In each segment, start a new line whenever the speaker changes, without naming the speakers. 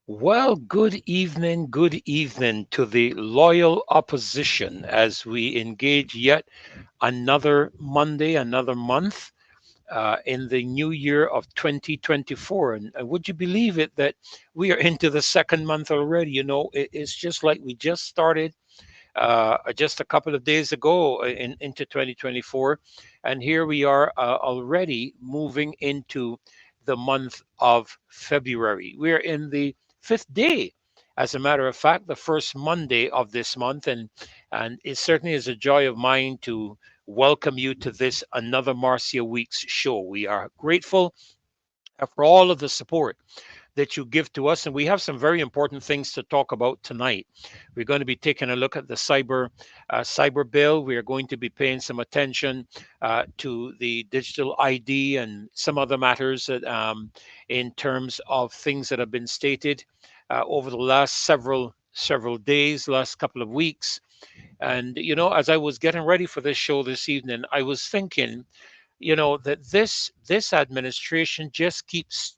Well, good evening to the loyal opposition as we engage yet another Monday, another month in the new year of 2024. And would you believe it that we are into the second month already? It's just like we just started just a couple of days ago into 2024. And here we are already moving into the month of February. We're in the fifth day. As a matter of fact, the first Monday of this month, and it certainly is a joy of mine to welcome you to this another Marcia Weeks show. We are grateful for all of the support that you give to us. And we have some very important things to talk about tonight. We're going to be taking a look at the cyber bill. We are going to be paying some attention to the digital ID and some other matters that, in terms of things that have been stated over the last several days, last couple of weeks. And as I was getting ready for this show this evening, I was thinking that this administration just keeps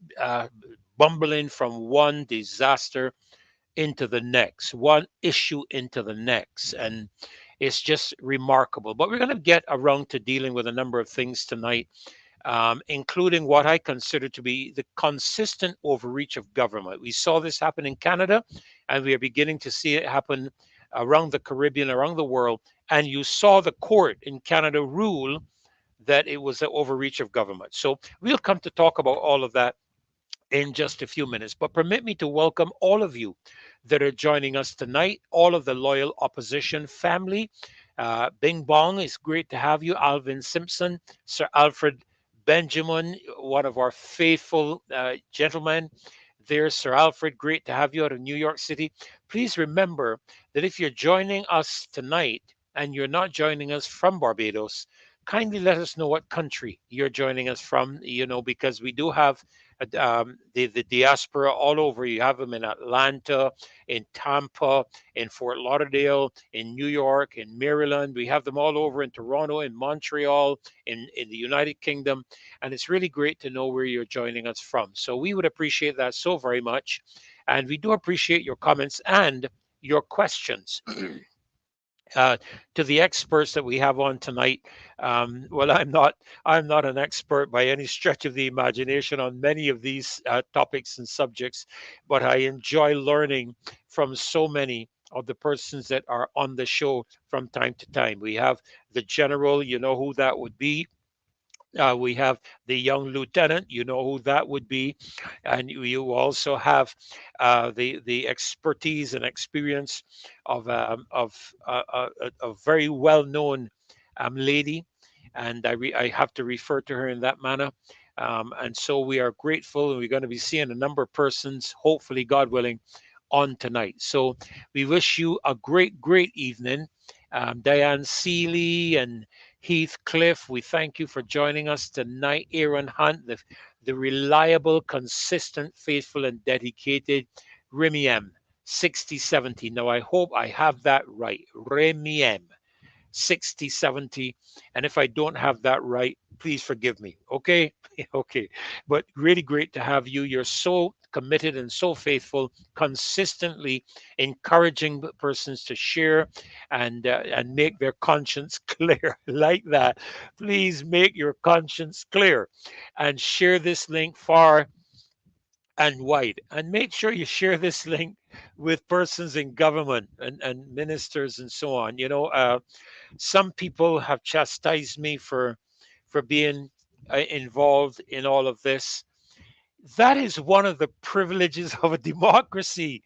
bumbling from one disaster into the next, one issue into the next, and it's just remarkable. But we're going to get around to dealing with a number of things tonight, including what I consider to be the consistent overreach of government. We saw this happen in Canada, and we are beginning to see it happen around the Caribbean, around the world. And you saw the court in Canada rule that it was the overreach of government. So we'll come to talk about all of that in just a few minutes. But permit me to welcome all of you that are joining us tonight, all of the loyal opposition family. Bing Bong, it's great to have you. Alvin Simpson, Sir Alfred Benjamin, one of our faithful gentlemen there. Sir Alfred, great to have you out of New York City. Please remember that if you're joining us tonight and you're not joining us from Barbados, kindly let us know what country you're joining us from, because we do have the diaspora all over. You have them in Atlanta, in Tampa, in Fort Lauderdale, in New York, in Maryland. We have them all over in Toronto, in Montreal, in the United Kingdom. And it's really great to know where you're joining us from. So we would appreciate that so very much. And we do appreciate your comments and your questions. uh, to the experts that we have on tonight. Well, I'm not an expert by any stretch of the imagination on many of these topics and subjects, but I enjoy learning from so many of the persons that are on the show from time to time. We have the general, you know who that would be. We have the young lieutenant, you know who that would be, and you also have the expertise and experience of a very well known lady, and I have to refer to her in that manner. And so we are grateful, and we're going to be seeing a number of persons, hopefully, God willing, on tonight. So we wish you a great evening. Diane Seeley and Heathcliff, we thank you for joining us tonight. Aaron Hunt, the reliable, consistent, faithful, and dedicated Remy M. 6070. Now, I hope I have that right. Remy M. 6070. And if I don't have that right, please forgive me. Okay. Okay. But really great to have you. You're so committed and so faithful, consistently encouraging persons to share and make their conscience clear like that. Please make your conscience clear and share this link far and wide. And make sure you share this link with persons in government and ministers and so on. Some people have chastised me for being involved in all of this. That is one of the privileges of a democracy.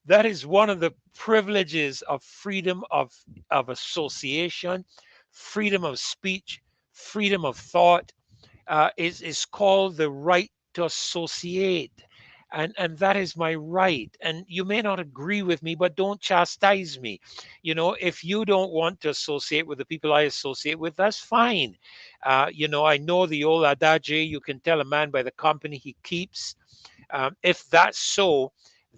That is one of the privileges of freedom of association, freedom of speech, freedom of thought. Is called the right to associate. And that is my right. And you may not agree with me, but don't chastise me. If you don't want to associate with the people I associate with, that's fine. I know the old adage, you can tell a man by the company he keeps. If that's so,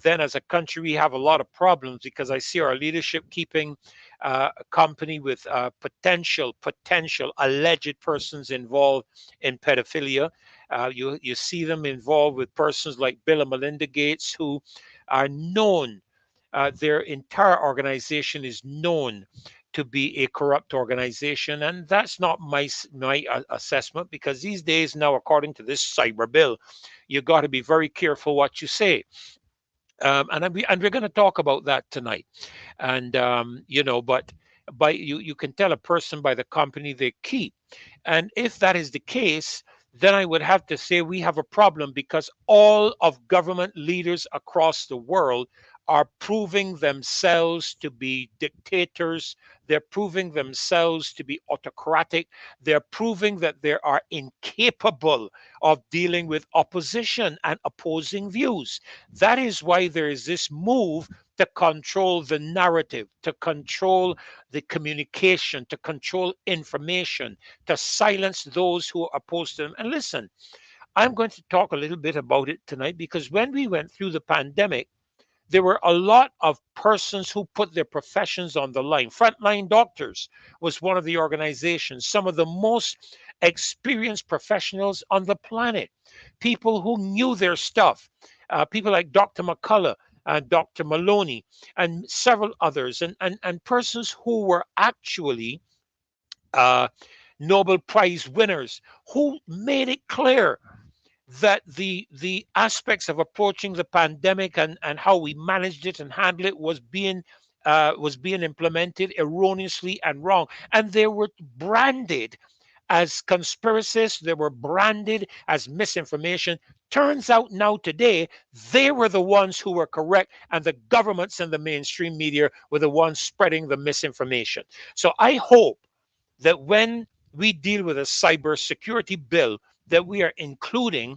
then as a country we have a lot of problems, because I see our leadership keeping a company with potential alleged persons involved in pedophilia. You see them involved with persons like Bill and Melinda Gates, who are known, their entire organization is known to be a corrupt organization. And that's not my assessment, because these days now, according to this cyber bill, you got to be very careful what you say. And we're going to talk about that tonight. And but by you can tell a person by the company they keep. And if that is the case, then I would have to say we have a problem, because all of government leaders across the world are proving themselves to be dictators. They're proving themselves to be autocratic. They're proving that they are incapable of dealing with opposition and opposing views. That is why there is this move to control the narrative, to control the communication, to control information, to silence those who are opposed to them. And listen, I'm going to talk a little bit about it tonight, because when we went through the pandemic, there were a lot of persons who put their professions on the line. Frontline doctors was one of the organizations, some of the most experienced professionals on the planet, people who knew their stuff, people like Dr. McCullough, Dr. Maloney, and several others, and persons who were actually uh, Nobel Prize winners, who made it clear that the aspects of approaching the pandemic, and how we managed it and handled it, was being implemented erroneously and wrong. And they were branded as conspiracists, they were branded as misinformation. Turns out now today, they were the ones who were correct, and the governments and the mainstream media were the ones spreading the misinformation. So I hope that when we deal with a cybersecurity bill, that we are including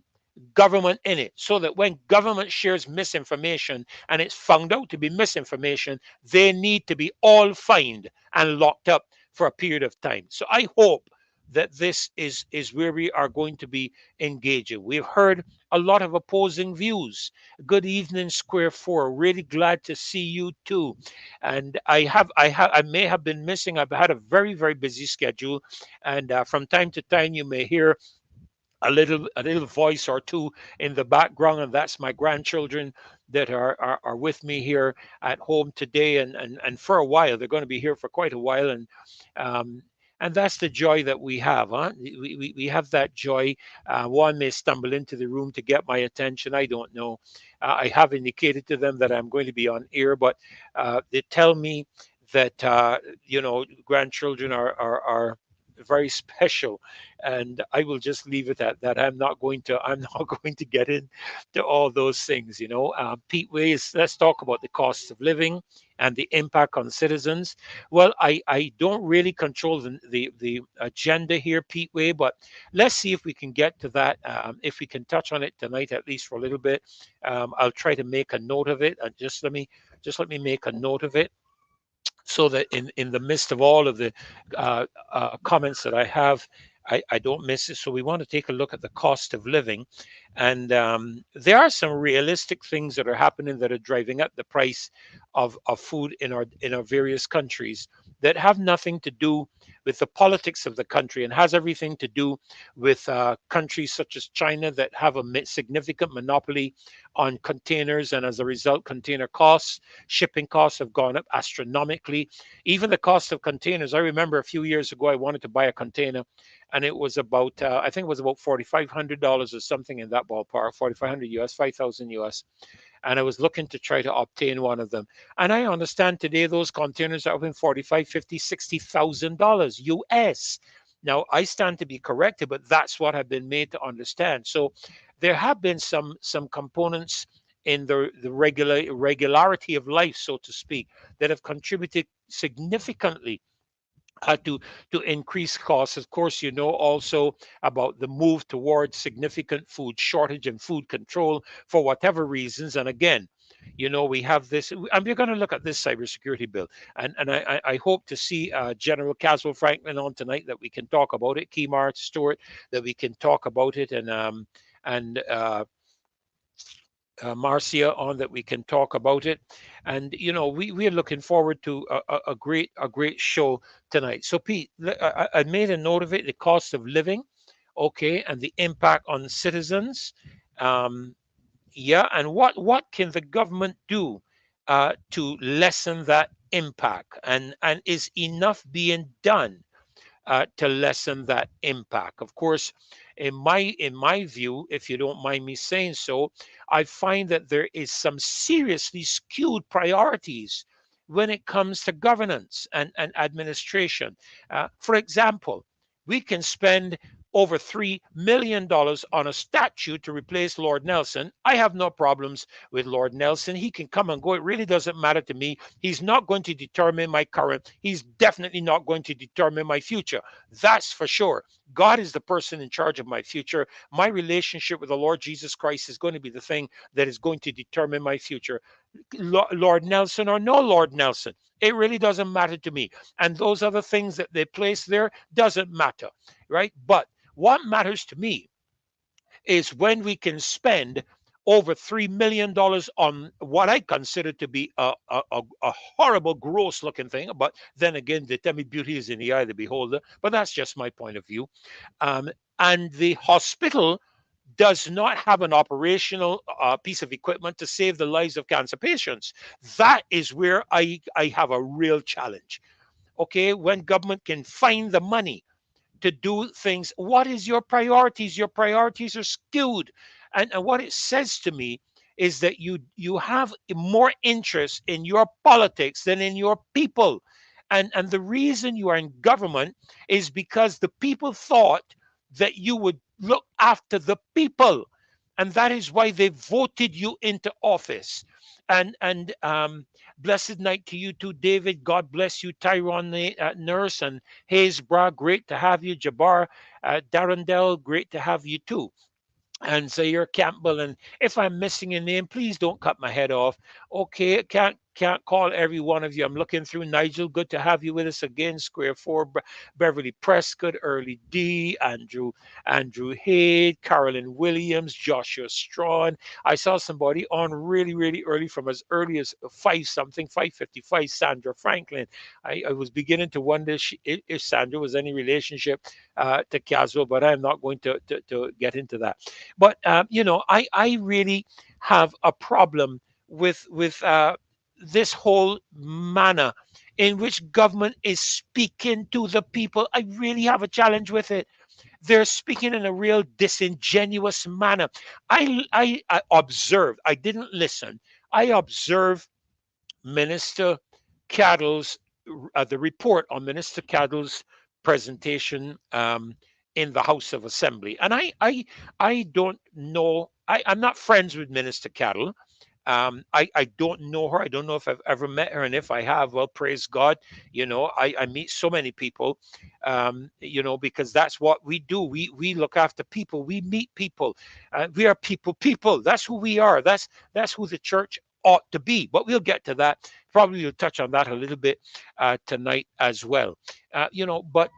government in it, so that when government shares misinformation and it's found out to be misinformation, they need to be all fined and locked up for a period of time. So I hope that this is where we are going to be engaging. We've heard a lot of opposing views. Good evening, Square Four. Really glad to see you too. And I may have been missing. I've had a very busy schedule, and from time to time you may hear a little voice or two in the background, and that's my grandchildren that are with me here at home today, and for a while. They're going to be here for quite a while, um, and that's the joy that we have, huh? We have that joy. One may stumble into the room to get my attention. I don't know. I have indicated to them that I'm going to be on air, but they tell me that grandchildren are very special, and I will just leave it at that. I'm not going to get into all those things. Pete Ways, let's talk about the cost of living and the impact on citizens. Well, I don't really control the agenda here, Pete Way, but let's see if we can get to that. If we can touch on it tonight, at least for a little bit. I'll try to make a note of it. Just let me make a note of it, so that in the midst of all of the comments that I have, I don't miss it. So we want to take a look at the cost of living, and there are some realistic things that are happening that are driving up the price of food in our various countries, that have nothing to do with the politics of the country, and has everything to do with countries such as China, that have a significant monopoly on containers, and as a result, container costs, shipping costs have gone up astronomically. Even the cost of containers. I remember a few years ago, I wanted to buy a container, and it was about, I think it was about $4,500 or something in that ballpark, 4,500 US, 5,000 US. And I was looking to try to obtain one of them. And I understand today those containers are up in 45, 50, $60,000 US. Now, I stand to be corrected, but that's what I've been made to understand. So there have been some components in the regularity of life, so to speak, that have contributed significantly to increase costs. Of course, also about the move towards significant food shortage and food control for whatever reasons. And again, we have this, and we're going to look at this cybersecurity bill. And I hope to see General Caswell Franklin on tonight, that we can talk about it. Kemar Stewart, that we can talk about it, and Marcia on, that we can talk about it. And we are looking forward to a great show tonight. So Pete, I made a note of it: the cost of living, okay, and the impact on citizens. Um, Yeah, and what can the government do to lessen that impact? And is enough being done to lessen that impact? Of course, in my view, if you don't mind me saying so, I find that there is some seriously skewed priorities when it comes to governance and administration. For example, we can spend over $3 million on a statue to replace Lord Nelson. I have no problems with Lord Nelson. He can come and go. It really doesn't matter to me. He's not going to determine my current. He's definitely not going to determine my future. That's for sure. God is the person in charge of my future. My relationship with the Lord Jesus Christ is going to be the thing that is going to determine my future. Lord Nelson or no Lord Nelson, it really doesn't matter to me. And those other things that they place there doesn't matter, right? But what matters to me is when we can spend over $3 million on what I consider to be a horrible, gross looking thing. But then again, the demi beauty is in the eye of the beholder. But that's just my point of view. Um, and the hospital does not have an operational piece of equipment to save the lives of cancer patients. That is where I have a real challenge. Okay, when government can find the money to do things. What is your priorities? Your priorities are skewed. And what it says to me is that you have more interest in your politics than in your people. And the reason you are in government is because the people thought that you would look after the people. And that is why they voted you into office. And blessed night to you too, David. God bless you, Tyrone Nurse, and Hayes Bra, great to have you. Jabbar Darrendell, great to have you too. And Zaire Campbell. And if I'm missing a name, please don't cut my head off. Okay, can't call every one of you. I'm looking through. Nigel, good to have you with us again. Square Four, Beverly Prescott, Early D, Andrew Haid, Carolyn Williams, Joshua Strawn. I saw somebody on really early, from as early as five something, 5:55. Sandra Franklin. I was beginning to wonder if Sandra was any relationship to Caswell, but I'm not going to get into that. But I really have a problem with this whole manner in which government is speaking to the people. I really have a challenge with it. They're speaking in a real disingenuous manner. I observed. I didn't listen. I observed Minister Cattle's the report on Minister Cattle's presentation in the House of Assembly, and I don't know. I'm not friends with Minister Cattle. I don't know her. I don't know if I've ever met her, and if I have, well, praise God. I meet so many people, because that's what we do. We look after people. We meet people. We are people. That's who we are. That's who the church ought to be. But we'll get to that. Probably we'll touch on that a little bit tonight as well. But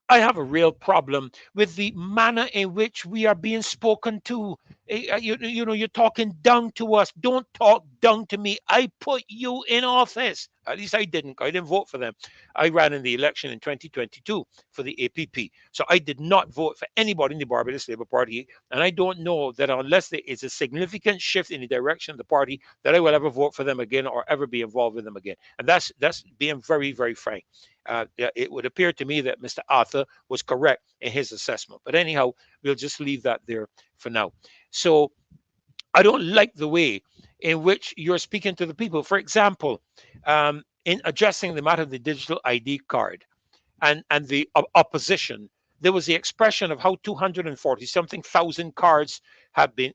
I have a real problem with the manner in which we are being spoken to. You're talking down to us. Don't talk down to me. I put you in office. At least I didn't. I didn't vote for them. I ran in the election in 2022 for the APP. So I did not vote for anybody in the Barbados Labour Party. And I don't know that unless there is a significant shift in the direction of the party, that I will ever vote for them again or ever be involved with them again. And that's being very frank. It would appear to me that Mr. Arthur was correct in his assessment. But anyhow, we'll just leave that there for now. So I don't like the way in which you're speaking to the people. For example, in addressing the matter of the digital ID card and the opposition, there was the expression of how 240 something thousand cards have been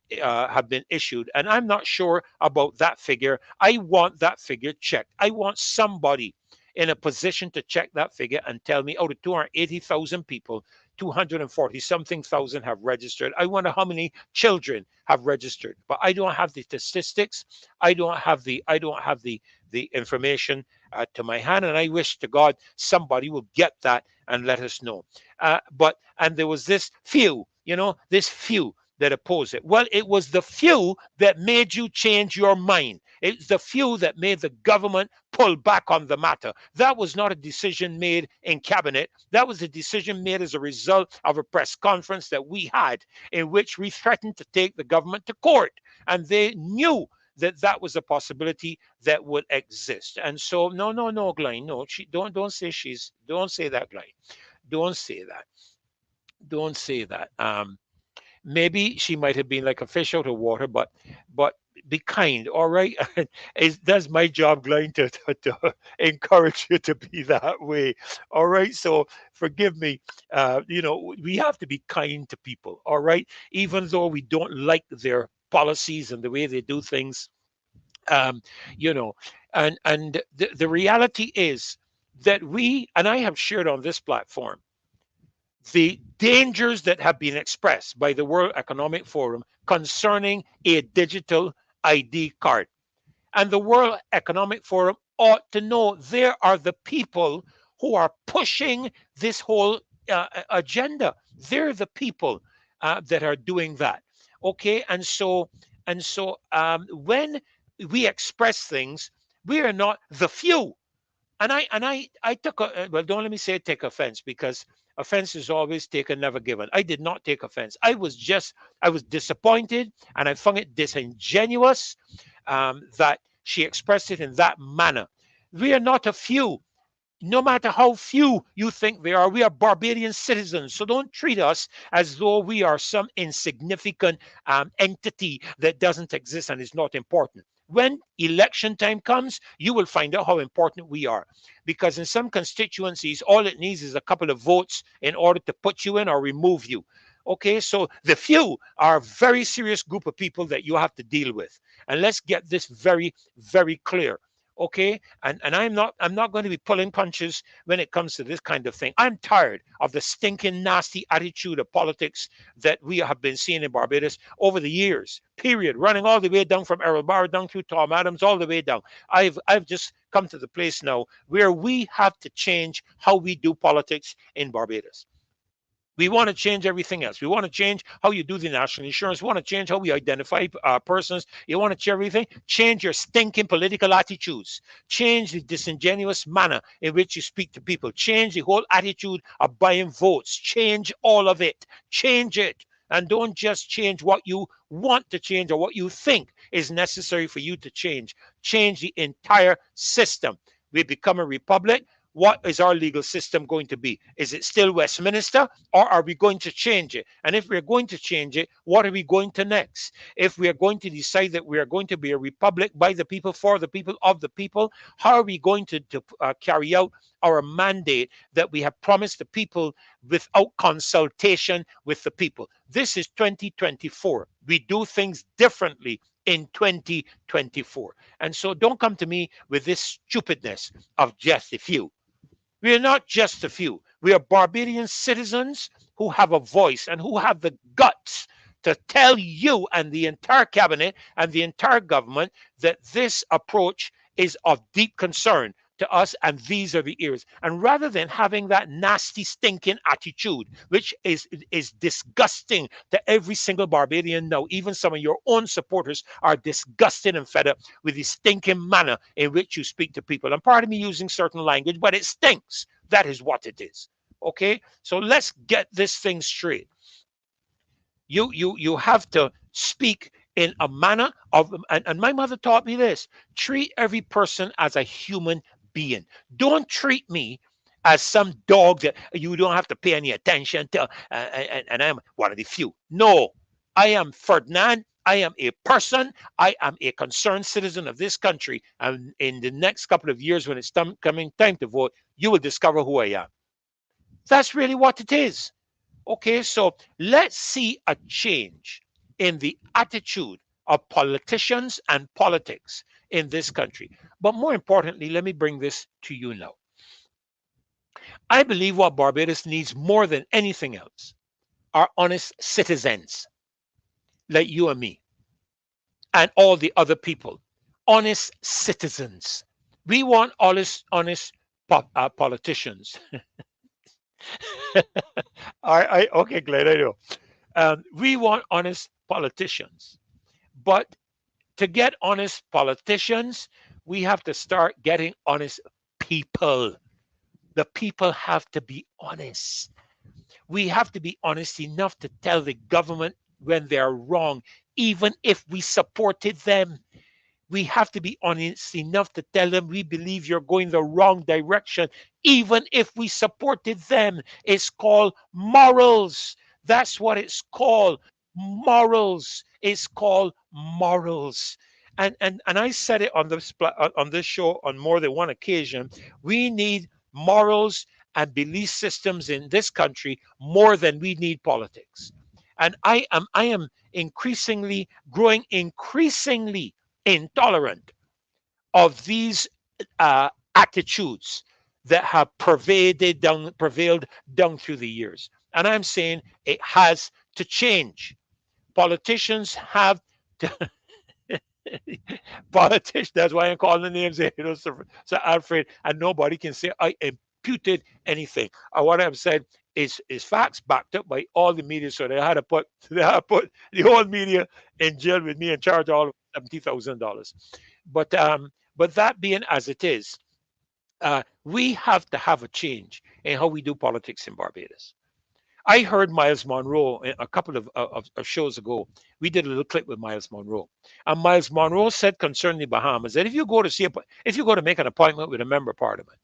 issued, and I'm not sure about that figure. I want that figure checked. I want somebody in a position to check that figure and tell me out of 280,000 people, 240 something thousand have registered. I wonder how many children have registered, but I don't have the statistics. I don't have the information to my hand, and I wish to God somebody will get that and let us know. And there was this few that oppose it. Well, it was the few that made you change your mind. It's the few that made the government pull back on the matter. That was not a decision made in cabinet. That was a decision made as a result of a press conference that we had in which we threatened to take the government to court. and they knew that that was a possibility that would exist. And so, no, Glenn, no, don't say don't say that, Glenn. Don't say that. Don't say that. Maybe she might have been like a fish out of water, but be kind, all right? That's my job, Glenn, to encourage you to be that way, all right? So forgive me. We have to be kind to people, all right? Even though we don't like their policies and the way they do things, um, you know, and the reality is that we, and I have shared on this platform, the dangers that have been expressed by the World Economic Forum concerning a digital ID card. And the World Economic Forum ought to know there are the people who are pushing this whole agenda. They're the people that are doing that. Okay, and so when we express things, we are not the few. And I took well, don't let me say take offense, because offense is always taken, never given. I did not take offense. I was disappointed, and I found it disingenuous that she expressed it in that manner. We are not a few. No matter how few you think they are, we are Barbadian citizens. So don't treat us as though we are some insignificant entity that doesn't exist and is not important. When election time comes, you will find out how important we are. Because in some constituencies, all it needs is a couple of votes in order to put you in or remove you. Okay, so the few are a very serious group of people that you have to deal with. And let's get this very, very clear. Okay, and I'm not going to be pulling punches when it comes to this kind of thing. I'm tired of the stinking nasty attitude of politics that we have been seeing in Barbados over the years, period, running all the way down from Errol Barr down through Tom Adams, all the way down. I've just come to the place now where we have to change how we do politics in Barbados. We want to change everything else. We want to change how you do the national insurance. We want to change how we identify persons. You want to change everything? Change your stinking political attitudes. Change the disingenuous manner in which you speak to people. Change the whole attitude of buying votes. Change all of it. Change it. And don't just change what you want to change or what you think is necessary for you to change. Change the entire system. We become a republic. What is our legal system going to be? Is it still Westminster, or are we going to change it? And if we're going to change it, what are we going to next? If we are going to decide that we are going to be a republic by the people, for the people, of the people, how are we going to carry out our mandate that we have promised the people without consultation with the people? This is 2024. We do things differently in 2024. And so don't come to me with this stupidness of just a few. We are not just a few. We are Barbadian citizens who have a voice and who have the guts to tell you and the entire cabinet and the entire government that this approach is of deep concern to us, and these are the ears. And rather than having that nasty, stinking attitude, which is disgusting to every single Barbadian now, even some of your own supporters are disgusted and fed up with the stinking manner in which you speak to people. And pardon me using certain language, but it stinks. That is what it is. Okay? So let's get this thing straight. You have to speak in a manner of, and my mother taught me this: treat every person as a human being. Don't treat me as some dog that you don't have to pay any attention to, and I'm one of the few. No, I am Ferdinand. I am a person. I am a concerned citizen of this country. And in the next couple of years, when it's coming time to vote, you will discover who I am. That's really what it is. Okay, so let's see a change in the attitude of politicians and politics in this country. But more importantly, let me bring this to you now. I believe what Barbados needs more than anything else are honest citizens like you and me and all the other people. Honest citizens. We want honest politicians. Okay, Glenn, I know. We want honest politicians. But to get honest politicians, we have to start getting honest people. The people have to be honest. We have to be honest enough to tell the government when they are wrong, even if we supported them. We have to be honest enough to tell them we believe you're going the wrong direction, even if we supported them. It's called morals. That's what it's called. Morals. It's called morals. And I said it on on this show on more than one occasion. We need morals and belief systems in this country more than we need politics. And I am increasingly growing increasingly intolerant of these attitudes that have prevailed down through the years. And I'm saying it has to change. Politicians have to, politicians. That's why I'm calling the names. So Alfred, and nobody can say I imputed anything. What I've said is facts backed up by all the media. So they had to put the whole media in jail with me and charge all of $70,000. But that being as it is, we have to have a change in how we do politics in Barbados. I heard Miles Monroe a couple of shows ago. We did a little clip with Miles Monroe, and Miles Monroe said concerning the Bahamas that if you go to make an appointment with a member of parliament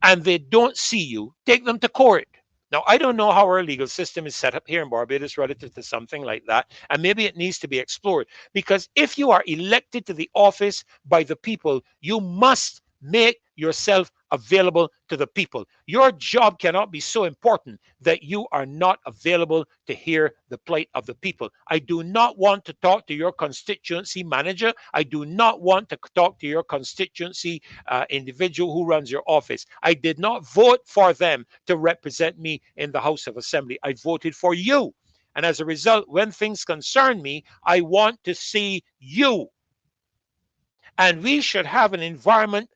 and they don't see you, take them to court. Now, I don't know how our legal system is set up here in Barbados relative to something like that, and maybe it needs to be explored. Because if you are elected to the office by the people, you must make yourself available to the people. Your job cannot be so important that you are not available to hear the plight of the people. I do not want to talk to your constituency manager. I do not want to talk to your constituency individual who runs your office. I did not vote for them to represent me in the House of Assembly. I voted for you. And as a result, when things concern me, I want to see you. And we should have an environment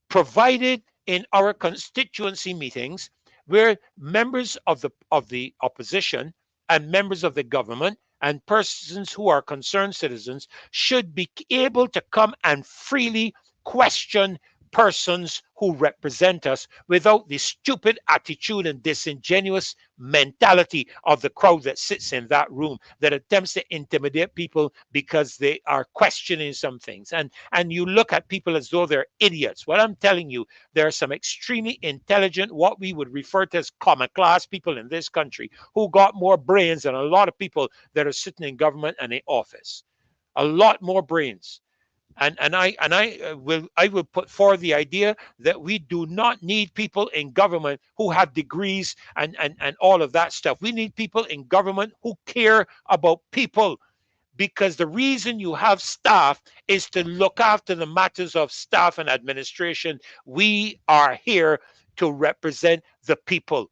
provided in our constituency meetings where members of the opposition and members of the government and persons who are concerned citizens should be able to come and freely question persons who represent us without the stupid attitude and disingenuous mentality of the crowd that sits in that room that attempts to intimidate people because they are questioning some things. And you look at people as though they're idiots. Well, I'm telling you, there are some extremely intelligent, what we would refer to as common class people in this country who got more brains than a lot of people that are sitting in government and in office. A lot more brains. And I will put forward the idea that we do not need people in government who have degrees and all of that stuff. We need people in government who care about people, because the reason you have staff is to look after the matters of staff and administration. We are here to represent the people.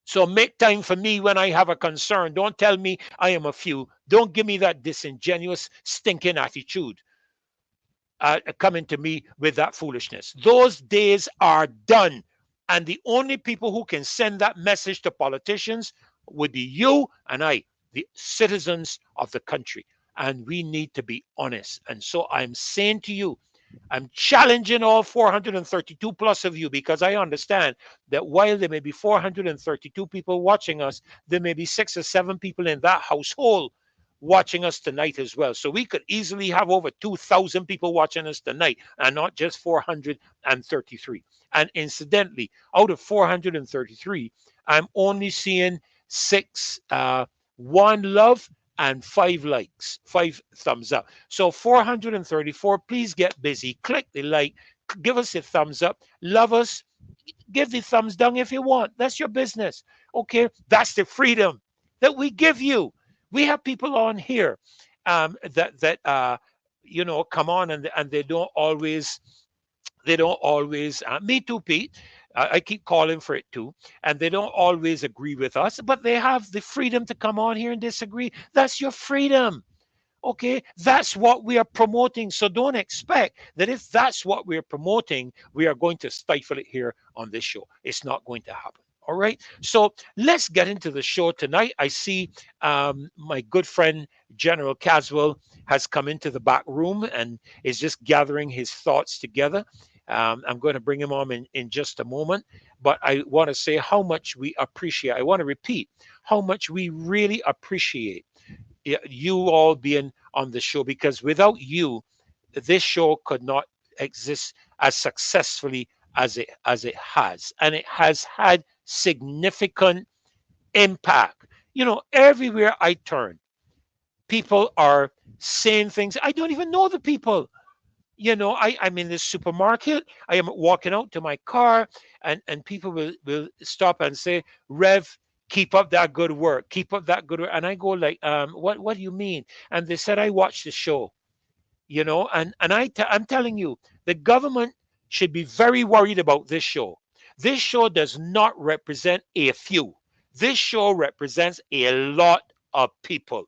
So make time for me when I have a concern. Don't tell me I am a few. Don't give me that disingenuous, stinking attitude coming to me with that foolishness. Those days are done. And the only people who can send that message to politicians would be you and I, the citizens of the country. And we need to be honest. And so I'm saying to you, I'm challenging all 432 plus of you, because I understand that while there may be 432 people watching us, there may be 6 or 7 people in that household watching us tonight as well. So we could easily have over 2,000 people watching us tonight and not just 433. And incidentally, out of 433, I'm only seeing 1 love and 5 likes, 5 thumbs up. So 434, please get busy. Click the like, give us a thumbs up, love us, give the thumbs down if you want. That's your business. Okay, that's the freedom that we give you. We have people on here that come on, and they don't always me too, Pete. I keep calling for it too, and they don't always agree with us, but they have the freedom to come on here and disagree. That's your freedom. Okay, that's what we are promoting. So don't expect that if that's what we're promoting, we are going to stifle it here on this show. It's not going to happen. All right. So let's get into the show tonight. I see my good friend General Caswell has come into the back room and is just gathering his thoughts together. I'm going to bring him on in just a moment. But I want to say how much we appreciate. I want to repeat how much we really appreciate you all being on the show, because without you, this show could not exist as successfully as it has, and it has had significant impact. Everywhere I turn, people are saying things. I don't even know the people. I'm in this supermarket. I am walking out to my car, and people will stop and say, Rev, keep up that good work. Keep up that good work. And I go like, what do you mean? And they said, I watched the show, I'm telling you, the government should be very worried about this show. This show does not represent a few. This show represents a lot of people.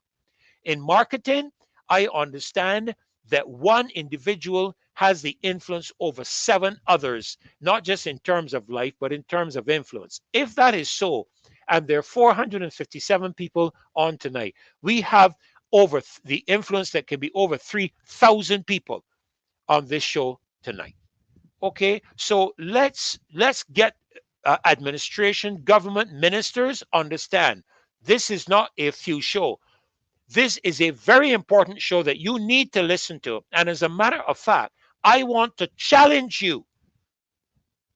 In marketing, I understand that one individual has the influence over seven others, not just in terms of life, but in terms of influence. If that is so, and there are 457 people on tonight, we have the influence that can be over 3,000 people on this show tonight. Okay, so let's get administration, government, ministers understand this is not a few show. This is a very important show that you need to listen to. And as a matter of fact, I want to challenge you,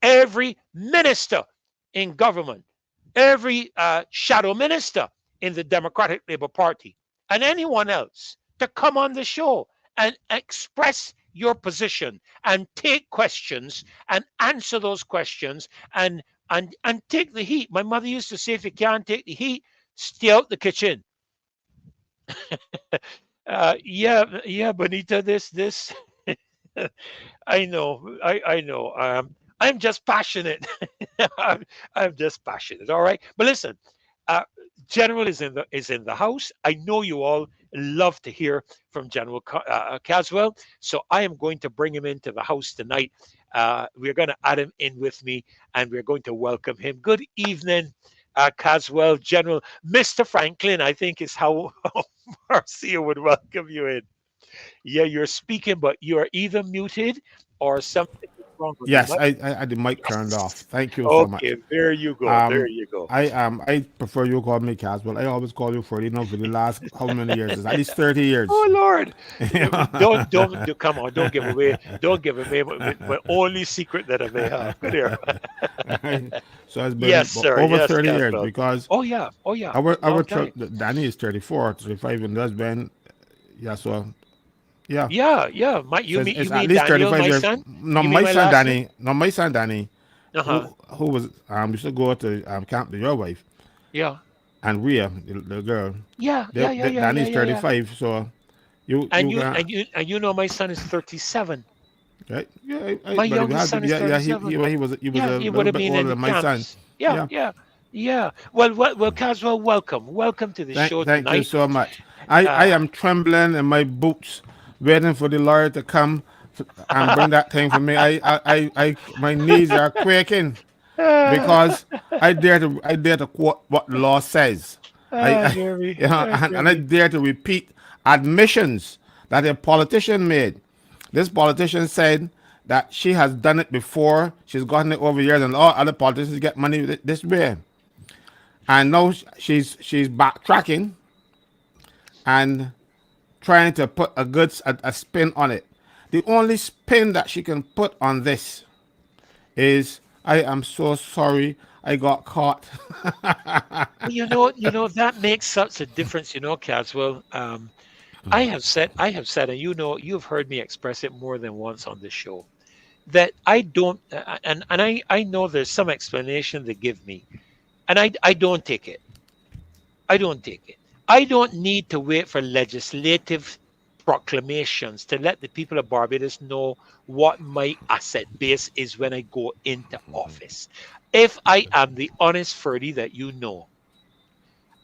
every minister in government, every shadow minister in the Democratic Labour Party, and anyone else to come on the show and express your position and take questions and answer those questions and take the heat. My mother used to say, if you can't take the heat, stay out the kitchen. Yeah, Bonita, this I know, I know. I'm just passionate. I'm, I'm just passionate. All right, but listen, uh, General is in the house. I know you all love to hear from General Caswell, so I am going to bring him into the house tonight. We're going to add him in with me, and we're going to welcome him. Good evening, Caswell, General Mr. Franklin. I think is how Marcia would welcome you in. Yeah, you're speaking, but you are either muted or something is wrong with the
Yes,
mic.
I had the mic turned off.
Yes.
Thank you so
Okay,
much.
there you go. There
Um,
you go.
I prefer you call me Caswell. I always call you for for the last how many years? It's at least 30 years.
Oh Lord. Don't come on, don't give away my only secret that I may have. Good here.
So it's been
Yes, sir.
over
Yes,
30 years
Caswell.
because
Oh yeah. Oh yeah.
our
Long
truck
time.
Danny is 34, 35, and that's been yeah. So yeah,
Yeah, yeah.
so
You
it's at
mean
least
Daniel,
35
my
years.
son?
No,
You mean
my
my
son
last son?
Danny. No, my son Danny,
Uh-huh.
who was used to go to camp to your wife
Yeah.
and Rhea, the girl.
Yeah, yeah, yeah, yeah, yeah,
Danny's
yeah, yeah.
35, so
And
you
you
can
and you and you know my son is 37.
right. Yeah,
My
but it
youngest
had to
son
be.
is
Yeah, yeah.
37.
He was
Yeah,
a
he would
little
have
bit
been
older
in the
than my son.
camps. Yeah,
Yeah.
yeah, yeah. Well, Caswell, welcome. Welcome to the show
Thank you
tonight.
so much. I
Uh,
am trembling in my boots, waiting for the lawyer to come and bring that thing for me. My knees are quaking because I dare to quote what the law says.
dear me. Dear
And I
me.
dare to repeat admissions that a politician made. This politician said that she has done it before. She's gotten it over years, and all other politicians get money this way. And now she's backtracking and trying to put a spin on it. The only spin that she can put on this is I am so sorry I got caught.
Well, that makes such a difference, Caswell. I have said, and you've heard me express it more than once on this show, that I don't, and I know there's some explanation they give me, and I don't take it. I don't take it. I don't need to wait for legislative proclamations to let the people of Barbados know what my asset base is when I go into office. If I am the honest Ferdy that you know,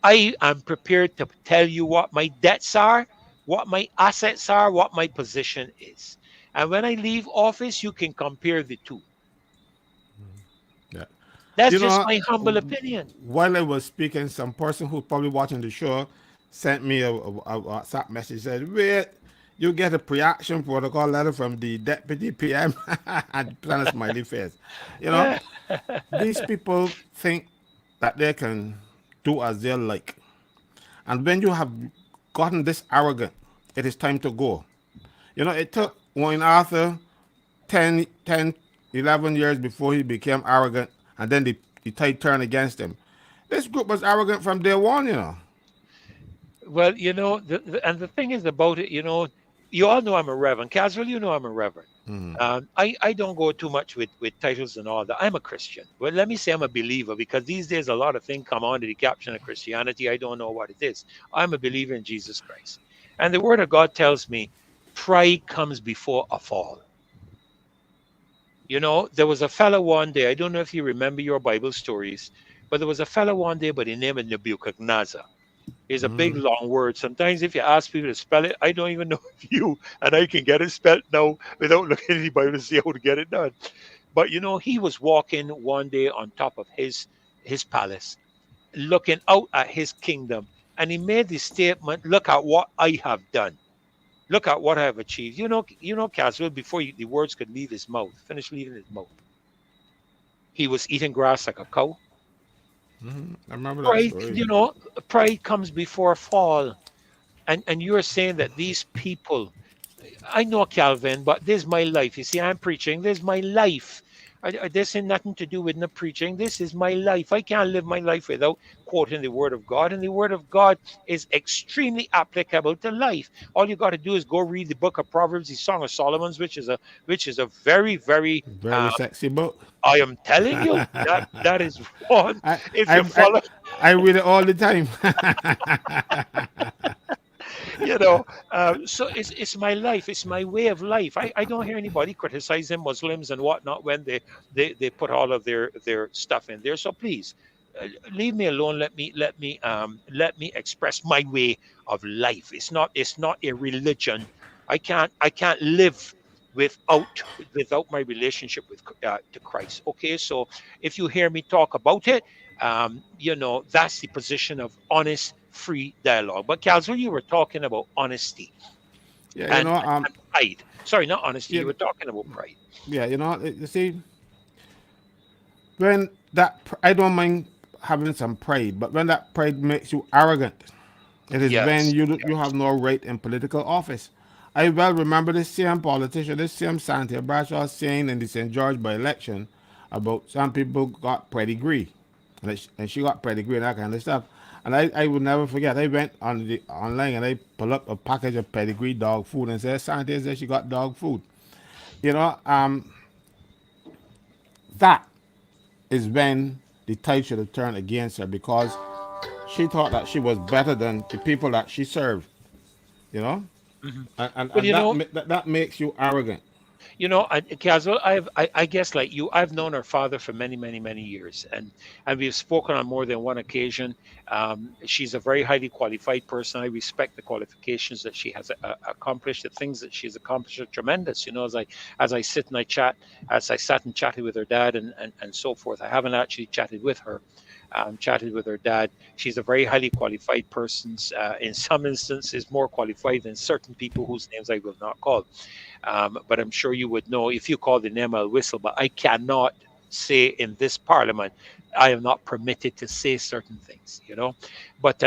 I am prepared to tell you what my debts are, what my assets are, what my position is. And when I leave office, you can compare the two.
Yeah.
That's
You
just
know,
my humble opinion.
while I was speaking, some person who's probably watching the show sent me a WhatsApp message. Said, "Wait, you get a pre-action protocol letter from the deputy PM," and put on a smiley face. You know, these people think that they can do as they like, and when you have gotten this arrogant, it is time to go. You know, it took Wayne Arthur 11 years before he became arrogant, and then the tide turned against him. This group was arrogant from day one, you know.
Well, and the thing is about it, you all know I'm a reverend. Caswell, you know I'm a reverend. I don't go too much with titles and all that. I'm a Christian. Well, let me say I'm a believer because these days a lot of things come under the caption of Christianity. I don't know what it is. I'm a believer in Jesus Christ. And the word of God tells me pride comes before a fall. There was a fellow one day, I don't know if you remember your Bible stories, but there was a fellow one day by the name of Nebuchadnezzar. It's a big long word. Sometimes if you ask people to spell it, I don't even know if you and I can get it spelled now without looking at the Bible to see how to get it done. But he was walking one day on top of his palace, looking out at his kingdom, and he made the statement, "Look at what I have done. Look at what I have achieved." Caswell, before the words could leave his mouth, finish leaving his mouth, he was eating grass like a cow.
I remember that
Pride,
story.
pride comes before a fall. And you're saying that these people, I know Calvin, but this is my life. You see, I'm preaching. This is my life. This ain't nothing to do with no preaching. This is my life. I can't live my life without quoting the Word of God. And the Word of God is extremely applicable to life. All you got to do is go read the book of Proverbs, the Song of Solomon's, which is a very, very.
Very sexy book.
I am telling you that is one.
I
If
I
you
I,
follow,
I read it all the time.
you know so it's my life, it's my way of life. I don't hear anybody criticizing Muslims and whatnot when they put all of their stuff in there. So please, leave me alone. Let me express my way of life. It's not a religion. I can't live without without my relationship with to Christ. Okay, so if you hear me talk about it, that's the position of honest, free dialogue. But Calzo, you were talking about honesty
Yeah,
and, and pride. Sorry, not honesty. You
you,
were talking about pride.
yeah, you see, when I don't mind having some pride, but when that pride makes you arrogant, it is when
Yes,
you have no right in political office. I well remember this same politician, this same Santia Bradshaw saying in the St. George by election about some people got pedigree, and she got pedigree and that kind of stuff. And I would never forget. I went on the online and I pulled up a package of pedigree dog food and said Santia said she got dog food. You know, that is when the tide should have turned against her because she thought that she was better than the people that she served. You know,
hmm well,
and that makes you arrogant.
Caswell, I guess like you, I've known her father for many, many, many years, and we've spoken on more than one occasion. She's a very highly qualified person. I respect the qualifications that she has accomplished. The things that she's accomplished are tremendous. As I sit and I chat, as I sat and chatted with her dad and so forth. I haven't actually chatted with her. Chatted with her dad. She's a very highly qualified person. In some instances, more qualified than certain people whose names I will not call. But I'm sure you would know if you call the name, I'll whistle. But I cannot say in this parliament, I am not permitted to say certain things, But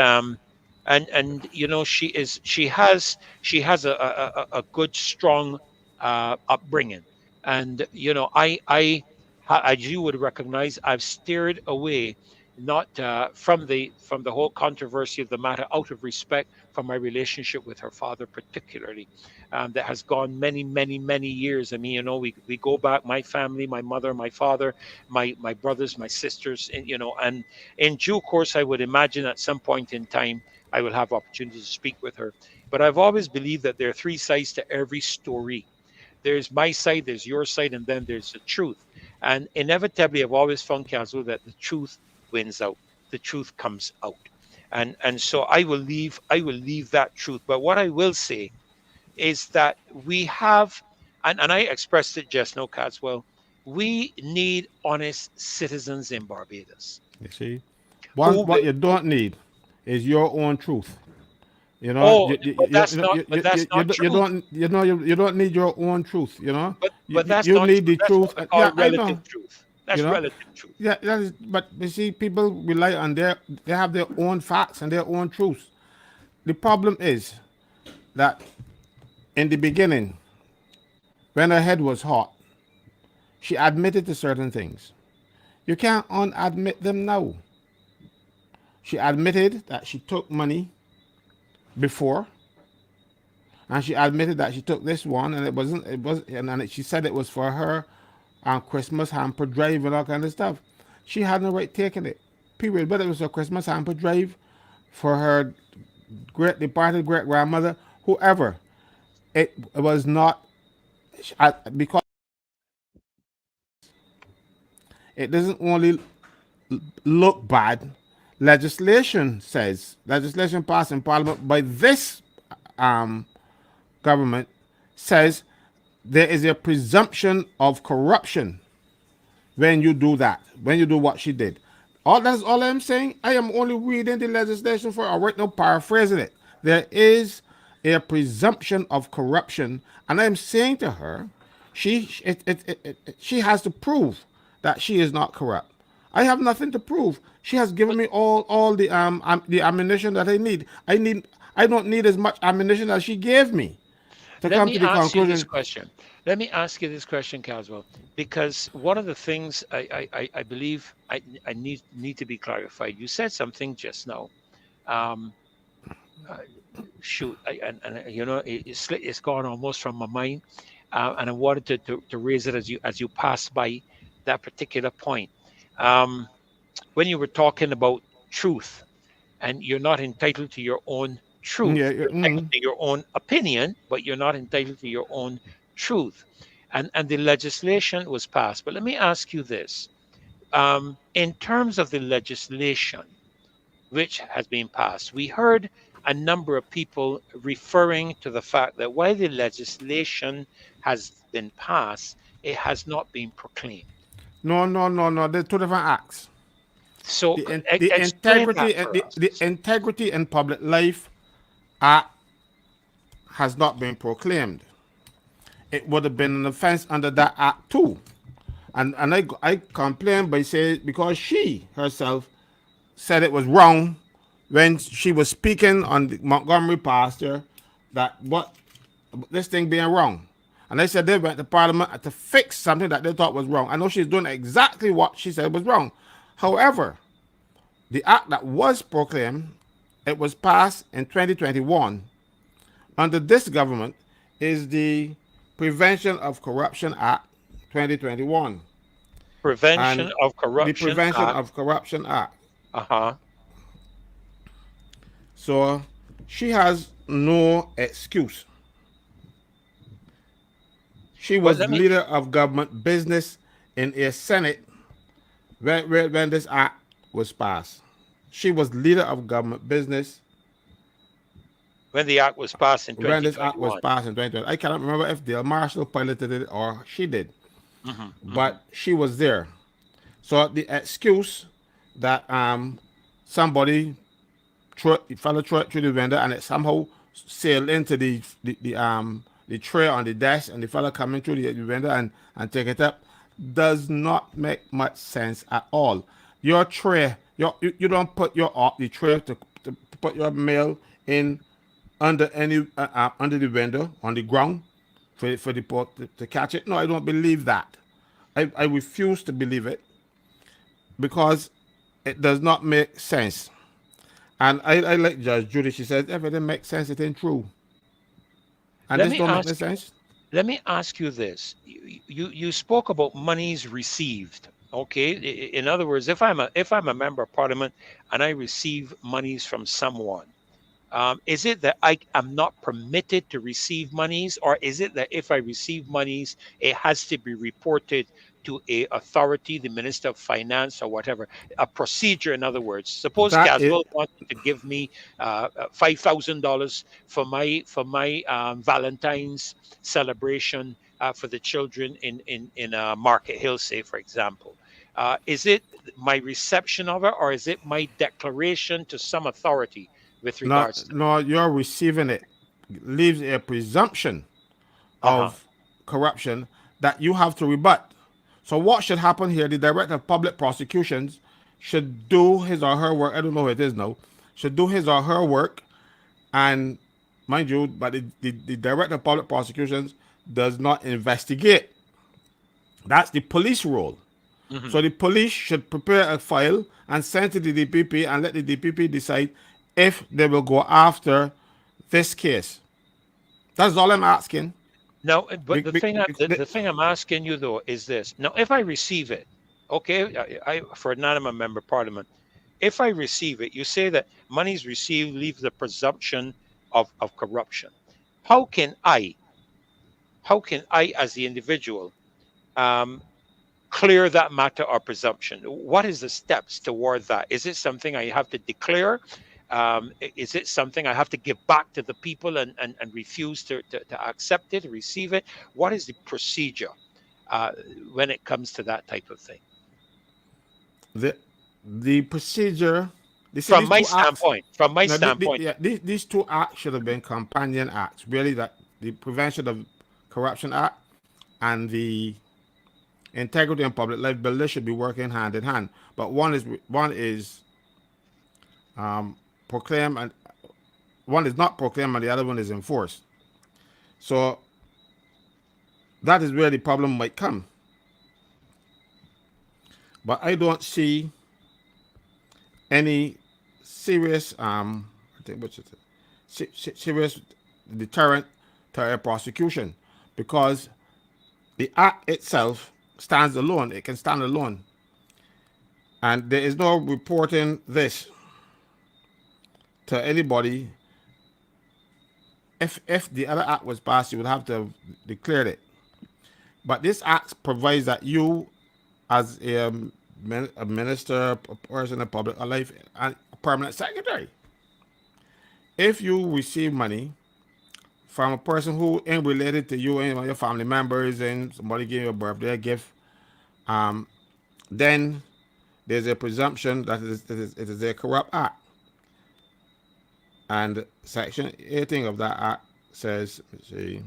and she has a good strong upbringing, and as you would recognize, I've steered away not from the whole controversy of the matter out of respect for my relationship with her father, particularly, that has gone many, many, many years. I mean, we go back, my family, my mother, my father, my brothers, my sisters, and in due course, I would imagine at some point in time, I will have opportunity to speak with her. But I've always believed that there are three sides to every story. There's my side, there's your side, and then there's the truth. And inevitably, I've always found, counsel, that the truth wins out. The truth comes out. And so I will leave that truth. But what I will say is that we have, and I expressed it just now, Catswell, we need honest citizens in Barbados
You see,
who
what
will,
you don't need is your own truth. You know,
oh, but that's not truth.
you don't need your own truth. You know,
But that's
you
not
need
truth.
the
That's what
truth.
we call
Yeah, I
relative
know.
truth.
You
That's
know,
relative truth.
yeah, that is. But you see, people rely on they have their own facts and their own truths. the problem is that in the beginning, when her head was hot, she admitted to certain things. You can't unadmit them now. She admitted that she took money before, and she admitted that she took this one, and it wasn't. It was, and she said it was for her on Christmas hamper drive and all kind of stuff. She had no right taking it. Period. Whether it was a Christmas hamper drive for her great departed great grandmother, whoever, it was not because it doesn't only look bad. Legislation passed in Parliament by this um, government says there is a presumption of corruption when you do that, when you do what she did. All that's all I'm saying. I am only reading the legislation for or right now paraphrasing it. There is a presumption of corruption, and I'm saying to her, she has to prove that she is not corrupt. I have nothing to prove. She has given me all the ammunition that I need. I don't need as much ammunition as she gave me to
Let
come
me
to the
ask you this
conclusion.
question. Let me ask you this question, Caswell, because one of the things I believe I need to be clarified. You said something just now. Um, uh, Shoot, and you know it's gone almost from my mind, and I wanted to raise it as you pass by that particular point. Um, when you were talking about truth, and you're not entitled to your own
Yeah,
truth.
yeah,
You're entitled to your own opinion, but you're not entitled to your own truth. And the legislation was passed. But let me ask you this: in terms of the legislation which has been passed, we heard a number of people referring to the fact that while the legislation has been passed, it has not been proclaimed.
no, no, no, no. They're two different acts.
So
The
explain that
integrity and
for
the
us.
integrity and public life act has not been proclaimed. It would have been an offense under that act too. And I complained by saying because she herself said it was wrong when she was speaking on the Montgomery pasture that what this thing being wrong. And they said they went to Parliament to fix something that they thought was wrong. I know she's doing exactly what she said was wrong. However, the act that was proclaimed, it was passed in 2021 under this government, is the Prevention of Corruption Act 2021
Prevention
and
of
the
Corruption
Prevention
Act.
of Corruption Act.
Uh-huh.
So she has no excuse. She
Well,
was
let me
leader of government business in a Senate when this act was passed. She was leader of government business
when the act was passed in
when this act was
2021.
passed in 2020. I cannot remember if Dale Marshall piloted it or she did,
Hmm. Hmm.
but she was there. So the excuse that somebody fellow through the vendor and it somehow sailed into the tray on the dash and the fellow coming through the vendor and take it up does not make much sense at all. Your tray, you don't put the tray to put your mail in under any under the window on the ground for the port to catch it. No, I don't believe that. I refuse to believe it because it does not make sense. And I like Judge Judy. She says if it didn't make sense, it ain't true. And
Let
this
me
don't make no
ask
sense.
let me ask you this. You spoke about monies received. Okay. In other words, if I'm a member of parliament and I receive monies from someone, is it that I am not permitted to receive monies, or is it that if I receive monies, it has to be reported to a authority, the Minister of Finance or whatever, a procedure? In other words, suppose
That is
Caswell wanted to give me $5,000 for my Valentine's celebration for the children in Market Hill, say for example. Is it my reception of it, or is it my declaration to some authority with regards
not
to?
no you're receiving it leaves a presumption
Uh-huh.
of corruption that you have to rebut. So what should happen here? The director of public prosecutions should do his or her work. I don't know who it is now. Should do his or her work And mind you, but the Director of Public Prosecutions does not investigate. That's the police role.
Hmm.
So the police should prepare a file and send to the DPP and let the DPP decide if they will go after this case. That's all I'm asking.
Now, but
Be-
the
be-
thing
be-
the thing I'm asking you though is this. Now, if I receive it, okay, for not I'm a member of parliament. If I receive it, you say that monies received leave the presumption of corruption. How can I, how can I as the individual um, clear that matter or presumption? What is the steps toward that? Is it something I have to declare? Is it something I have to give back to the people and refuse to accept it, receive it? What is the procedure uh, when it comes to that type of thing?
the the procedure. They say
From
these
my
two acts.
standpoint, from my
Now,
standpoint,
yeah, these two acts should have been companion acts. Really, that the Prevention of Corruption Act and the Integrity and Public Life Bill, they should be working hand in hand. But one is proclaimed and one is not proclaimed and the other one is enforced. So that is where the problem might come. But I don't see any serious I think what is it? Serious deterrent to a prosecution because the act itself stands alone. It can stand alone. And there is no reporting this to anybody. If the other act was passed, you would have to have declared it. But this act provides that you, as a minister, a person in public life, and a permanent secretary, if you receive money from a person who ain't related to you and your family members, and somebody give you a birthday gift, um, then there's a presumption that it is a corrupt act. And Section 18 of that act says, let's see,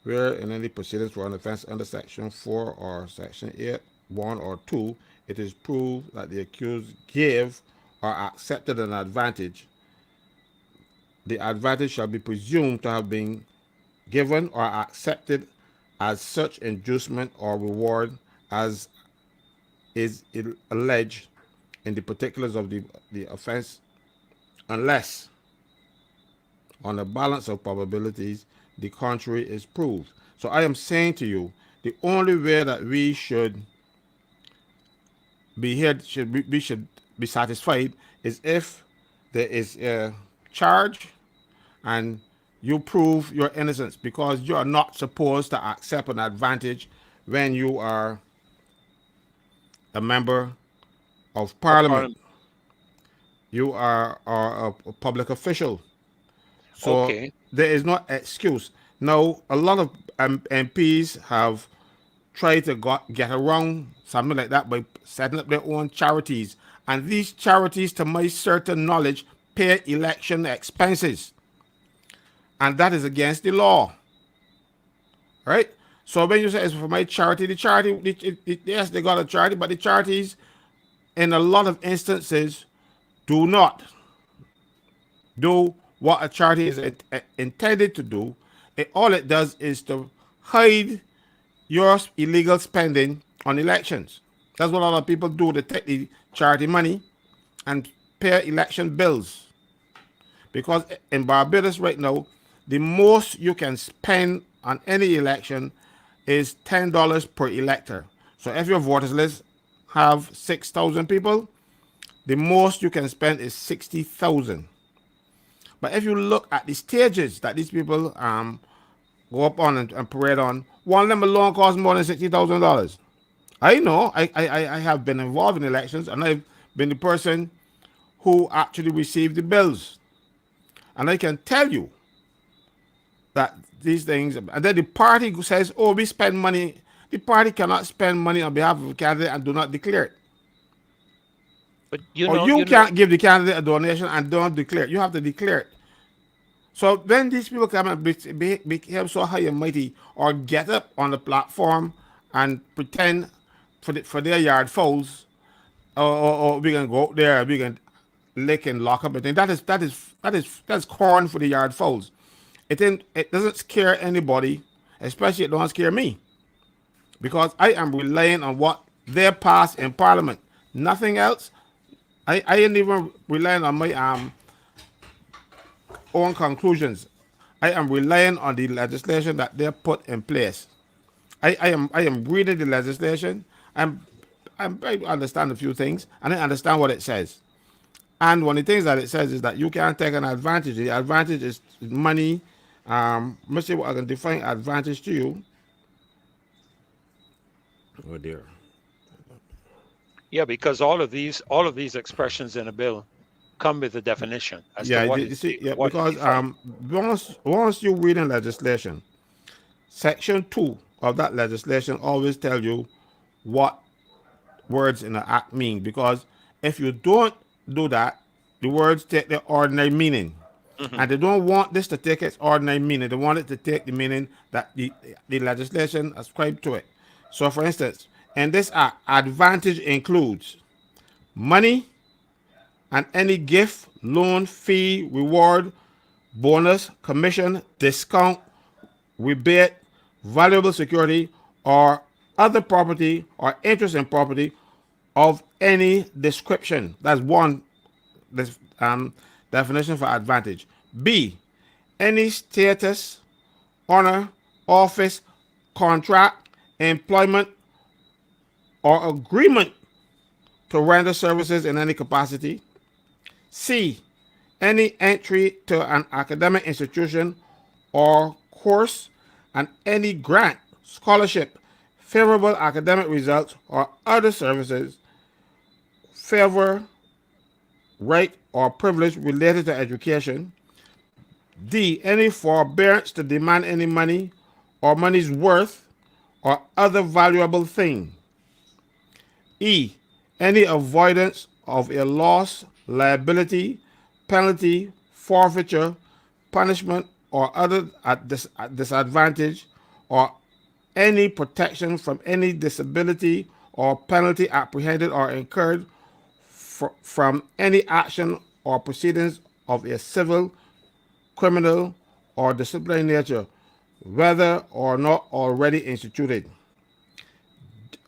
where in any proceedings for an offense under Section 4 or Section 8, 1 or 2, it is proved that the accused gave or accepted an advantage. The advantage shall be presumed to have been given or accepted as such inducement or reward as is alleged in the particulars of the offense, unless, on the balance of probabilities, the contrary is proved. So I am saying to you, the only way that we should be here, we should be satisfied, is if there is a charge and you prove your innocence, because you are not supposed to accept an advantage when you are a member of
of
parliament.
Parliament.
You are a public official. So
Okay.
there is no excuse. Now, a lot of MPs have tried to get around something like that by setting up their own charities. And these charities, to my certain knowledge, pay election expenses. And that is against the law. Right? So when you say it's for my charity, the charity, yes, they got a charity, but the charities, in a lot of instances, do not do what a charity is intended to do. All it does is to hide your illegal spending on elections. That's what a lot of people do. They take the charity money and pay election bills. Because in Barbados right now, the most you can spend on any election is $10 per elector. So if your voters list have 6,000 people, the most you can spend is 60,000. But if you look at the stages that these people go up on and parade on, one of them alone costs more than $60,000. I know. I have been involved in elections, and I've been the person who actually received the bills. And I can tell you that these things, and then the party says, oh, we spend money. The party cannot spend money on behalf of a candidate and do not declare it.
But
Or you can't give the candidate a donation and don't declare it. You have to declare it. So when these people come and become so high and mighty, or get up on the platform and pretend for their yard fouls, or we can go out there, we can lick and lock up. And that's corn for the yard fowls. It doesn't scare anybody, especially it don't scare me, because I am relying on what they pass in Parliament. Nothing else. I ain't even relying on my own conclusions. I am relying on the legislation that they put in place. I am reading the legislation. I understand a few things, and I understand what it says. And one of the things that it says is that you can't take an advantage. The advantage is money. Let me see what I can define advantage to you. Oh dear.
Yeah, because all of these expressions in a bill come with a definition as to
Yeah,
what
you see, yeah,
what is
because
defined.
once you read in legislation, section 2 of that legislation always tell you what words in the act mean. Because if you don't do that, the words take their ordinary meaning.
Hmm.
And they don't want this to take its ordinary meaning. They want it to take the meaning that the legislation ascribed to it. So, for instance, in this act, advantage includes money and any gift, loan, fee, reward, bonus, commission, discount, rebate, valuable security, or other property or interest in property of any description. That's one this, definition for advantage. B, any status, honor, office, contract, employment, or agreement to render services in any capacity. C, any entry to an academic institution or course and any grant, scholarship, favorable academic results, or other services, favor, right, or privilege related to education. D, any forbearance to demand any money or money's worth or other valuable thing. E, any avoidance of a loss, liability, penalty, forfeiture, punishment, or other disadvantage, or any protection from any disability or penalty apprehended or incurred from any action or proceedings of a civil, criminal, or disciplinary nature, whether or not already instituted.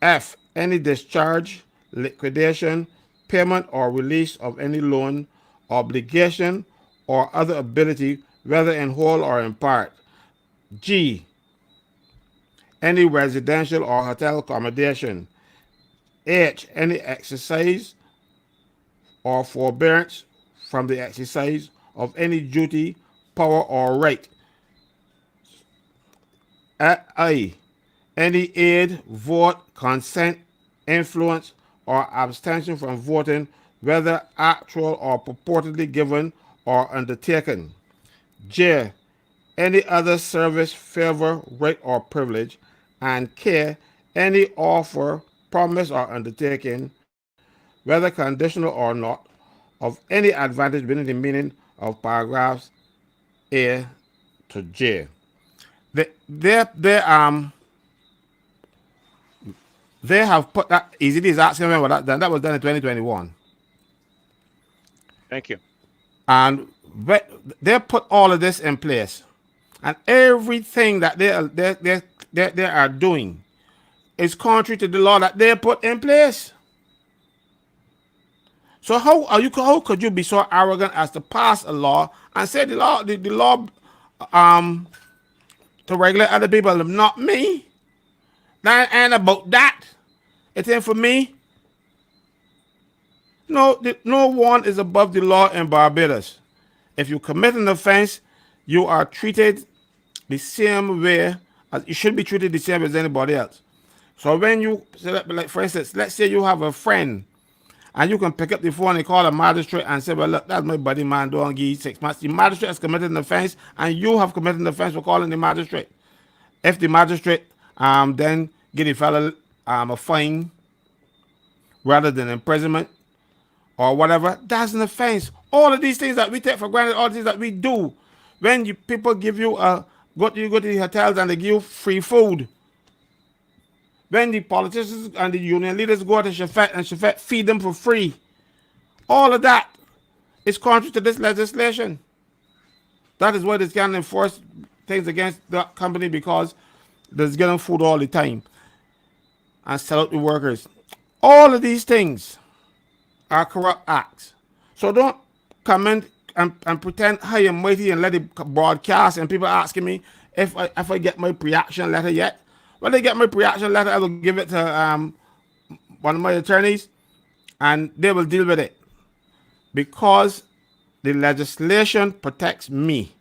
F, any discharge, liquidation, payment, or release of any loan, obligation, or other ability, whether in whole or in part. G, any residential or hotel accommodation. H, any exercise or forbearance from the exercise of any duty, power, or right. I, any aid, vote, consent, influence, or abstention from voting, whether actual or purportedly given or undertaken. J, any other service, favor, right, or privilege. And K, any offer, promise, or undertaking, whether conditional or not, of any advantage within the meaning of paragraphs A to J. They have put that. Easy is asking me what that done. That was done in 2021,
Thank you.
and they put all of this in place, and everything that they are doing is contrary to the law that they put in place. So how could you be so arrogant as to pass a law and say the law um to regulate other people, not me? That ain't about that. It ain't for me. No one is above the law in Barbados. If you commit an offense, you are treated the same way as you should be treated the same as anybody else. So when you, like for instance, let's say you have a friend and you can pick up the phone and call a magistrate and say, well, look, that's my buddy, man, don't give 6 months. The magistrate has committed an offense and you have committed an offense for calling the magistrate. If the magistrate then give the fellow a fine rather than imprisonment or whatever, that's an offense. All of these things that we take for granted, all the things that we do, when people give you you go to the hotels and they give you free food, when the politicians and the union leaders go to Shafet and Shafet feed them for free. All of that is contrary to this legislation. That is why they can enforce things against that company because they're getting food all the time and sell out the workers. All of these things are corrupt acts. So don't come in and pretend high and mighty and let it broadcast. And people asking me if I get my pre-action letter yet. When I get my pre-action letter, I will give it to one of my attorneys and they will deal with it. Because the legislation protects me.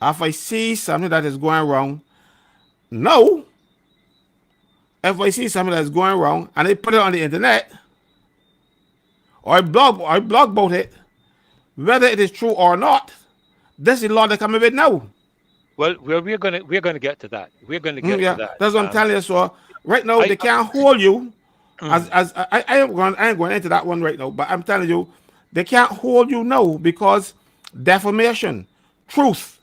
If I see something that is going wrong, no. If I see something that is going wrong and they put it on the internet, or I blog about it, whether it is true or not, this is the law that come with now.
Well, we're gonna get to that. We're gonna get to
Yeah,
that.
that's what I'm telling you. So right now
I
they can't hold you
mm,
as I ain't going into that one right now, but I'm telling you, they can't hold you now because defamation, truth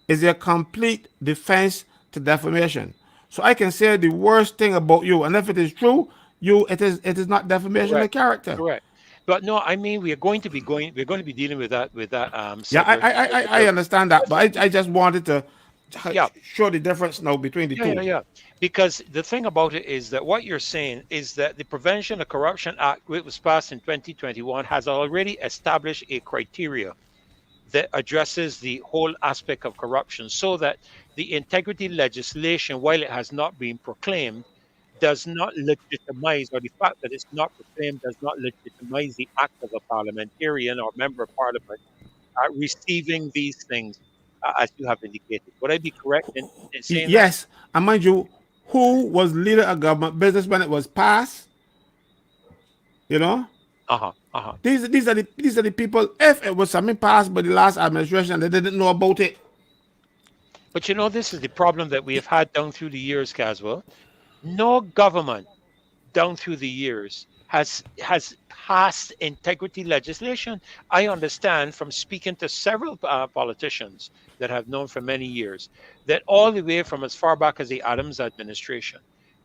is a complete defense to defamation. So I can say the worst thing about you, and if it is true, it is not defamation of
correct,
character.
correct. But no, I mean we're going to be dealing with that
Yeah, I
subject.
I I, I understand that, but I just wanted to
Yeah,
show the difference now between the
yeah, yeah,
two.
yeah. Because the thing about it is that what you're saying is that the Prevention of Corruption Act, which was passed in 2021, has already established a criteria that addresses the whole aspect of corruption so that the integrity legislation, while it has not been proclaimed, does not legitimize, or the fact that it's not proclaimed does not legitimize the act of a parliamentarian or member of parliament receiving these things, as you have indicated. Would I be correct in saying that?
Yes, and mind you, who was leader of government business when it was passed? You know,
Uh huh. Uh huh.
these are the people. If it was something passed by the last administration, they didn't know about it.
But you know, this is the problem that we have had down through the years, Caswell. No government down through the years has passed integrity legislation. I understand from speaking to several politicians that I've known for many years that all the way from as far back as the Adams administration,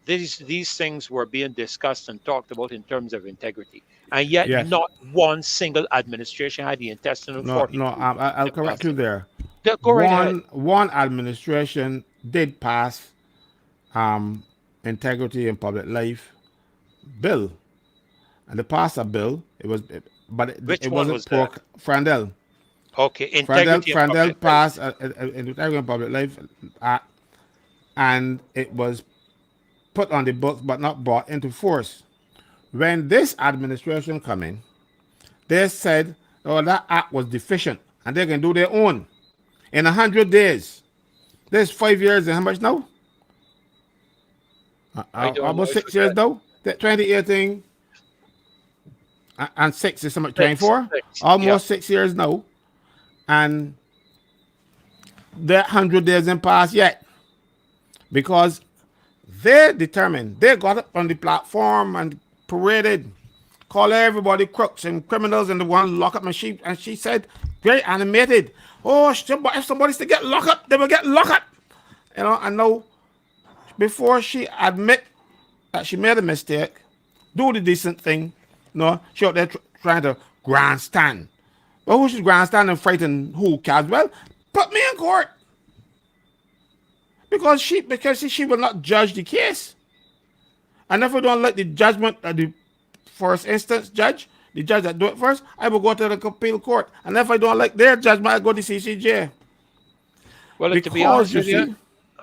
these things were being discussed and talked about in terms of integrity, and yet
Yes.
not one single administration had the intestinal
No.
fortitude
I'll
to
correct
pass
you
it.
there.
Go right ahead.
One administration did pass integrity in public life bill, and they passed a bill. But
Which
it
one
wasn't
was that?
pro Frandel.
Okay,
Frandel
integrity in public
Frandel
life.
passed integrity in public life, and it was put on the books but not brought into force. When this administration come in, they said, "Oh, that act was deficient, and they can do their own in 100 days." There's 5 years and how much now?
I don't know.
Almost
I
6 years
forget.
now. That 2018 and six is how much?
Six,
24.
six. Yeah.
Almost 6 years now, and that 100 days ain't passed yet because they determined. They got up on the platform and paraded, call everybody crooks and criminals and the one lock up and she said, very animated, "Oh, if somebody's to get locked up, they will get locked up." I know before she admit that she made a mistake, do the decent thing. She out there trying to grandstand. But who should grandstand and frighten who? Caswell? Put me in court because she will not judge the case. And if I don't like the judgment of the first instance judge, the judge that do it first, I will go to the appeal court. And if I don't like their judgment, I go to CCJ.
Well, to be
Because
honest
you
with you,
see,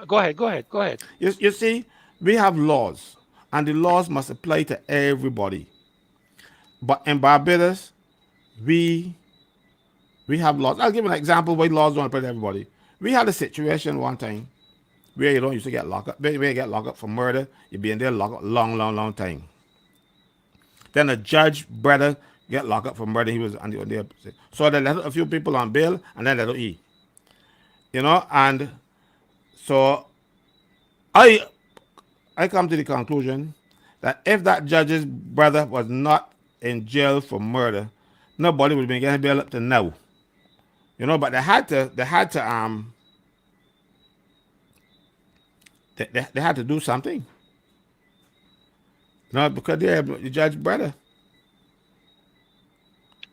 go ahead, go ahead, go ahead.
you see, we have laws, and the laws must apply to everybody. But in Barbados, we we have laws. I'll give an example why laws don't apply to everybody. We had a situation one time where you don't used to get locked up. Where you get locked up for murder, you be in there locked up long, long, long time. Then a judge brother get locked up for murder. He was on the opposite. So they let a few people on bail and then let E. And so I I come to the conclusion that if that judge's brother was not in jail for murder, nobody would have been getting bail up to now. But they had to do something. No, because the judge brother.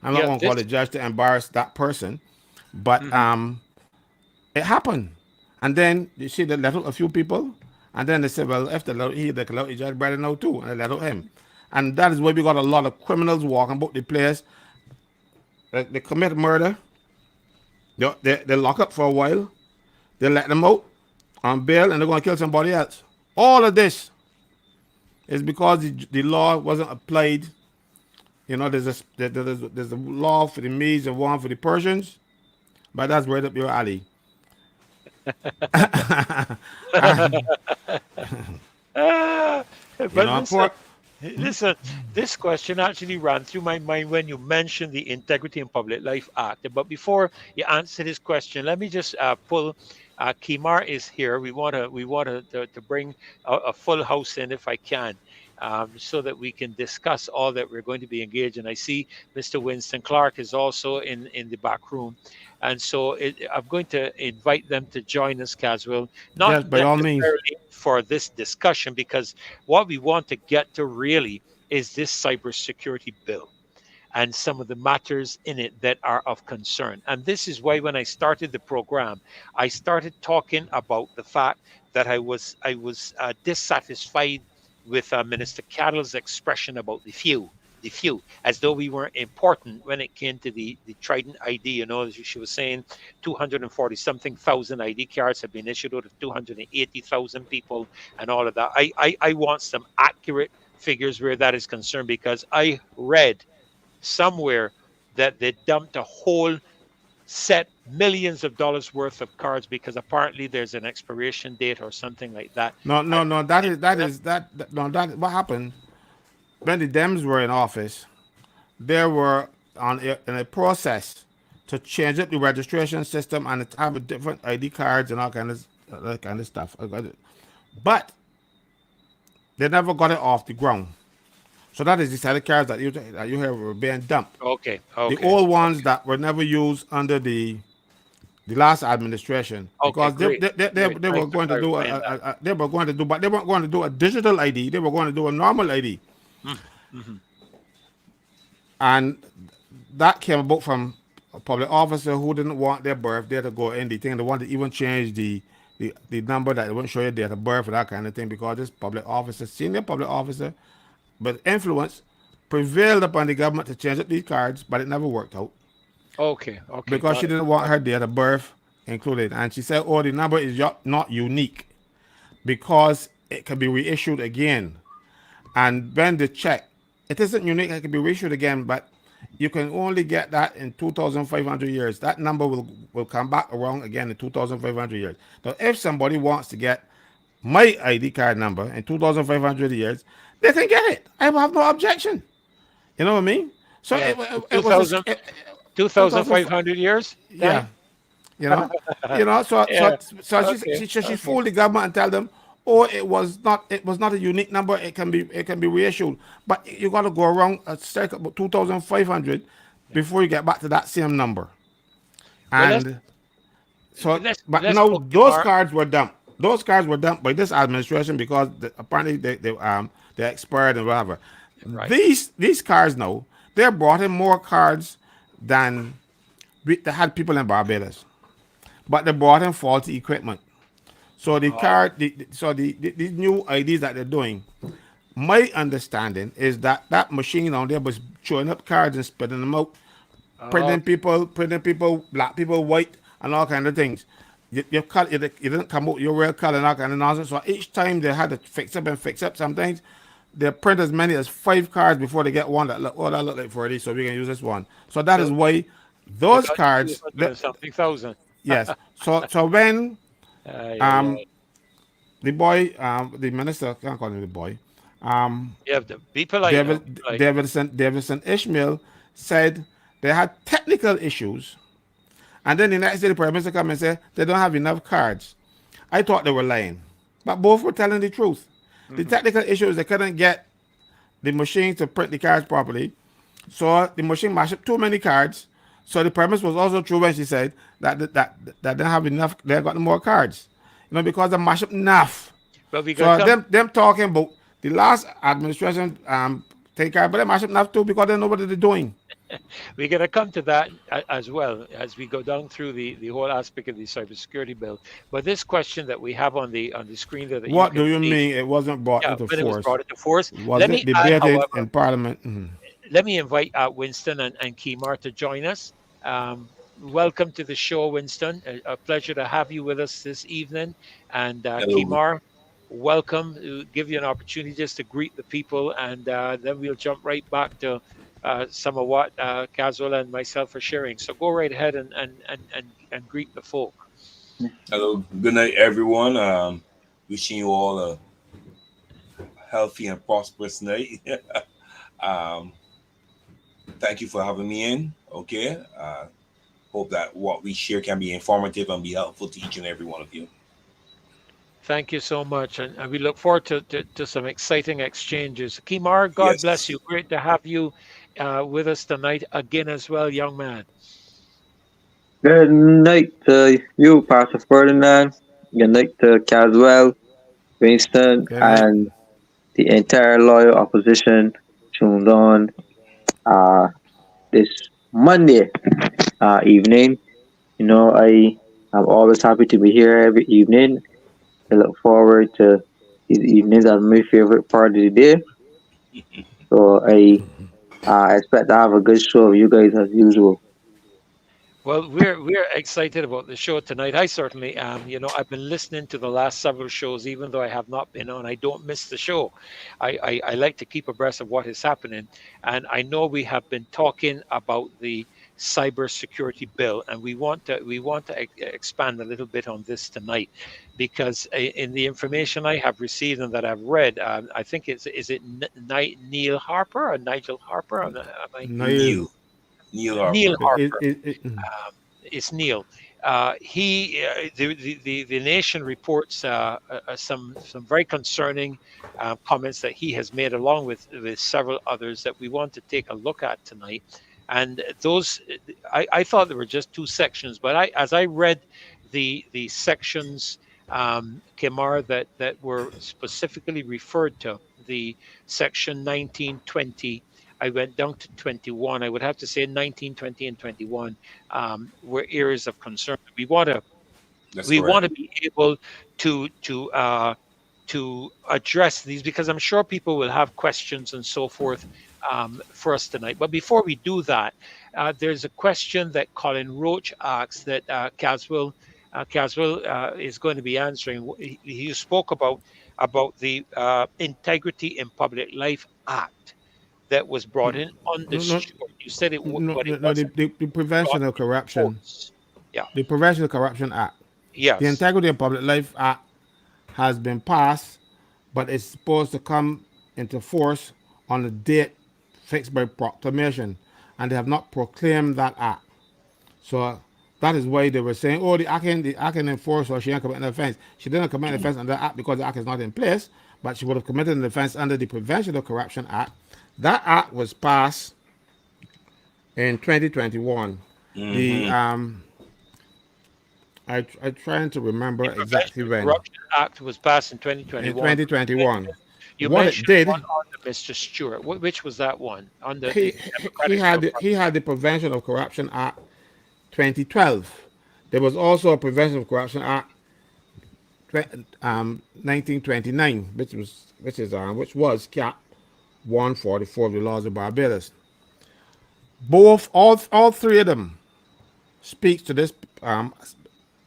I'm not
Yeah,
going to call the
this.
judge to embarrass that person, but
Mhm.
it happened. And then you see they let out a few people, and then they said, well, if they can let the judge brother know too, and they let out him. And that is where we got a lot of criminals walking about the place. They commit murder, they lock up for a while, they let them out on bail, and they're going to kill somebody else. All of this is because the law wasn't applied. You know, there's a law for the Medes and one for the Persians, but that's right up your alley. And,
Ah,
you
but
know,
listen,
poor.
listen, this question actually ran through my mind when you mentioned the Integrity in Public Life Act. But before you answer this question, let me just pull. Kimar is here. We want to bring a full house in if I can, so that we can discuss all that we're going to be engaged in. I see Mr. Winston Clark is also in the back room, and so I'm going to invite them to join us, Caswell. Not
Yes, by all means.
necessarily for this discussion, because what we want to get to really is this cybersecurity bill and some of the matters in it that are of concern. And this is why when I started the program, I started talking about the fact that I was dissatisfied with Minister Cattle's expression about the few, as though we weren't important when it came to the Trident ID. You know, as she was saying, 240 something thousand ID cards have been issued out of 280,000 people and all of that. I want some accurate figures where that is concerned, because I read somewhere that they dumped a whole set millions of dollars worth of cards because apparently there's an expiration date or something like that.
No,
I,
no, no. No, that what happened when the Dems were in office. They were in a process to change up the registration system and to have a different ID cards and all kind of stuff. But they never got it off the ground. So that is the set of cards that you hear were being dumped.
okay,
The
okay,
old ones that were never used under the last administration,
okay,
because
great, great.
they were
Thanks for
going to do
clarifying that.
they were going to do, but they weren't going to do a digital ID. They were going to do a normal ID,
Mm-hmm.
and that came about from a public officer who didn't want their birthday to go in the thing. They wanted to even change the number that they wouldn't show your date of birth or that kind of thing, because this public officer, senior public officer, but influence prevailed upon the government to change up these cards, but it never worked out
Okay, okay,
because
got
she
it,
didn't want
got
her
it.
date of birth included. And she said, oh, the number is not unique because it can be reissued again. And when the check, it isn't unique, it can be reissued again, but you can only get that in 2,500 years. That number will come back around again in 2,500 years. So if somebody wants to get my ID card number in 2,500 years, they can get it. I have no objection. You know what I mean? So
Yeah,
it was a
2000,
2000.
2,500 years
Yeah,
time.
you know, So
Yeah. Okay,
she
okay.
fooled the government and tell them, oh, it was not a unique number. It can be reissued, but you got to go around a circle about 2,500
Yeah.
before you get back to that same number.
Well, let's
And so,
let's
but
let's
no,
poke you
those
more.
cards were dumped. Those cards were dumped by this administration because apparently they expired and whatever.
Right.
These cards now, they brought in more cards than they had people in Barbados, but they brought in faulty equipment. So the
Oh,
card, these new IDs that they're doing, my understanding is that that machine on there was chewing up cards and spitting them out,
okay.
printing people, black people, white, and all kind of things. Your color, it didn't come out your real color and all kind of nonsense. So each time they had to fix up some things, they print as many as 5 cards before they get one that look, oh, that look like 40, so we can use this one. So that is
So
why
they
those
got you
cards,
200 and something thousand.
yes. So when
Yeah,
um
yeah.
the boy, the minister, I can't call him the boy, um,
You have to be polite now. Be polite.
Davidson Ishmael said they had technical issues, and then the next day the prime minister come and say they don't have enough cards. I thought they were lying, but both were telling the truth. The
Hmm.
technical issue is they couldn't get the machine to print the cards properly, so the machine mashed up too many cards. So the premise was also true when she said that they don't have enough. They got more cards, because they mash up enough.
But we got to
So
come.
them talking about The last administration take care, but them I shouldn't have to because they know what they're doing.
We're going to come to that as well as we go down through the whole aspect of the cybersecurity bill. But this question that we have on the screen there that you
What do
can
you
see,
mean it wasn't brought
yeah,
into
when it was
force?
brought into force.
Was
Let
it
me add,
debated in
however,
Parliament? Mhm.
let me invite Winston and Kemar to join us. Welcome to the show, Winston. A pleasure to have you with us this evening. And
Hello.
Kemar, welcome. Give you an opportunity just to greet the people, and then we'll jump right back to some of what Caswell and myself are sharing. So go right ahead and greet the folk.
Hello. Good night, everyone. Wishing you all a healthy and prosperous night. um, Thank you for having me in. Okay. Hope that what we share can be informative and be helpful to each and every one of you.
Thank you so much. And we look forward to some exciting exchanges. Kimar, God bless
Yes.
you. Great to have you with us tonight again as well, young man.
Good night to you, Pastor Ferdinand. Good night to Caswell, Winston,
Good night.
and the entire loyal opposition tuned on uh, this Monday evening. I'm always happy to be here every evening. I look forward to these evenings as my favorite part of the day. So I expect to have a good show of you guys as usual.
Well, we're excited about the show tonight. I certainly am. You know, I've been listening to the last several shows, even though I have not been on. I don't miss the show. I like to keep abreast of what is happening, and I know we have been talking about the cybersecurity bill, and we want to expand a little bit on this tonight, because in the information I have received and that I've read, I think Neil Harper or Nigel Harper? Am I
Neil,
Neil. Neil
Neil
Harper.
Harper? It's Neil. The nation reports some very concerning comments that he has made, along with several others that we want to take a look at tonight. And those, I thought there were just two sections, but as I read the sections, Kemar, that were specifically referred to, the section 1920. I went down to 21. I would have to say 19, 20, and 21 were areas of concern.
That's
We
correct.
want to be able to address these, because I'm sure people will have questions and so forth for us tonight. But before we do that, there's a question that Colin Roach asks that Caswell is going to be answering. He spoke about the Integrity in Public Life Act that was brought in under
no, no,
Stewart. You said but it
no,
wasn't
the
brought
Prevention of
into
Corruption,
force. Yeah.
the Prevention of Corruption Act, the
Yes.
Integrity of Public Life Act has been passed, but it's supposed to come into force on the date fixed by proclamation, and they have not proclaimed that act. So that is why they were saying, oh, the act can enforce or she didn't commit an offense. She didn't commit an offense under the act because the act is not in place, but she would have committed an offense under the Prevention of Corruption Act. That act was passed in 2021. The
Mm-hmm.
I trying to remember
The Prevention
exactly
of
when.
Corruption Act was passed in
In
2021. But
2021.
you
What it
mentioned one
did,
under Mr. Stewart. Which was that one? Under
he
the
he
Democratic
had he had the Prevention of Corruption Act 2012. There was also a Prevention of Corruption Act 1929, which was Cap 144 of the laws of Barbados. Both all three of them speaks to this um,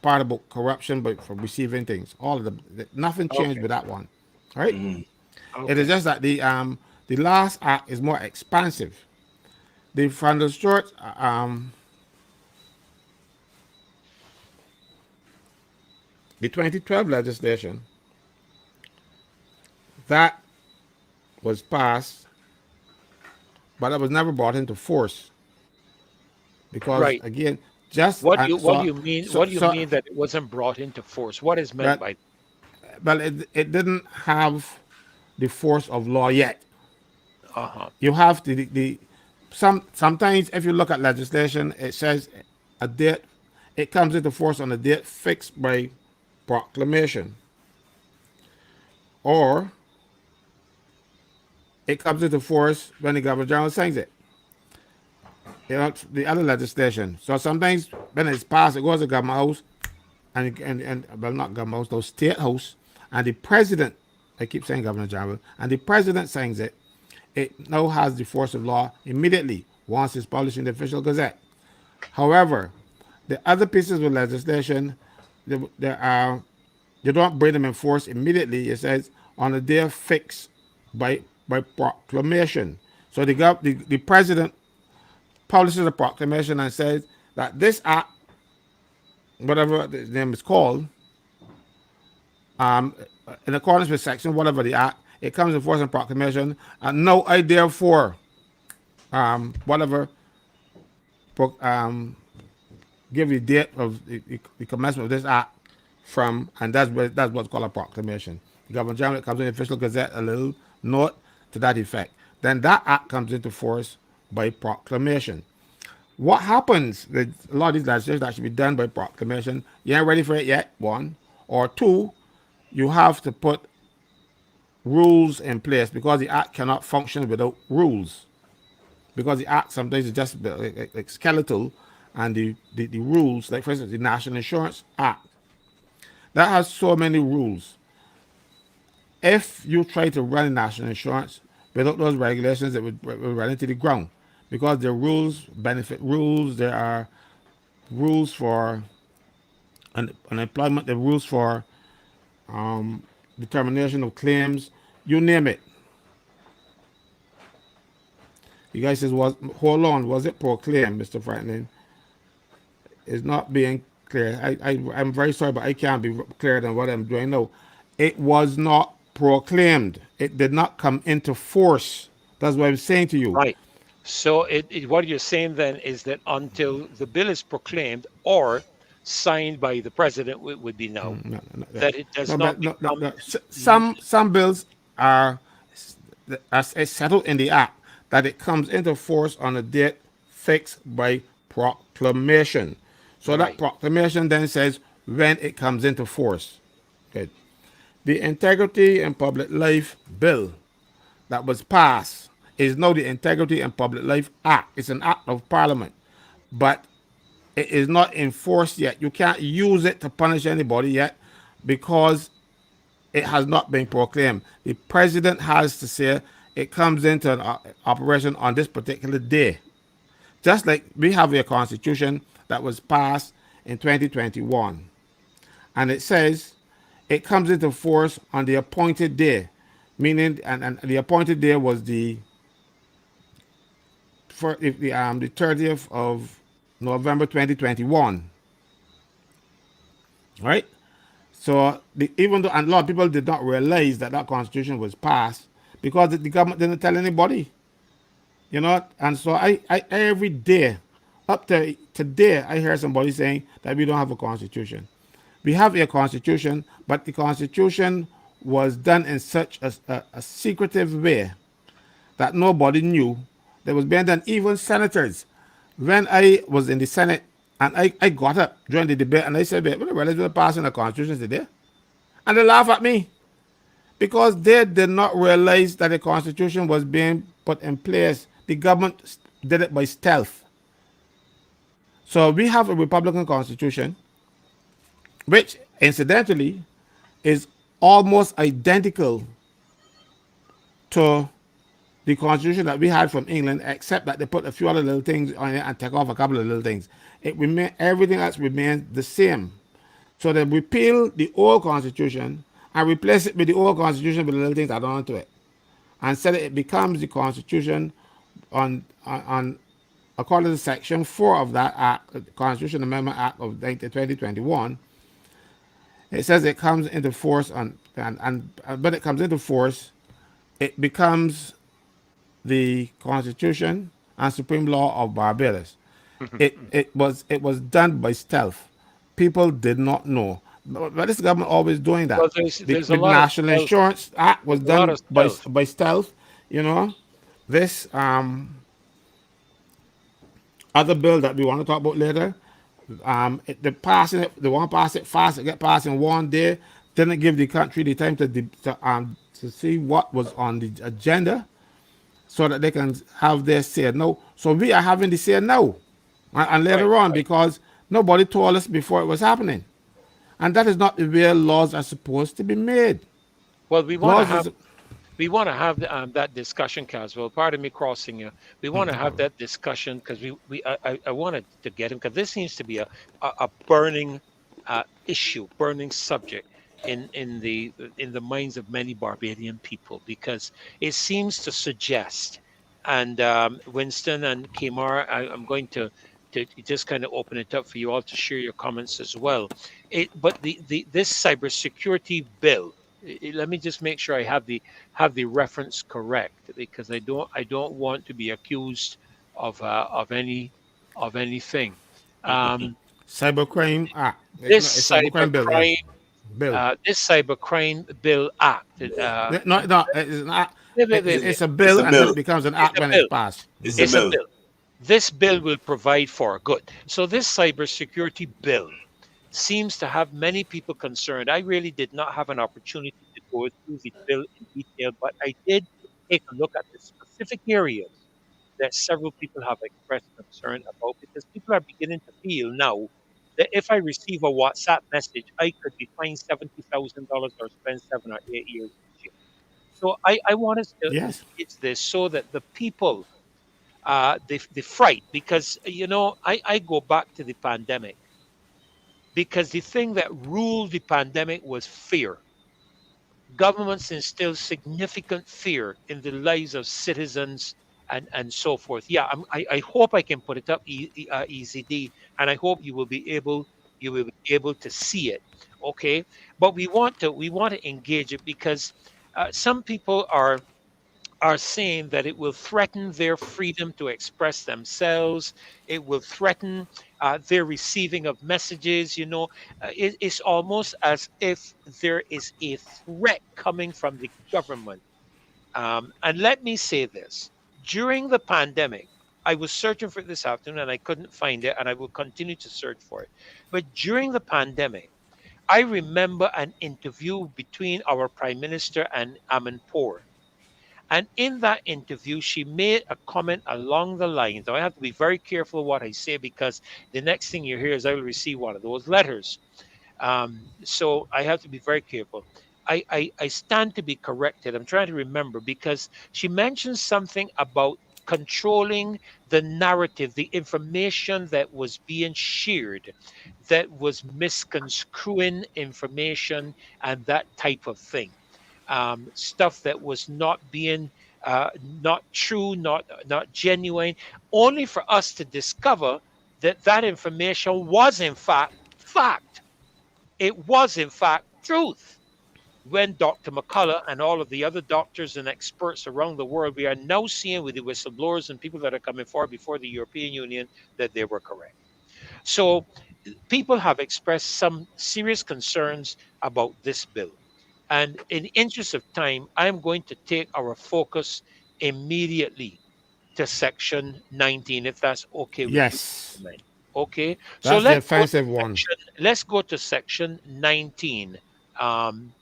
part about corruption, but for receiving things. All of them, nothing changed
Okay.
with that one. All right.
Mm-hmm.
It is
Okay.
just that the last act is more expansive. The from the short the 2012 legislation that was passed, but it was never brought into force because
Right.
again, just
What do you mean? What do you
so
mean that it wasn't brought into force? What is meant
but
by?
but it didn't have the force of law yet.
Uh-huh.
You have the sometimes if you look at legislation, it says a date, it comes into force on a date fixed by proclamation, or it comes into force when the Governor General signs it. You know, the other legislation. So sometimes when it's passed, it goes to Government House, and well, not Government House, those State House, and the President, I keep saying Governor General, and the President signs it. It now has the force of law immediately once it's published in the official gazette. However, the other pieces of legislation, there are, you don't bring them in force immediately. It says on a day fixed by proclamation. So the president publishes a proclamation and says that this act, whatever the name is called, in accordance with section whatever the act, it comes in force in proclamation, and no, I therefore, whatever, give the date of the commencement of this act from, and that's what's called a proclamation. The Governor General comes in the official gazette, a little note to that effect. Then that act comes into force by proclamation. What happens? A lot of these legislation that should be done by proclamation. You ain't ready for it yet, one. Or two, you have to put rules in place because the act cannot function without rules. Because the act sometimes is just like skeletal, and the rules, like for instance, the National Insurance Act, that has so many rules. If you try to run national insurance without those regulations, it would run into the ground because there are rules, benefit rules, there are rules for unemployment, there are rules for determination of claims, you name it. You guys says, hold on, was it proclaimed, Mr. Franklin? It's not being clear. I'm very sorry, but I can't be clearer than what I'm doing now. It was not proclaimed. It did not come into force. That's what I'm saying to you.
Right. So what you're saying then is that until the bill is proclaimed or signed by the president would be now, that it does not.
Some bills are settled in the act that it comes into force on a date fixed by proclamation. So that proclamation then says when it comes into force. Good. The Integrity in Public Life Bill that was passed is now the Integrity in Public Life Act. It's an act of Parliament, but it is not enforced yet. You can't use it to punish anybody yet because it has not been proclaimed. The president has to say it comes into an operation on this particular day. Just like we have a constitution that was passed in 2021, and it says it comes into force on the appointed day, meaning, and the appointed day was the 30th of November 2021, right? So even though, and a lot of people did not realize that that constitution was passed because the government didn't tell anybody, you know. And so I every day up to today, I hear somebody saying that we don't have a constitution. We have a constitution, but the constitution was done in such a secretive way that nobody knew that was being done. Even senators, when I was in the Senate and I got up during the debate and I said, "Well, we're passing a constitution today," and they laugh at me because they did not realize that the constitution was being put in place. The government did it by stealth. So we have a Republican constitution, which incidentally is almost identical to the constitution that we had from England, except that they put a few other little things on it and take off a couple of little things. Everything else remains the same. So they repeal the old constitution and replace it with the old constitution with the little things added onto it, and said it becomes the constitution on according to Section 4 of that Act, the Constitution Amendment Act of 2021. It says it comes into force when it comes into force, it becomes the Constitution and Supreme Law of Barbados. It was done by stealth. People did not know. But this government always doing that.
Well, there's
the National Insurance Act was done by stealth. You know, this other bill that we want to talk about later, they want to pass it fast. It get passed in one day. Didn't give the country the time to see what was on the agenda. so that they can have their say. No, so we are having the say now and
Right,
later on
right.
because nobody told us before it was happening. And that is not the way laws are supposed to be made.
Well,
Laws is
we want to have that discussion, Caswell. Pardon me crossing you. We want to
no
have
problem.
that discussion because I wanted to get him because this seems to be a burning issue, burning subject in the minds of many Barbadian people because it seems to suggest. And Winston and Kamar, I'm going to just kind of open it up for you all to share your comments as well. But this cybersecurity bill. Let me just make sure I have the reference correct because I don't want to be accused of of anything. Um,
Cybercrime Act. It's
this
cybercrime bill, yes. Bill.
this cybercrime bill act.
No, it's not.
Wait, wait, wait, wait.
It's a
It's
bill
a
and then it
bill.
becomes an
It's
act
a
when it's
bill.
passed.
It's a
It's a
bill.
bill. This bill will provide for good. So this cybersecurity bill seems to have many people concerned. I really did not have an opportunity to go through the bill in detail, but I did take a look at the specific areas that several people have expressed concern about because people are beginning to feel now that if I receive a WhatsApp message, I could be fined $70,000 or spend 7 or 8 years in jail. So I want us to
Yes.
engage this so that the people, the fright, because, I go back to the pandemic because the thing that ruled the pandemic was fear. Governments instill significant fear in the lives of citizens and so forth. Yeah, I hope I can put it up, EZD, and I hope you will be able to see it. Okay, but we want to engage it because some people are saying that it will threaten their freedom to express themselves. It will threaten their receiving of messages. It's almost as if there is a threat coming from the government. And let me say this during the pandemic, I was searching for it this afternoon and I couldn't find it, and I will continue to search for it. But during the pandemic, I remember an interview between our Prime Minister and Amanpour, and in that interview, she made a comment along the lines. Now, I have to be very careful what I say because the next thing you hear is I will receive one of those letters. So I have to be very careful. I stand to be corrected. I'm trying to remember because she mentioned something about controlling the narrative, the information that was being shared, that was misconstruing information and that type of thing. Stuff that was not being not true, not genuine, only for us to discover that that information was in fact. It was in fact truth. When Dr. McCullough and all of the other doctors and experts around the world, we are now seeing with the whistleblowers and people that are coming forward before the European Union that they were correct. So people have expressed some serious concerns about this bill. And in the interest of time, I'm going to take our focus immediately to section 19, if that's okay with you,
Yes.
gentlemen. Okay, so
That's the offensive one.
let's go to section 19. Um,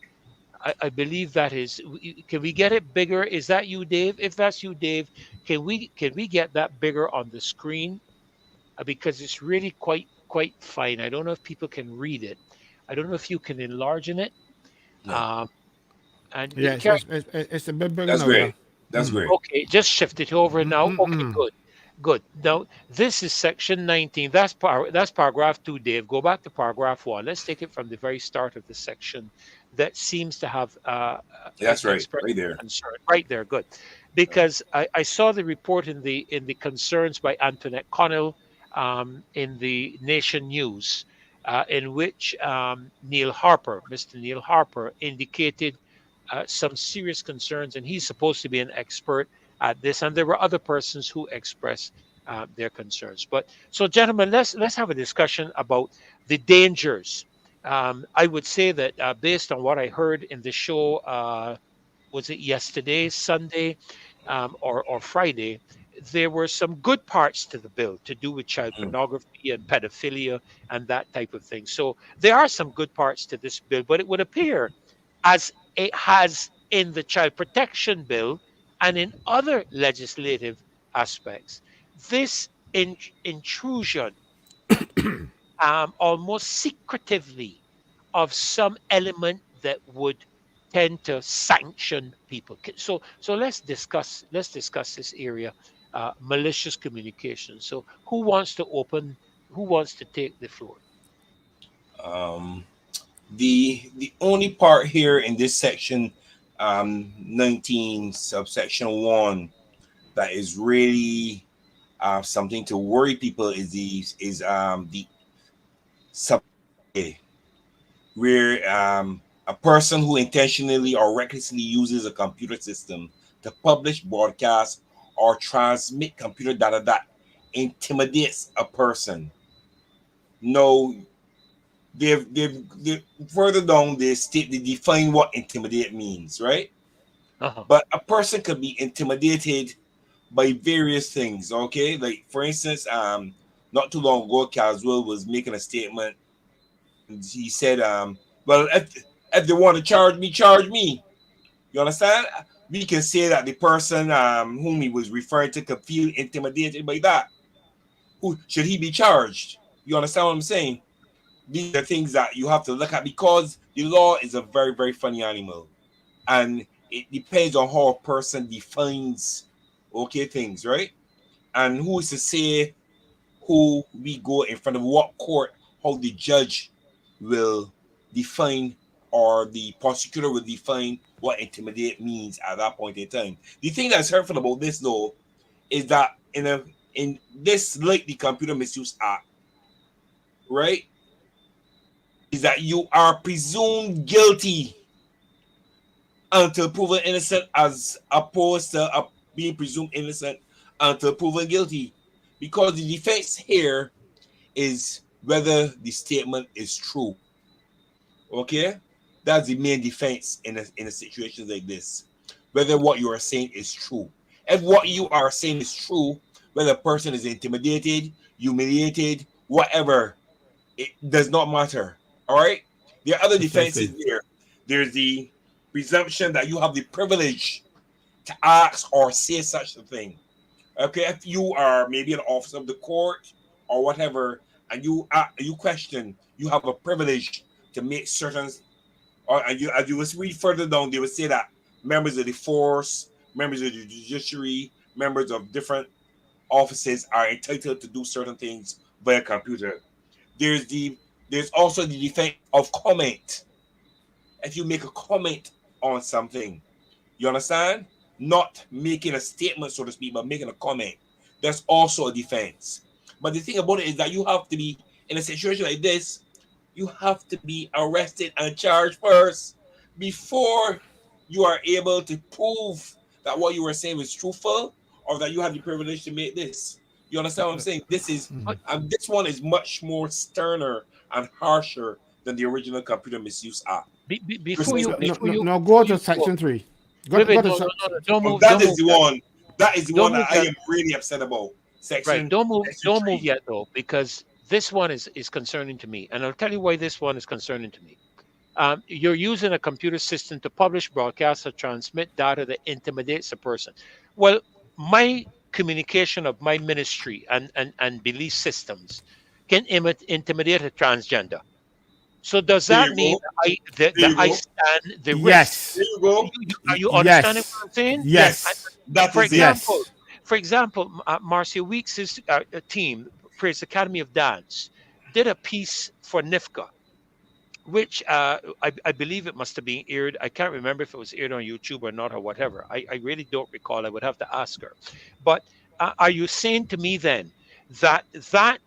I believe that is. Can we get it bigger? Is that you, Dave? If that's you, Dave, can we get that bigger on the screen? Because it's really quite fine. I don't know if people can read it. I don't know if you can enlarge in it.
No,
Um, and
Yes, it's a bit bigger
that's
now, yeah.
great. That's great.
okay, just shift it over now. Okay, good, good. Now this is section 19. That's paragraph 2, Dave. Go back to paragraph 1. Let's take it from the very start of the section that seems to have
That's right.
expressed
Right there.
concern. Right there, good. Because I saw the report in the concerns by Antoinette Connell in the Nation News, in which Mr. Neil Harper, indicated some serious concerns, and he's supposed to be an expert at this. And there were other persons who expressed their concerns. But so, gentlemen, let's have a discussion about the dangers. I would say that based on what I heard in the show, was it yesterday, Sunday, or Friday? There were some good parts to the bill to do with child
Mm.
pornography and pedophilia and that type of thing. So there are some good parts to this bill, but it would appear as it has in the child protection bill, And in other legislative aspects, this intrusion, almost secretively, of some element that would tend to sanction people. So let's discuss this area, malicious communication. So who wants to take the floor?
Um, the only part here in this section, 19 subsection 1, that is really something to worry people is the sub where a person who intentionally or recklessly uses a computer system to publish, broadcast, or transmit computer data that intimidates a person. No, they've further down they define what intimidate means, right?
Uh-huh.
But a person could be intimidated by various things. Okay, like for instance, not too long ago, Caswell was making a statement, and he said, well, if they want to charge me, charge me. You understand? We can say that the person whom he was referring to could feel intimidated by that. Who should he be charged? You understand what I'm saying? These are things that you have to look at, because the law is a very, very funny animal, and it depends on how a person defines things, right? And who is to say who we go in front of what court, how the judge will define, or the prosecutor will define what intimidate means at that point in time. The thing that's hurtful about this though is that in this, like the Computer Misuse Act, right, is that you are presumed guilty until proven innocent, as opposed to being presumed innocent until proven guilty. Because the defense here is whether the statement is true. Okay? That's the main defense in a situation like this. Whether what you are saying is true. If what you are saying is true, whether a person is intimidated, humiliated, whatever, it does not matter. All right? There are other defenses
Precisely.
here. There's the presumption that you have the privilege to ask or say such a thing. Okay, if you are maybe an officer of the court or whatever, and you question, you have a privilege to make certain, or and you as you will read further down, they will say that members of the force, members of the judiciary, members of different offices are entitled to do certain things via computer. There's the there's also the defense of comment. If you make a comment on something, you understand? Not making a statement, so to speak, but making a comment. That's also a defense. But the thing about it is that you have to be, in a situation like this, you have to be arrested and charged first before you are able to prove that what you were saying was truthful, or that you have the privilege to make this. You understand what I'm saying?
But
This one is much more sterner and harsher than the original Computer Misuse Act.
before
This
you
No, no,
before
no,
you
no, go
before
to
you go,
section 3.
wait,
Go
wait,
to
no, no, no, no, don't move,
That
don't
is
move
the
yet,
one. That is the
don't
one
move
that I
yet.
am really upset about.
Right,
Section
don't move
three.
yet though, because this one is concerning to me, and I'll tell you why this one is concerning to me. You're using a computer system to publish, broadcast, or transmit data that intimidates a person. Well, my communication of my ministry and belief systems can intimidate a transgender. So does
There
that
you
mean
go. There
that
you
I
go.
stand the risk?
There
Yes.
you go.
Are you understanding
Yes.
what I'm saying? And
Yes.
Yes, that
for
is it.
example,
Yes.
Marcia Weeks' team, Praise Academy of Dance, did a piece for NIFCA, which I believe it must have been aired. I can't remember if it was aired on YouTube or not or whatever. I really don't recall. I would have to ask her. But are you saying to me then that that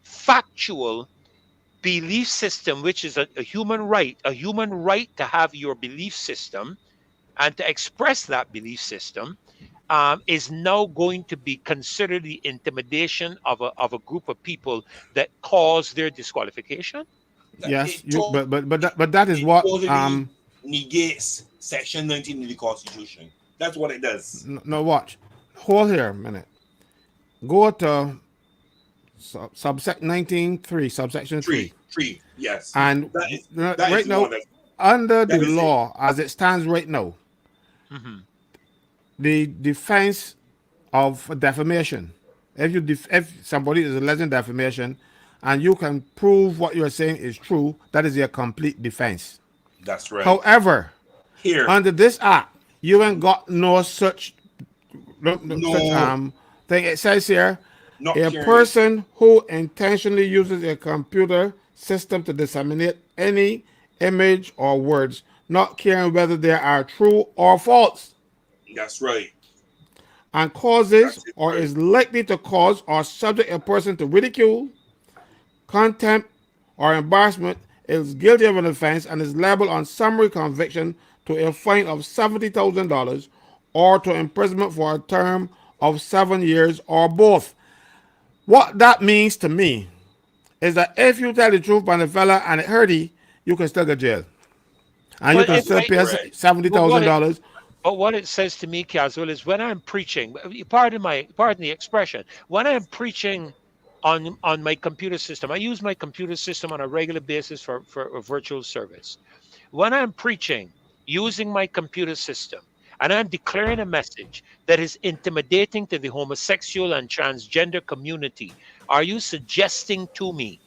factual belief system, which is a human right to have your belief system and to express that belief system, is now going to be considered the intimidation of a group of people that cause their disqualification?
Yes.
It totally,
But that is
it
what
totally negates Section 19 of the Constitution. That's what it does.
no, watch. Hold here a minute. Go to subsection 19.3, subsection 3.
Three. Yes,
And
that is
right
the one
now, under the
that is it.
law as it stands right now,
Hmm.
the defense of defamation. If somebody is alleging defamation, and you can prove what you're saying is true, that is your complete defense.
That's right.
However,
Here,
under this act, you ain't got no such such
no,
thing. It says here,
not
a
carrying.
person who intentionally uses a computer system to disseminate any image or words, not caring whether they are true or false,
That's right.
and causes
That's it,
or
right.
is likely to cause or subject a person to ridicule, contempt, or embarrassment, is guilty of an offense and is liable on summary conviction to a fine of $70,000 or to imprisonment for a term of 7 years or both. What that means to me is that if you tell the truth by the fella and it hurt you can still get jail. And you
But
can
if
still
I,
pay
Correct.
but what it,
$70,000.
but what it says to me, Caswell, is when I'm preaching. Pardon the expression. When I'm preaching on my computer system, I use my computer system on a regular basis for a virtual service. When I'm preaching using my computer system and I'm declaring a message that is intimidating to the homosexual and transgender community, are you suggesting to me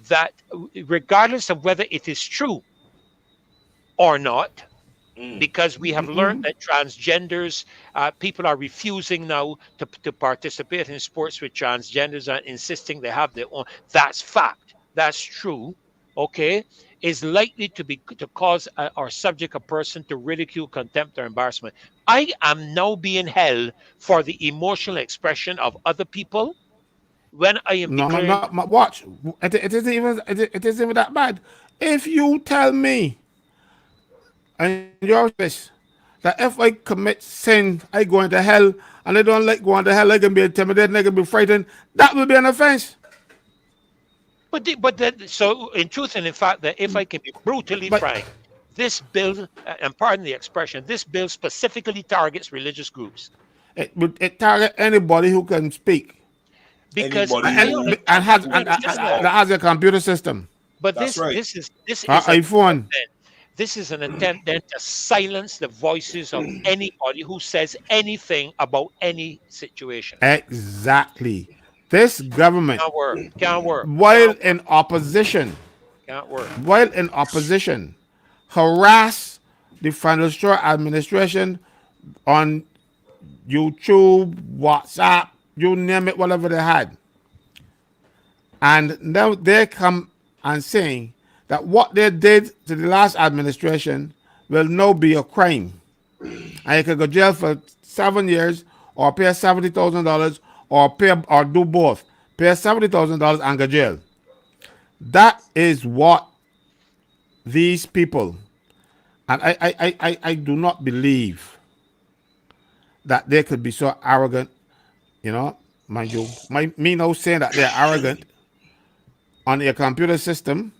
that, regardless of whether it is true or not,
Mm.
because we have learned that transgenders, people are refusing now to participate in sports with transgenders and insisting they have their own. That's fact. That's true. Okay, is likely to cause or subject a person to ridicule, contempt, or embarrassment. I am now being held for the emotional expression of other people when I am
No, no,
declaring.
no. Watch. It isn't even that bad. If you tell me and your office that if I commit sin, I go into hell, and I don't like going to hell, I can be intimidated, I can be frightened, that will be an offense.
So in truth and in fact, that if I can be brutally
But
frank, this bill, and pardon the expression, this bill specifically targets religious groups
it target anybody who can speak
because
Anybody
and has
I
who
understand that.
that has a computer system,
But
That's right.
this is an attempt
iPhone.
then. This is an attempt then to silence the voices of anybody who says anything about any situation.
Exactly. This government,
Can't work. Can't work.
while
Can't work.
in opposition,
Can't work.
while in opposition, harass the financial administration on YouTube, WhatsApp, you name it, whatever they had. And now they come and saying that what they did to the last administration will now be a crime. And you can go jail for 7 years or pay $70,000 or pay or do both. Pay $70,000 and go jail. That is what these people, and I do not believe that they could be so arrogant, you know, mind you, me no saying that they're arrogant on a computer system,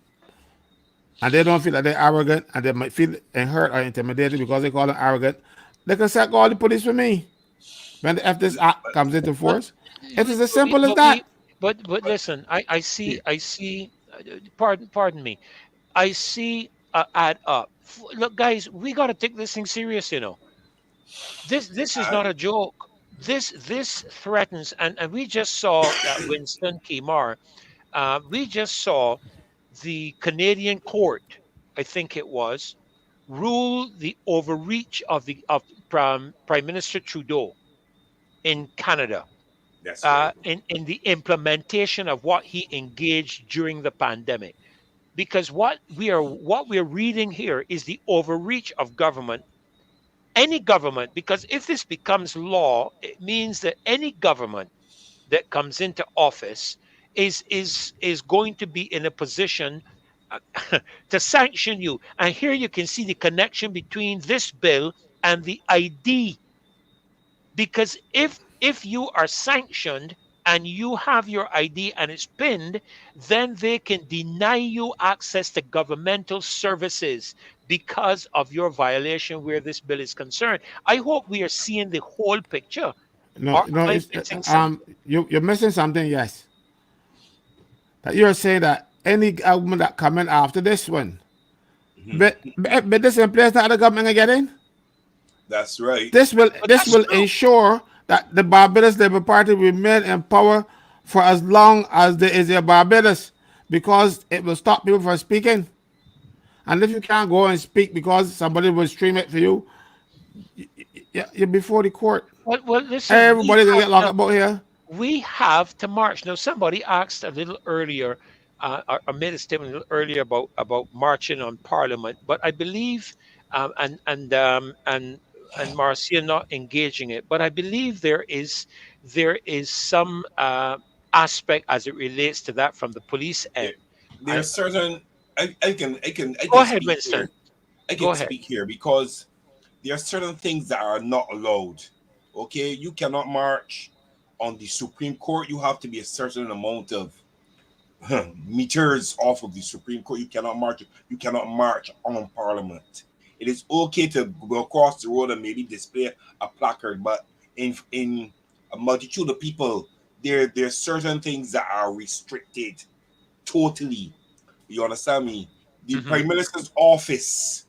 and they don't feel that they're arrogant, and they might feel hurt or intimidated because they call them arrogant. They can say, call the police for me when if this act comes into
But
force. It is as
but we
simple as
but we
that.
but listen, I see. Pardon me. I see add up. Look, guys, we got to take this thing serious. This is
I,
not a joke. This threatens, and we just saw that Winston Kimar. We just saw the Canadian court, I think it was, rule the overreach of Prime Minister Trudeau in Canada,
that's right.
in the implementation of what he engaged during the pandemic. Because what we're reading here is the overreach of government, any government. Because if this becomes law, it means that any government that comes into office is going to be in a position to sanction you. And here you can see the connection between this bill and the ID, because if you are sanctioned and you have your ID and it's pinned, then they can deny you access to governmental services because of your violation where this bill is concerned. I hope we are seeing the whole picture.
No,
Or
no,
am I
it's
missing something?
you're missing something. Yes, that you're saying that any government that come in after this one,
Mhm.
but this in place that the government can get in.
That's right.
But
This
that's
will
true.
ensure that the Barbados Labour Party will remain in power for as long as there is a Barbados, because it will stop people from speaking. And if you can't go and speak because somebody will stream it for you, you're before the court.
Well, listen, we
Everybody's gonna
have
get locked
now.
up out here.
We have to march. Now, somebody asked a little earlier, or made a statement a little earlier about marching on Parliament, but I believe, and Marcia not engaging it, but I believe there is some aspect as it relates to that from the police
There,
end. I
there's certain. I
Go
can
ahead,
speak here.
Winston.
I
Go
can
ahead.
speak here because there are certain things that are not allowed. Okay, you cannot march on the Supreme Court. You have to be a certain amount of meters off of the Supreme Court. You cannot march. You cannot march on Parliament. It is okay to go across the road and maybe display a placard, but in a multitude of people, there's certain things that are restricted totally. You understand me? The
Hmm.
Prime Minister's office,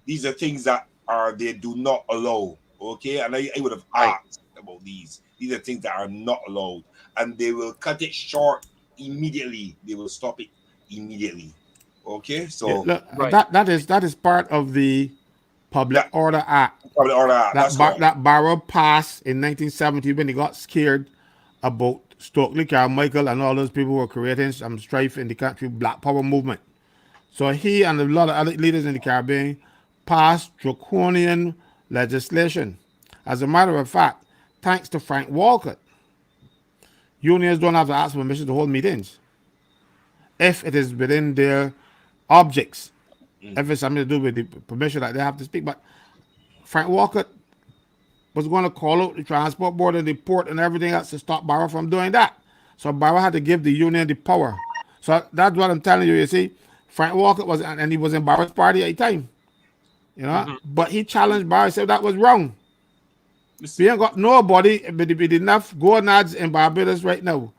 these are things that are they do not allow. Okay, and I would have
Right.
asked about these. These are things that are not allowed, and they will cut it short immediately. They will stop it immediately. Okay,
Yeah,
so
look,
Right.
that is part of the Public
that
Order Act
probably all that. That's correct.
that Barrow passed in 1970 when he got scared about Stokely Carmichael and all those people who were creating some strife in the country, Black Power movement. So he and a lot of other leaders in the Caribbean passed draconian legislation. As a matter of fact, thanks to Frank Walcott, unions don't have to ask permission to hold meetings if it is within their objects.
Mm.
If it's something to do with the permission that they have to speak. But Frank Walcott was going to call out the transport board and the port and everything else to stop Barrow from doing that. So Barrow had to give the union the power. So that's what I'm telling you. You see, Frank Walcott was, and he was in Barrow's party at the time,
Hmm.
but he challenged Barrow, said that was wrong.
Listen,
We ain't got nobody with enough gonads in Barbados right now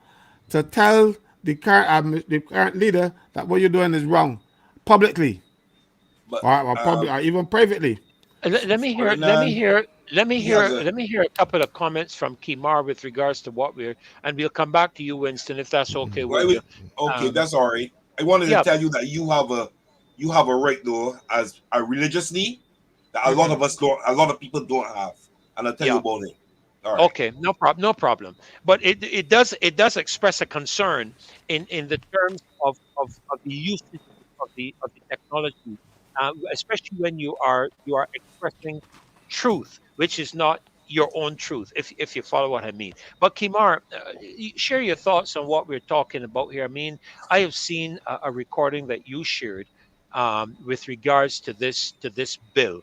to tell the current leader that what you're doing is wrong publicly,
but
or public, or even privately.
Let me hear. Let me
Ferdinand,
hear. Let me
he has
hear.
a
Let me hear a couple of comments from Kimar with regards to what we're, and we'll come back to you, Winston, if that's okay
well,
with you.
okay.
Um,
That's all right. I wanted to
yeah.
tell you that you have a right though as a religiously that a lot
Hmm.
of us don't. A lot of people don't have, and I'll tell you
Yeah.
about it. All right.
Okay. No problem. No problem. But it does express a concern in the terms of the usage of the technology, especially when you are expressing truth, which is not your own truth, if you follow what I mean. But Kimar, share your thoughts on what we're talking about here. I mean, I have seen a recording that you shared with regards to this bill.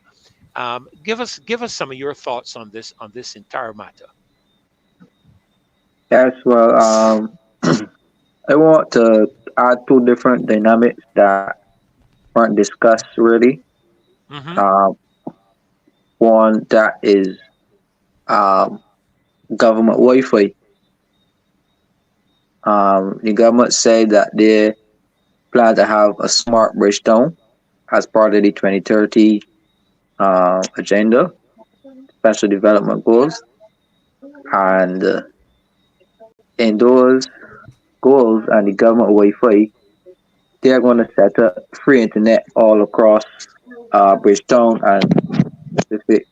Give us some of your thoughts on this entire matter.
Yes, well, I want to add two different dynamics that weren't discussed really.
Hmm.
Um, One that is um, government Wi-Fi. The government said that they plan to have a smart bridge down as part of the 2030 agenda, special development goals, and in those goals and the government Wi-Fi, they are going to set up free internet all across Bridgetown and specific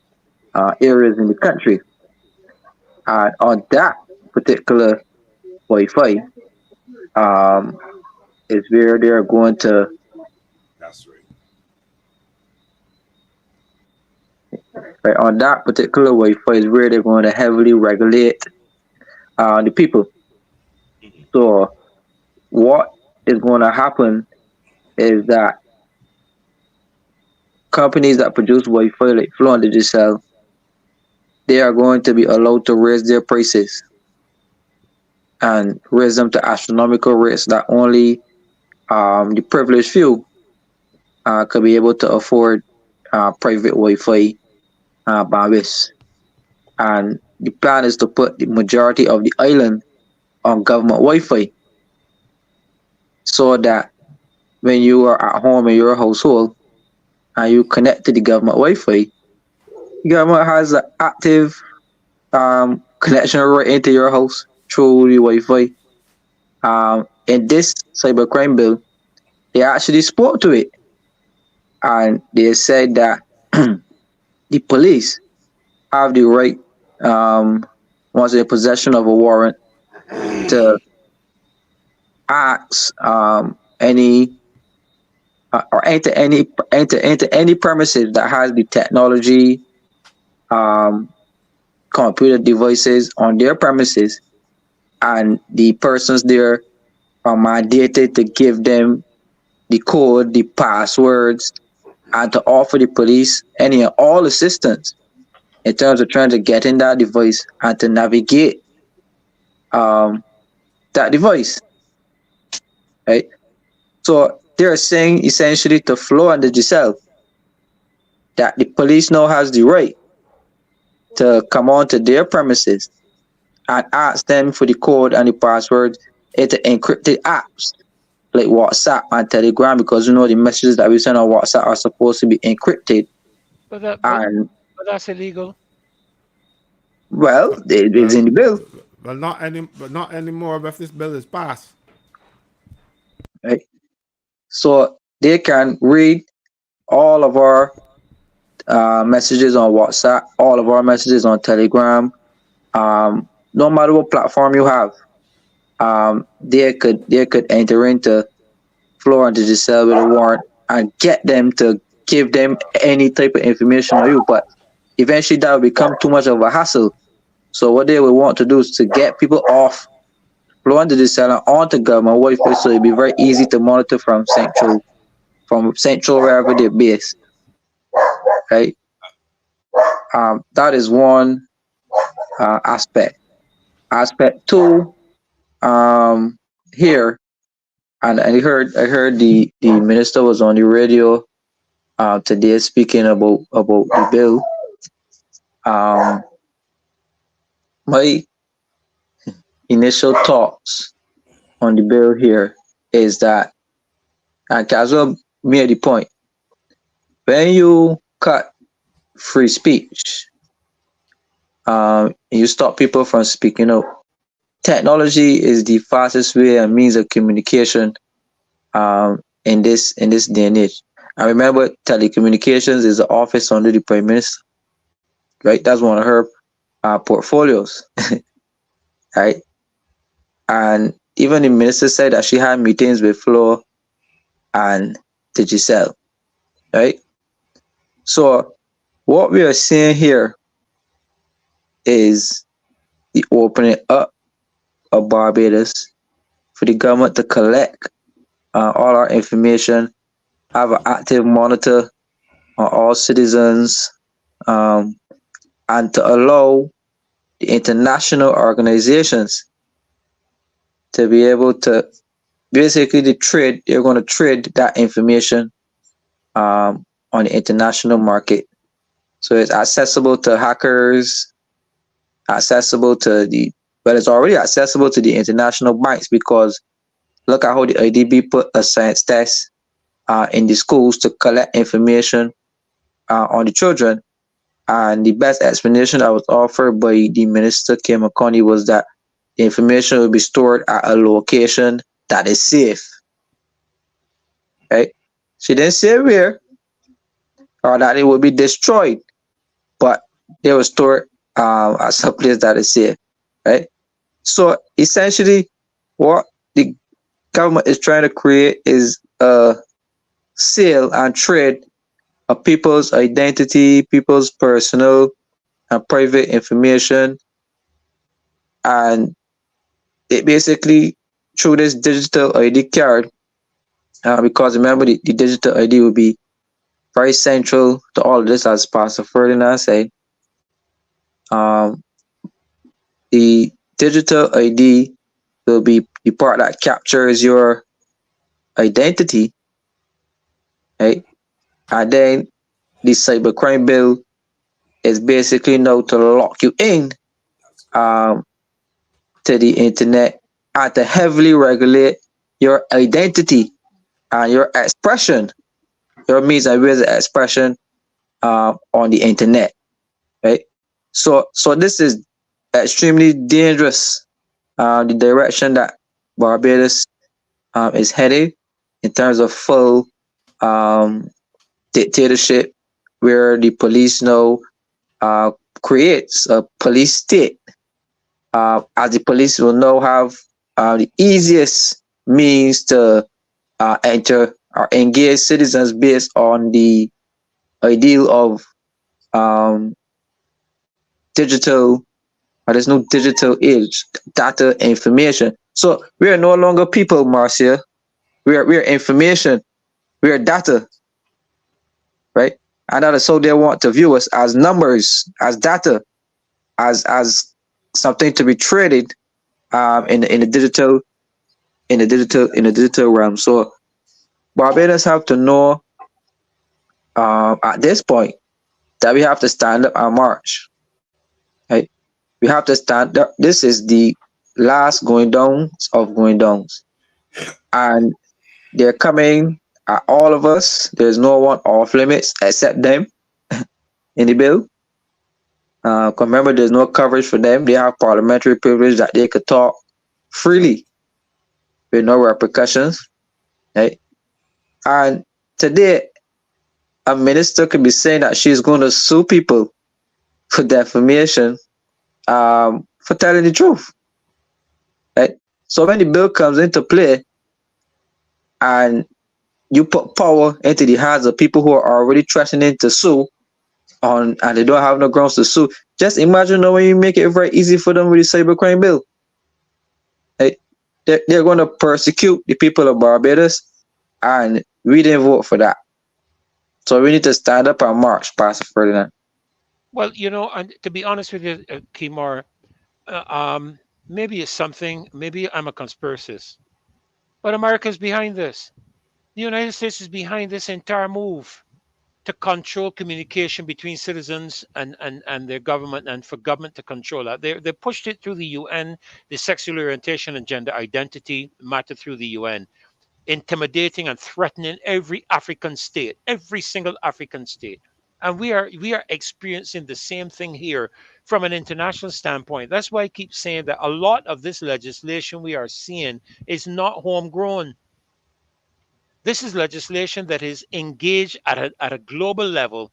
areas in the country. And on that particular Wi-Fi, um, is where they are going to,
That's right.
right, on that particular Wi-Fi is where they're going to heavily regulate the people.
Mhm.
So what is going to happen is that companies that produce Wi-Fi like Flow and Digicel, they are going to be allowed to raise their prices and raise them to astronomical rates that only the privileged few could be able to afford private Wi-Fi bandwidth. And the plan is to put the majority of the island on government Wi-Fi, so that when you are at home in your household and you connect to the government Wi-Fi, government has an active connection right into your house through the Wi-Fi. In this cybercrime bill, they actually spoke to it, and they said that the police have the right, once in possession of a warrant, to ask any or enter any premises that has the technology, um, computer devices on their premises, and the persons there are mandated to give them the code, the passwords, and to offer the police any and all assistance in terms of trying to get in that device and to navigate um, that device, right? So they're saying essentially to Flo and the Giselle that the police now has the right to come onto their premises and ask them for the code and the password into encrypted apps like WhatsApp and Telegram, because the messages that we send on WhatsApp are supposed to be encrypted.
But that, but,
And
but that's illegal.
well, it's
Well,
in the bill,
but not anymore if this bill is passed.
right? So they can read all of our messages on WhatsApp, all of our messages on Telegram, no matter what platform you have. They could enter into Flora and Giselle with a warrant and get them to give them any type of information on you. But eventually that will become too much of a hassle. So what they will want to do is to get people off Flora and Giselle and onto government Wi-Fi, so it'll be very easy to monitor from central wherever they're based. Right? That is one aspect. Aspect two, here, and I heard the minister was on the radio today speaking about the bill. Um, my initial thoughts on the bill here is that, and Casual made the point, when you cut free speech, you stop people from speaking out. Technology is the fastest way and means of communication in this day and age. I remember telecommunications is the office under the Prime Minister, right? That's one of her portfolios, right? And even the minister said that she had meetings with Flo and the Giselle, right? So what we are seeing here is the opening up of Barbados for the government to collect all our information, have an active monitor on all citizens, and to allow the international organizations to be able to basically they're going to trade that information on the international market. So it's accessible to hackers, it's already accessible to the international banks, because look at how the IDB put a science test in the schools to collect information on the children. And the best explanation that was offered by the minister, Kim McConney, was that the information will be stored at a location that is safe. Right? She didn't say where or that it will be destroyed, but they will store at some place that is safe. Right? So essentially, what the government is trying to create is a sale and trade of people's identity, people's personal and private information, and it basically through this digital ID card, because remember the digital ID will be very central to all of this, as Pastor Ferdinand said. The digital ID will be the part that captures your identity, right? And then the cybercrime bill is basically now to lock you in to the internet and to heavily regulate your identity and your expression, your means and ways of expression on the internet. right? So this is extremely dangerous. The direction that Barbados is heading in terms of full um, dictatorship, where the police now uh, creates a police state, as the police will now have the easiest means to enter or engage citizens based on the ideal of um, digital, there's no digital age, data information. So we are no longer people, Marcia. We are information. We are data, right? And that is how they want to view us, as numbers, as data, as something to be traded in the digital realm. So Barbados have to know at this point that we have to stand up and march. Right? We have to stand up. This is the last going downs of going downs, and they're coming at all of us. There's no one off limits except them in the bill. 'Cause remember, there's no coverage for them. They have parliamentary privilege that they could talk freely with no repercussions. Right? And today, a minister could be saying that she's going to sue people for defamation for telling the truth. Right? So when the bill comes into play and you put power into the hands of people who are already threatening to sue on and they don't have no grounds to sue, just imagine now when you make it very easy for them with the cybercrime bill. Right? They're going to persecute the people of Barbados, and we didn't vote for that. So we need to stand up and march, Pastor Ferdinand.
Well, and to be honest with you, Kimar, uh, um, maybe it's something, maybe I'm a conspiracist, but America's behind this. The United States is behind this entire move to control communication between citizens and their government, and for government to control that. They pushed it through the UN, the sexual orientation and gender identity matter through the UN, intimidating and threatening every single African state. And we are experiencing the same thing here from an international standpoint. That's why I keep saying that a lot of this legislation we are seeing is not homegrown. This is legislation that is engaged at a global level,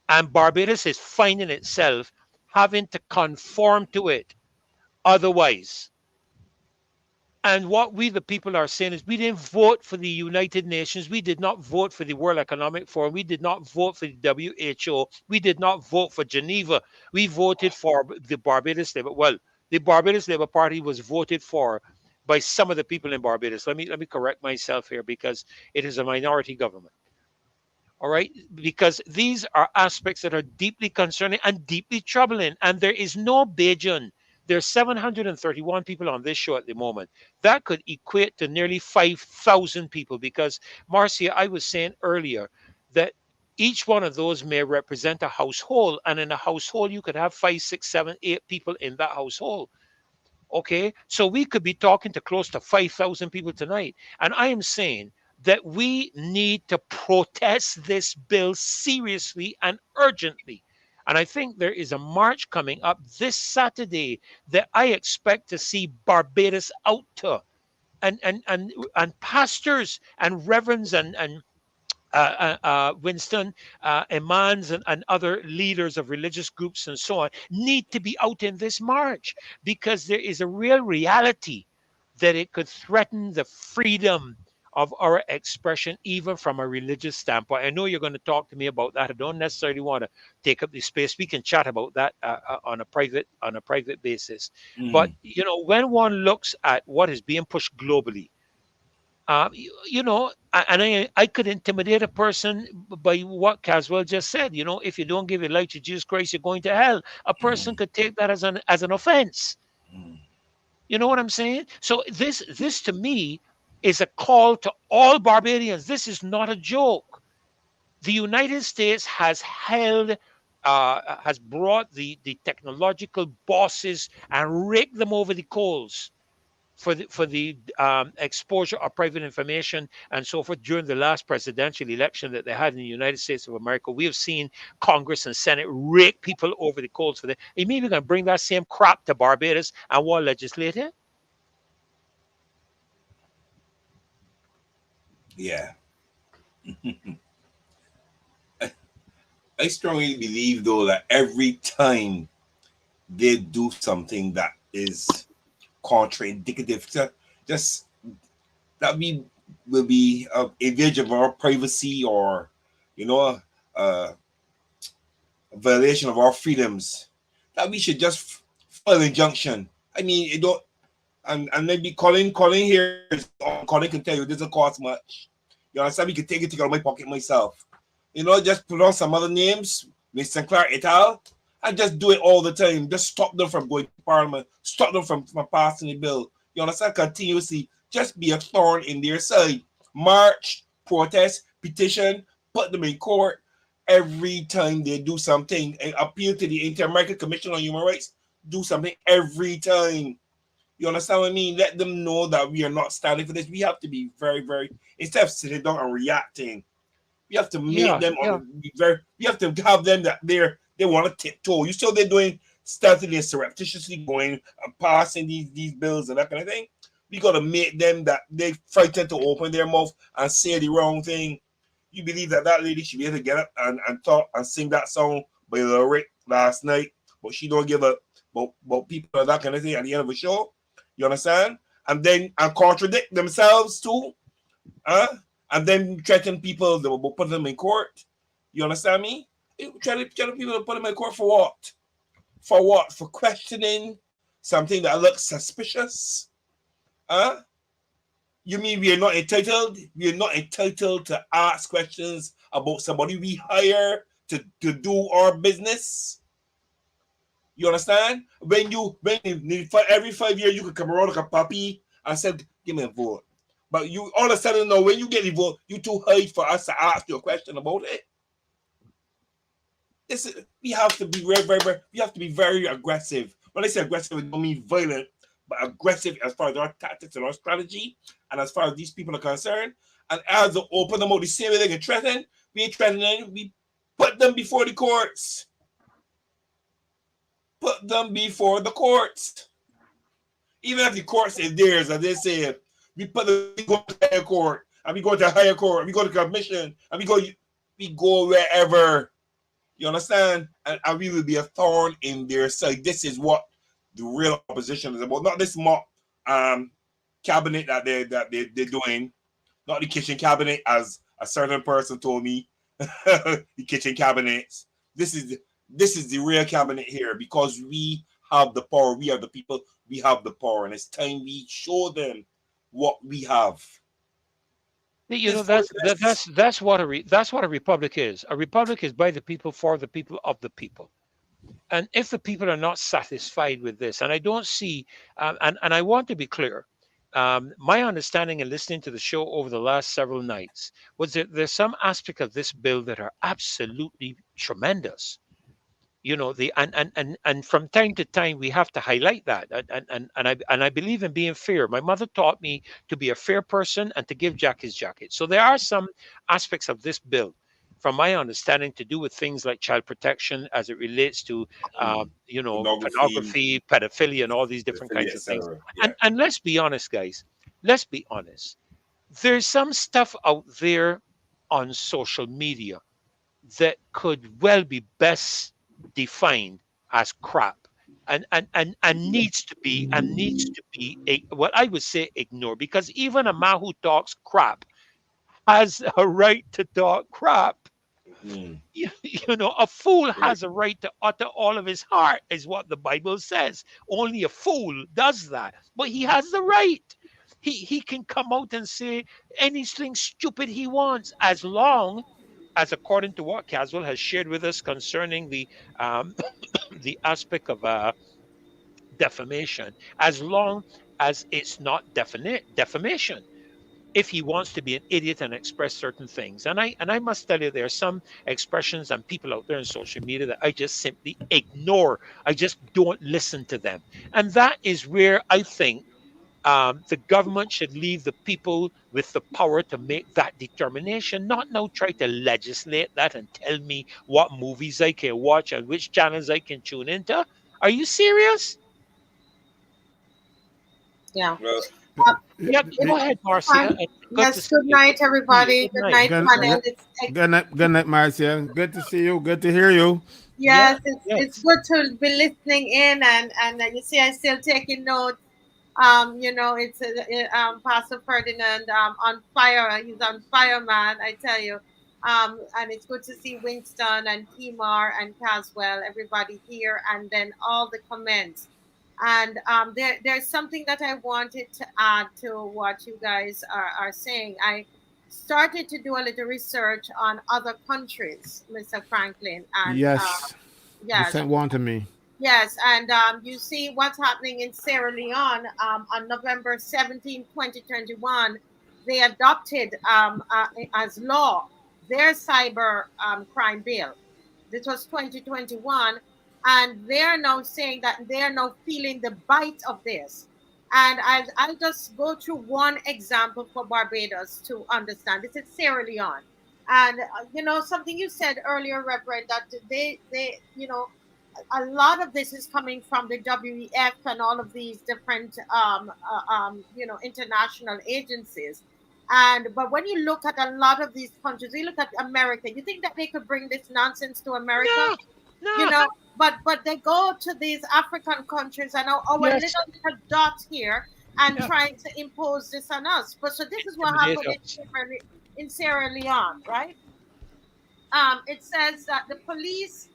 and Barbados is finding itself having to conform to it otherwise. And what we, the people, are saying is we didn't vote for the United Nations. We did not vote for the World Economic Forum. We did not vote for the WHO. We did not vote for Geneva. We voted for the Barbados Labour. Well, the Barbados Labour Party was voted for by some of the people in Barbados. Let me correct myself here, because it is a minority government. All right, because these are aspects that are deeply concerning and deeply troubling, and there is no Bajan. There's 731 people on this show at the moment. That could equate to nearly 5,000 people, because, Marcia, I was saying earlier that each one of those may represent a household, and in a household you could have 5, 6, 7, 8 people in that household. Okay, so we could be talking to close to 5,000 people tonight. And I am saying that we need to protest this bill seriously and urgently. And I think there is a march coming up this Saturday that I expect to see Barbados out to. And pastors and reverends and Winston, imams, and other leaders of religious groups and so on need to be out in this march, because there is a real reality that it could threaten the freedom of our expression, even from a religious standpoint. I know you're going to talk to me about that. I don't necessarily want to take up the space. We can chat about that on a private basis. But
Mm.
when one looks at what is being pushed globally, and I could intimidate a person by what Caswell just said. If you don't give your life to Jesus Christ, you're going to hell. A person
Mm.
could take that as an offense.
Mm.
You know what I'm saying? So this to me is a call to all Barbadians. This is not a joke. The United States has brought the technological bosses and raked them over the coals. for the exposure of private information and so forth during the last presidential election that they had in the United States of America. We have seen Congress and Senate rake people over the coals for that. You mean we're going to bring that same crap to Barbados and want to legislate it?
Yeah. I strongly believe though that every time they do something that is contradictory, just that we will be invasion of our privacy, or you know, a violation of our freedoms, that we should just file an injunction. I mean, it don't, and maybe Colin here is on. Colin can tell you it doesn't cost much. You understand? We can take it out of my pocket myself. You know, just put on some other names, Miss Sinclair et al., and just do it all the time. Just stop them from going to Parliament, stop them from passing the bill. You understand? Continuously, just be a thorn in their side. March, protest, petition, put them in court every time they do something, and appeal to the Inter-American Commission on Human Rights. Do something every time. You understand what I mean? Let them know that we are not standing for this. We have to be very, very, instead of sitting down and reacting, we have to make them be very, we have to have them that they want to tiptoe. You still they're doing stealthily and surreptitiously going and passing these bills and that kind of thing. We got to make them that they frightened to open their mouth and say the wrong thing. You believe that lady should be able to get up and talk and sing that song by Lil Rick last night, but she don't give up about people and that kind of thing at the end of the show. You understand? And then contradict themselves too. And then threaten people that will put them in court. You understand me? Threaten people to put them in court for what? For what? For questioning something that looks suspicious? You mean we are not entitled? We are not entitled to ask questions about somebody we hire to do our business? You understand? When for every 5 years you could come around like a puppy and say, give me a vote. But you all of a sudden know when you get the vote, you too high for us to ask you a question about it. We have to be we have to be very aggressive. When I say aggressive, I don't mean violent, but aggressive as far as our tactics and our strategy, and as far as these people are concerned. And as they open them out the same way they get threatened, we ain't threatening, we put them before the courts. Put them before the courts. Even if the courts is theirs, as they say, we go to higher court, and we go to higher court, and we go to commission, and we go wherever. You understand? And we will be a thorn in their side. This is what the real opposition is about. Not this mock cabinet that they're doing. Not the kitchen cabinet, as a certain person told me. The kitchen cabinets. This is the real cabinet here, because we have the power. We are the people. We have the power, and it's time we show them what we have.
You know, that's what a republic is. A republic is by the people, for the people, of the people. And if the people are not satisfied with this, and I don't see, and I want to be clear, my understanding in listening to the show over the last several nights was that there's some aspect of this bill that are absolutely tremendous. You know, and from time to time we have to highlight that, and I believe in being fair. My mother taught me to be a fair person and to give Jack his jacket. So there are some aspects of this bill, from my understanding, to do with things like child protection as it relates to pornography, pedophilia, and all these different kinds of things. Yeah. And let's be honest, guys, let's be honest. There's some stuff out there on social media that could well be best defined as crap, and needs to be what I would say ignored, because even a man who talks crap has a right to talk crap. You know, a fool has a right to utter all of his heart, is what the Bible says. Only a fool does that, but he has the right. He can come out and say anything stupid he wants, as long as, according to what Caswell has shared with us concerning the the aspect of defamation, as long as it's not defamation. If he wants to be an idiot and express certain things, and I must tell you, there are some expressions and people out there in social media that I just simply ignore. I just don't listen to them, and that is where I think The government should leave the people with the power to make that determination, not now try to legislate that and tell me what movies I can watch and which channels I can tune into. Are you serious?
Yeah.
Well,
Uh,
Yep. Go
it's
ahead, Marcia.
fine.
Good to
Yes.
see
Good
you. Good
night,
to see you.
everybody.
Good
Good
night.
night,
Good,
panel.
good, good night, Marcia. Good to see you. Good to hear you.
Yes.
Yes, it's
Yes.
good to be listening in, and you see, I still taking notes. It's Pastor Ferdinand on fire. He's on fire, man. I tell you. And it's good to see Winston and Kimar and Caswell, everybody here, and then all the comments. And there's something that I wanted to add to what you guys are saying. I started to do a little research on other countries, Mr. Franklin, and
Yes. You
yes,
sent one to me.
yes, and you see what's happening in Sierra Leone on November 17, 2021. They adopted as law their cyber crime bill. This was 2021. And they're now saying that they're now feeling the bite of this. And I'll just go through one example for Barbados to understand. This is Sierra Leone. And, something you said earlier, Reverend, that a lot of this is coming from the WEF and all of these different international agencies. And but when you look at a lot of these countries, you look at America, you think that they could bring this nonsense to America,
No.
you
No.
know, but they go to these African countries and our
Yes.
little dot here and
Yeah.
trying to impose this on us. But so this is what
Intimidate
happened
us.
in Sierra Leone, right? It says that the police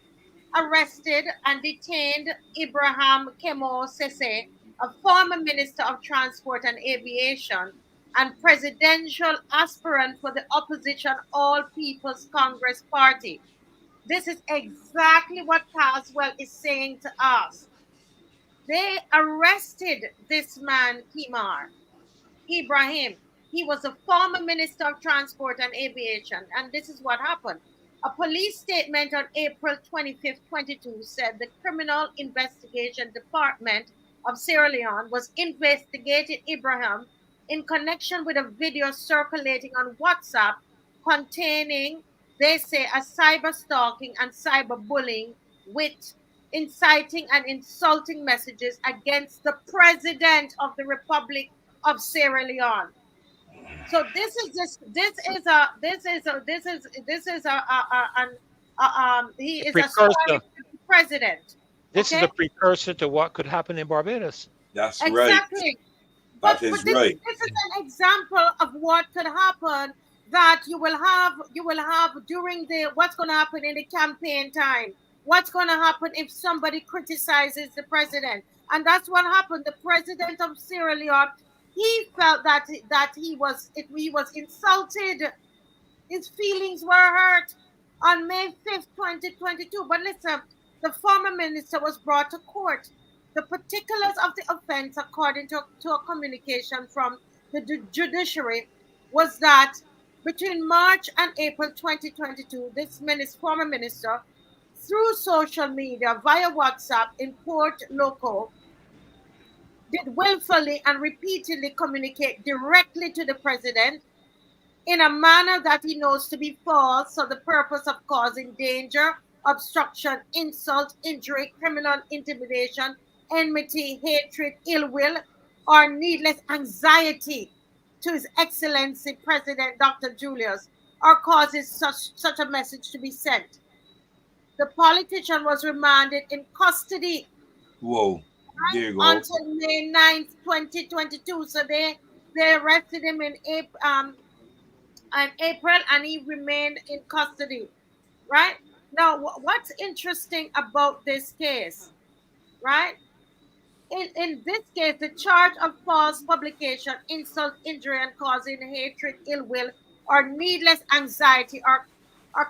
arrested and detained Ibrahim Kemo Sese, a former Minister of Transport and Aviation and presidential aspirant for the opposition All People's Congress Party. This is exactly what Caswell is saying to us. They arrested this man, Kimar Ibrahim. He was a former Minister of Transport and Aviation. And this is what happened. A police statement on April 25th, 22 said the Criminal Investigation Department of Sierra Leone was investigating Ibrahim in connection with a video circulating on WhatsApp containing, they say, a cyber stalking and cyber bullying with inciting and insulting messages against the President of the Republic of Sierra Leone. So this is he
The
is aspiring
precursor.
to be president.
This is
Okay,
the precursor to what could happen in Barbados.
that's right.
exactly.
That
But
is
this
right.
this is an example of what could happen that you will have during the what's going to happen in the campaign time. What's going to happen if somebody criticizes the president? And that's what happened. The president of Sierra Leone, he felt that he was insulted. His feelings were hurt on May 5th, 2022. But listen, the former minister was brought to court. The particulars of the offense, according to a communication from the judiciary, was that between March and April 2022, this former minister, through social media via WhatsApp in Port Loco, did willfully and repeatedly communicate directly to the president in a manner that he knows to be false for the purpose of causing danger, obstruction, insult, injury, criminal intimidation, enmity, hatred, ill will, or needless anxiety to His Excellency President Dr. Julius, or causes such a message to be sent. The politician was remanded in custody,
Whoa.
right,
There you go.
until May 9th, 2022. So they arrested him in April, and he remained in custody. Right now, what's interesting about this case, right? In this case, the charge of false publication, insult, injury, and causing hatred, ill will, or needless anxiety are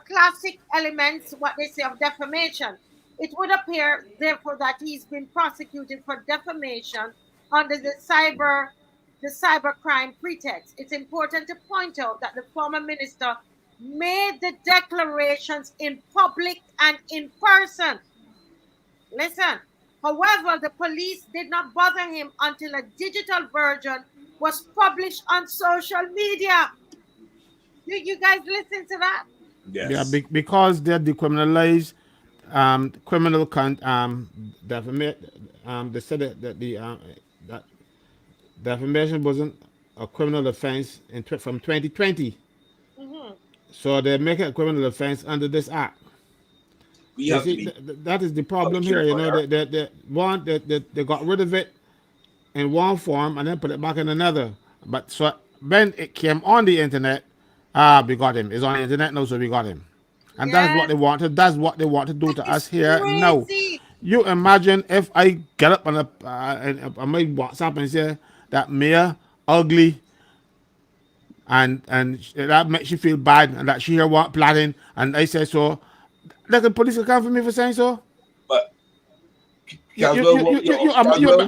classic elements, what they say, of defamation. It would appear, therefore, that he's been prosecuted for defamation under the cybercrime pretext. It's important to point out that the former minister made the declarations in public and in person. Listen, However, the police did not bother him until a digital version was published on social media. You guys listen to that?
Yeah,
Yes.
because they're decriminalized criminal they said that that defamation wasn't a criminal offense from 2020.
Mm-hmm.
So they're making a criminal offense under this act.
We
You
have to
see,
be
that is the problem here. You
careful
know,
there.
they got rid of it in one form and then put it back in another. But so when it came on the internet, we got him. It's on the internet now, so we got him. And that is what
Yes,
they want to. That's what they want to do
that
to
is
us here now.
crazy.
You imagine if I get up on my WhatsApp and say that Mia ugly and that makes you feel bad and that she here want plotting and I say so. Like the police will come for me for saying so.
But Caswell,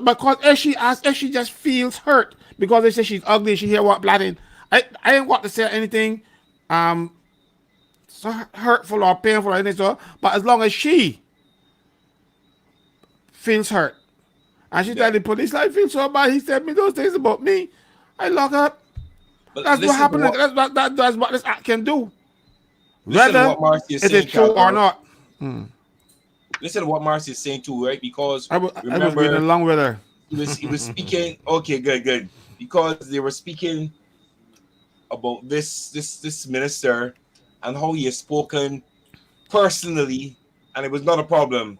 Because if she just feels hurt because they say she's ugly, she hear what plotting. I ain't want to say anything, um, so hurtful or painful or anything. So, but as long as she feels hurt, and she
yeah.
tell the police, I feel so bad. He said me those things about me. I lock up.
But
That's what
listen to
happened.
what
That's what this act can do,
listen to
whether
what Marcy is
it is
saying,
true or
Caswell.
not.
Listen to what Marcy is saying too, right? Because
I was reading
remember
along with her.
he was speaking. Okay, good. Because they were speaking about this minister and how he has spoken personally, and it was not a problem.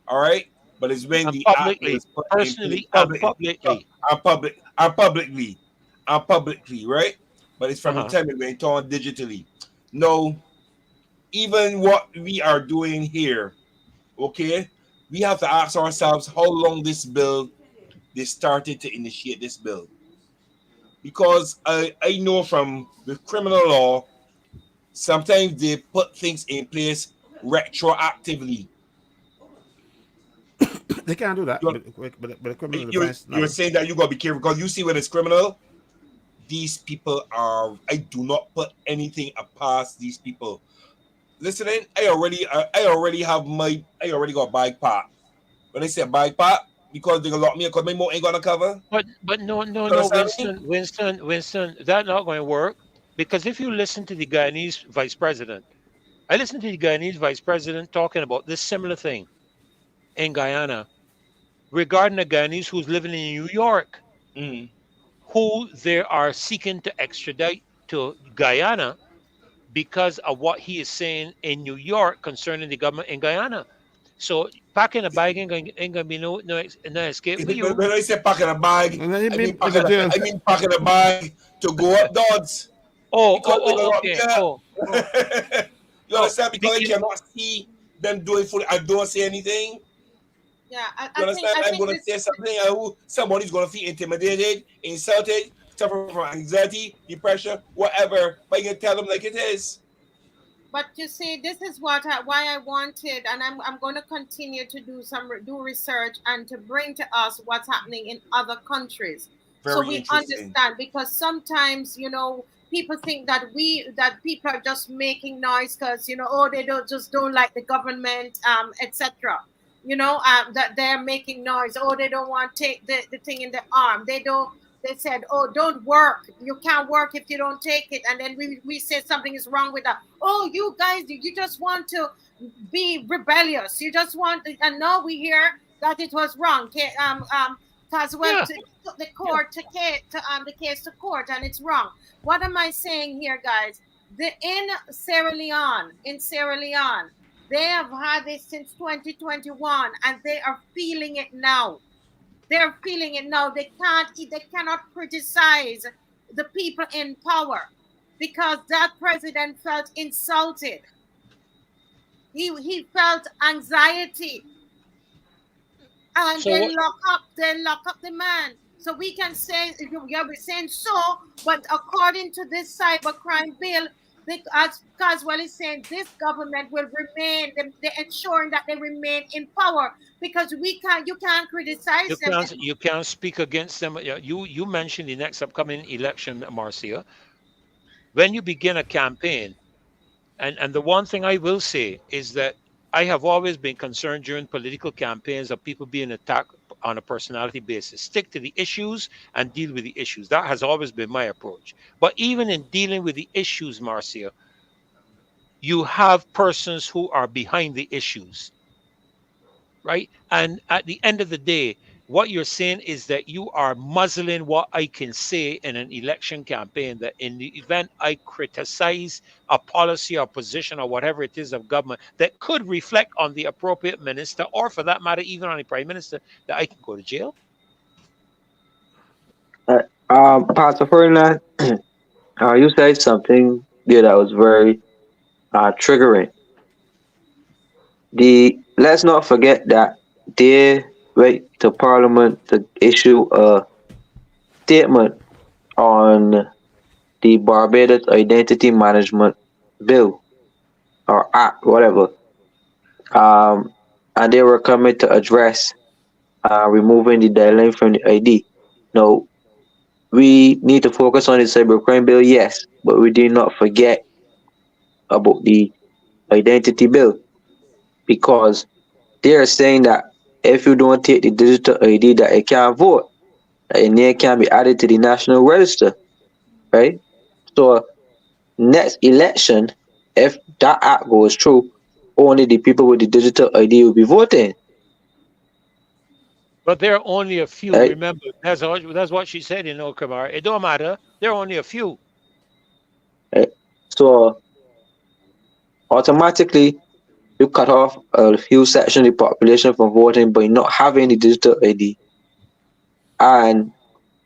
All right, but it's when the act
Publicly,
was put in place,
personally, and publicly.
and publicly, right? But it's from the
Uh-huh.
time it went on digitally. No, even what we are doing here, okay, we have to ask ourselves how long this bill they started to initiate this bill, because I know from the criminal law sometimes they put things in place retroactively.
They can't do that,
You're,
but a criminal
you're,
defense,
you're
no.
saying that you gotta be careful because you see when it's criminal, these people are. I do not put anything past these people. Listening, I already have I already got bike part. When I say bike part, because they gonna lock me because my mouth ain't gonna cover.
But
You
no,
understand me?
Winston, that not going to work because if you listen to the Guyanese vice president, I listened to the Guyanese vice president talking about this similar thing in Guyana regarding a Guyanese who's living in New York,
Mm.
who they are seeking to extradite to Guyana because of what he is saying in New York concerning the government in Guyana. So packing a bag ain't gonna be no escape for you.
When I say packing a bag,
And then he be in the jail.
I mean packing a bag to go up dodds. Because they gonna lock me
Okay.
up.
Oh,
You understand? Because I
because,
cannot see them doing fully. I don't say anything.
Yeah,
You understand?
I
I'm
think
gonna
this.
say something and who somebody's gonna feel intimidated, insulted, suffer from anxiety, depression, whatever. But you can tell them like it is.
But you see, this is why I wanted, and I'm going to continue to do research and to bring to us what's happening in other countries, so
Very
we
interesting.
understand. Because sometimes, people think that people are just making noise because oh, they don't like the government, etc. That they're making noise. Oh, they don't want to take the thing in the arm. They said, oh, don't work. You can't work if you don't take it. And then we say something is wrong with that. Oh, you guys, you just want to be rebellious. You just want to, and now we hear that it was wrong. Caswell
yeah,
took the
yeah.
court the case to court, and it's wrong. What am I saying here, guys? In Sierra Leone, they have had this since 2021, and they are feeling it now. They're feeling it now. They cannot criticize the people in power because that president felt insulted. He felt anxiety, and
So what?
they lock up the man. So we can say, yeah, we're saying so, but according to this cybercrime bill, as Caswell is saying, this government will remain, they're ensuring that they remain in power, because you can't criticize them.
You can't speak against them. Yeah, you mentioned the next upcoming election, Marcia. When you begin a campaign, and the one thing I will say is that I have always been concerned during political campaigns of people being attacked on a personality basis. Stick to the issues and deal with the issues. That has always been my approach. But even in dealing with the issues, Marcia, you have persons who are behind the issues, right? And at the end of the day, what you're saying is that you are muzzling what I can say in an election campaign, that in the event I criticize a policy or position or whatever it is of government that could reflect on the appropriate minister, or for that matter, even on the prime minister, that I can go to jail.
Pastor Ferdinand, you said something there that was very triggering. Let's not forget that they went to Parliament to issue a statement on the Barbados Identity Management Bill or Act, whatever. And they were coming to address removing the deadline from the ID. Now, we need to focus on the cybercrime bill, yes, but we did not forget about the identity bill, because they are saying that if you don't take the digital ID, that you can't vote, that your name can be added to the national register, right? So next election, if that act goes through, only the people with the digital ID will be voting.
But there are only a few.
Right?
Remember, that's what she said in Okamar. It don't matter. There are only a few.
Right? So automatically, you cut off a few section of the population from voting by not having the digital ID. And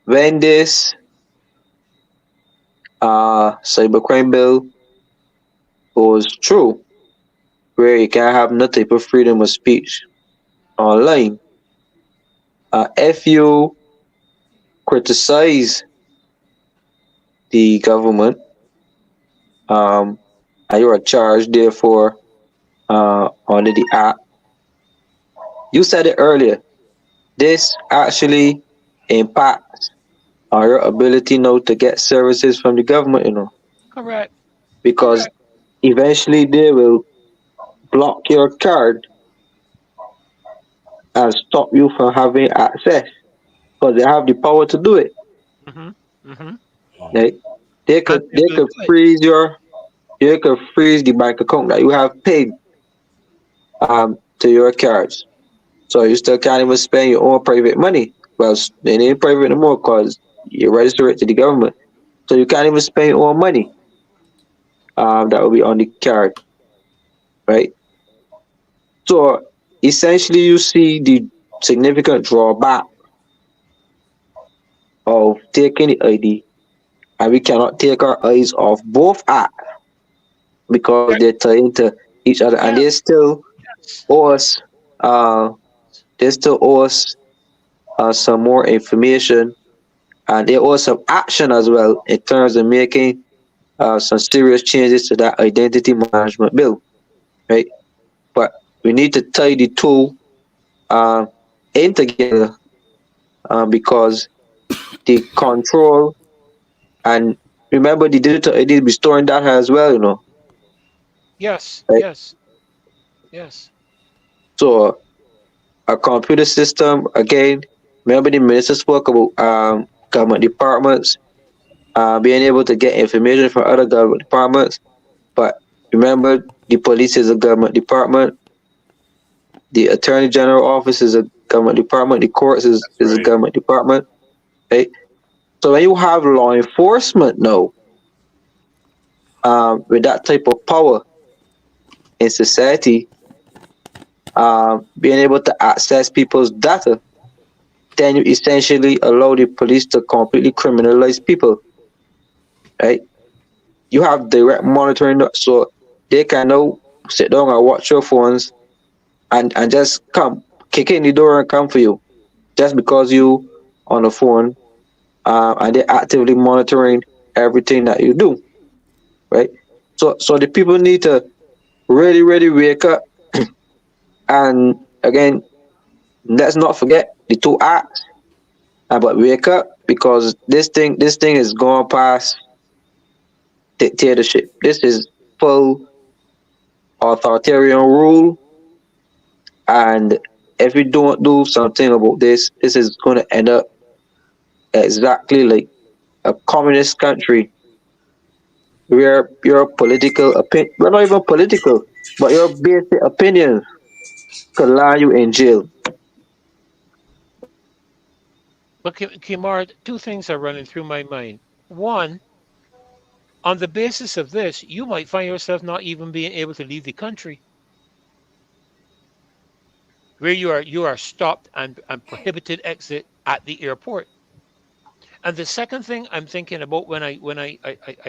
when this cybercrime bill goes through, where you can't have no type of freedom of speech online, if you criticize the government, and you are charged therefore under the act. You said it earlier. This actually impacts on your ability now to get services from the government,
Correct.
because
Correct.
eventually they will block your card and stop you from having access, because they have the power to do it.
Mm-hmm. Mm-hmm.
Like, they
And
could
they will do it.
freeze the bank account that you have paid to your cards. So you still can't even spend your own private money. Well, it ain't private anymore because you register it to the government. So you can't even spend your own money. That will be on the card, right? So essentially, you see the significant drawback of taking the ID, and we cannot take our eyes off both apps because they're tied into each other, and
Yes. Yes.
uh, they still owe us some more information, and they owe us some action as well in terms of making some serious changes to that identity management bill, right? But we need to tie the two uh, in together, because the control, and remember the digital ID be storing data as well,
Yes.
right?
Yes. Yes.
So a computer system, again, remember the minister spoke about government departments being able to get information from other government departments. But remember, the police is a government department, the attorney general office is a government department, the courts is a
Right.
government department, right? So when you have law enforcement now, with that type of power in society, being able to access people's data, then you essentially allow the police to completely criminalize people, right? You have direct monitoring, so they can now sit down and watch your phones and just come, kick in the door and come for you, just because you on the phone, and they're actively monitoring everything that you do, right? So the people need to really, really wake up, and again, let's not forget the two acts, but wake up, because this thing is going past dictatorship. This is full authoritarian rule, And if we don't do something about this, this is going to end up exactly like a communist country where your political opinion, well, not even political, but your basic opinions could land you in jail.
But Kimar, two things are running through my mind. One, on the basis of this, you might find yourself not even being able to leave the country, where you are stopped and prohibited exit at the airport. And the second thing I'm thinking about when I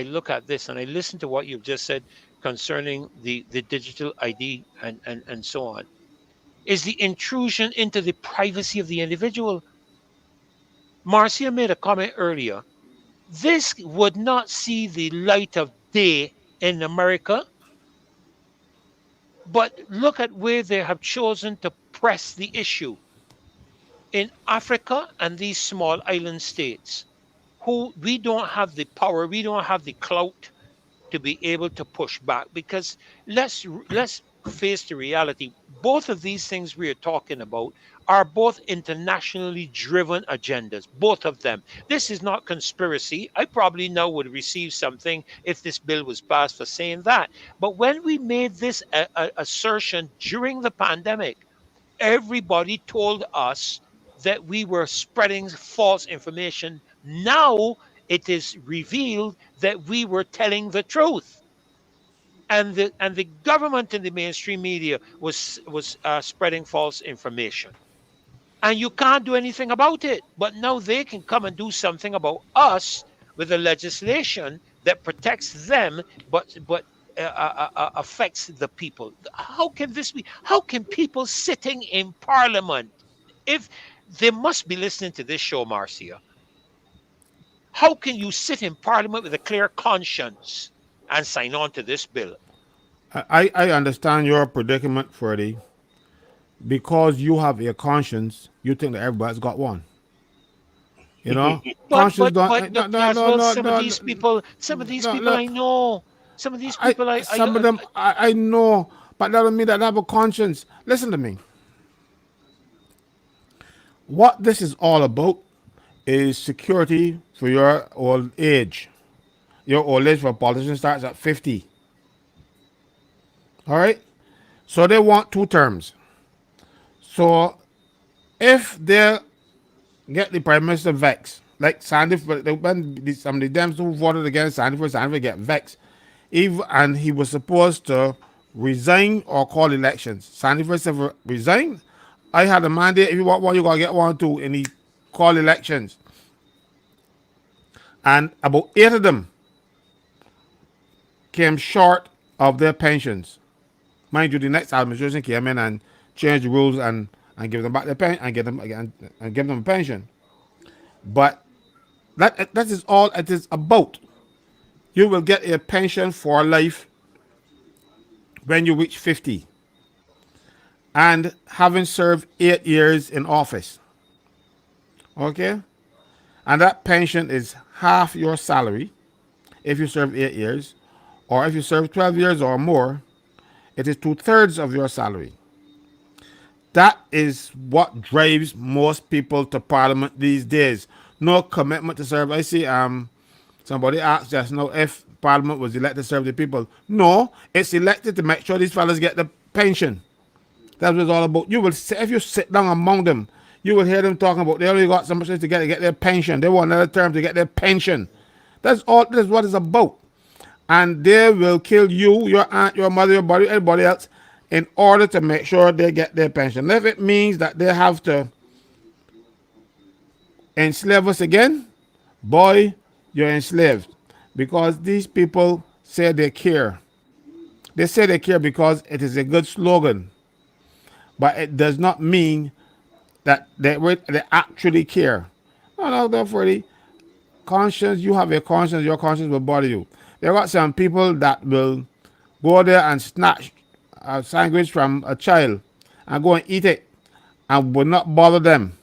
look at this and I listen to what you've just said concerning the digital ID and so on, is the intrusion into the privacy of the individual. Marcia made a comment earlier. This would not see the light of day in America, but look at where they have chosen to press the issue in Africa and these small island states, who we don't have the power, we don't have the clout to be able to push back, because let's face the reality. Both of these things we are talking about are both internationally driven agendas, both of them. This is not conspiracy. I probably now would receive something if this bill was passed for saying that. But when we made this assertion during the pandemic, everybody told us that we were spreading false information. Now it is revealed that we were telling the truth, and the government and the mainstream media was spreading false information, and you can't do anything about it. But now they can come and do something about us with a legislation that protects them, but affects the people. How can this be? How can people sitting in parliament, if they must be listening to this show, Marcia, how can you sit in parliament with a clear conscience and sign on to this bill?
I understand your predicament, Freddie. Because you have a conscience, you think that everybody's got one. You know,
But
conscience
but
don't.
but
No,
Dr.
no, no,
Laswell,
no,
some of
no,
these people, some of these
no,
people
no.
I know, some of these people
Some of them I know, but that don't mean that they have a conscience. Listen to me. What this is all about is security for your old age. Your old age for a politician starts at 50. All right. So they want two terms. So if they get the prime minister vexed, like Sandy, when some of the Dems who voted against Sandy get vexed, and he was supposed to resign or call elections. Sandy said resign. I had a mandate. If you want one, you gotta get one too. And he called elections, and about 8 of them came short of their pensions. Mind you, the next administration came in and changed the rules and give them back their pension and give them a pension. But that is all it is about. You will get a pension for life when you reach 50 and having served 8 years in office. Okay? And that pension is half your salary if you serve 8 years, or if you serve 12 years or more, it is 2/3 of your salary. That is what drives most people to parliament these days. No commitment to serve. I see somebody asked just now if parliament was elected to serve the people. No, it's elected to make sure these fellas get the pension. That's what it's all about. You will if you sit down among them, you will hear them talking about they only got so much to get their pension. They want another term to get their pension. That's all. That's what it's about. And they will kill you, your aunt, your mother, your body, everybody else, in order to make sure they get their pension. If it means that they have to enslave us again, boy, you're enslaved. Because these people say they care. They say they care because it is a good slogan, but it does not mean that they actually care. No, don't worry. Conscience, you have a conscience, your conscience will bother you. There are some people that will go there and snatch a sandwich from a child and go and eat it and will not bother them.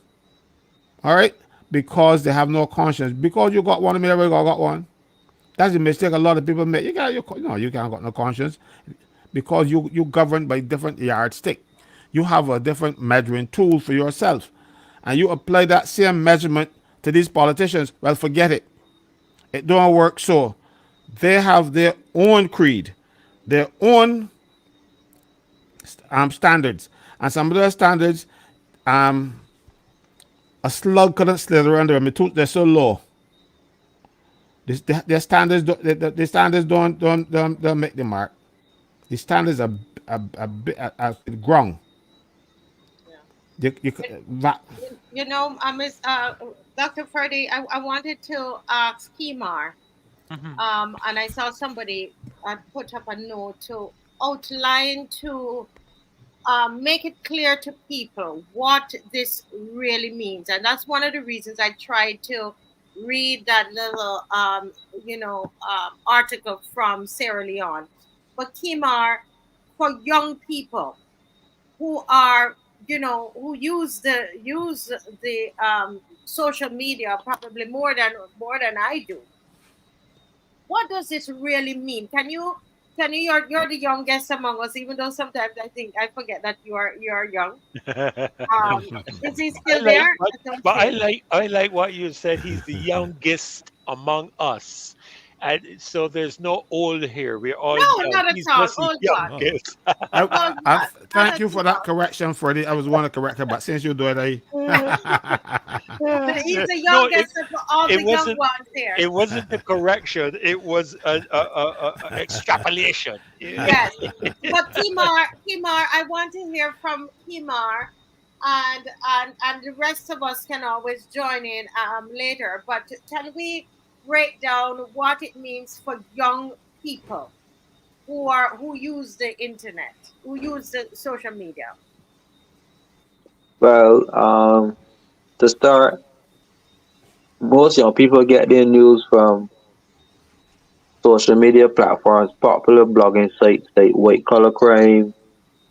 All right? Because they have no conscience. Because you got one, everybody got one. That's a mistake a lot of people make. You can't got no conscience because you govern by different yardstick. you have a different measuring tool for yourself. And you apply that same measurement to these politicians, well, forget it. It don't work so. They have their own creed, their own standards. And some of those standards, um, a slug couldn't slither under them. They're so low. Their standards, the standards don't make the mark. The standards are ground. You, you, that,
You know, Miss Dr. Freddie, I wanted to ask Kimar,
Mhm.
and I saw somebody put up a note to outline to make it clear to people what this really means, and that's one of the reasons I tried to read that little, article from Sierra Leone. But Kimar, for young people who are who use the social media probably more than I do. What does this really mean? Can you you're the youngest among us, even though sometimes I think I forget that you're young. Is he
I
still
like,
there?
but,
I don't
but
see
I
him.
like, I like what you said. He's the youngest among us, and so there's no old here. We're all
No,
young.
not at
He's
all.
just the
Hold on.
youngest.
I,
Hold
I
on. Not
thank
at
you for that
all.
correction, Freddie. I was want to correct her, but since you do it,
Mhm. He's the
No, it
youngest of all
it
the young
wasn't.
ones here.
It wasn't the correction. It was a extrapolation. Yeah.
Yes. But Kimar, I want to hear from Kimar, and the rest of us can always join in later. But can we break down what it means for young people who use the internet, who use the social media?
Well, to start, most young people get their news from social media platforms, popular blogging sites like White Collar Crime,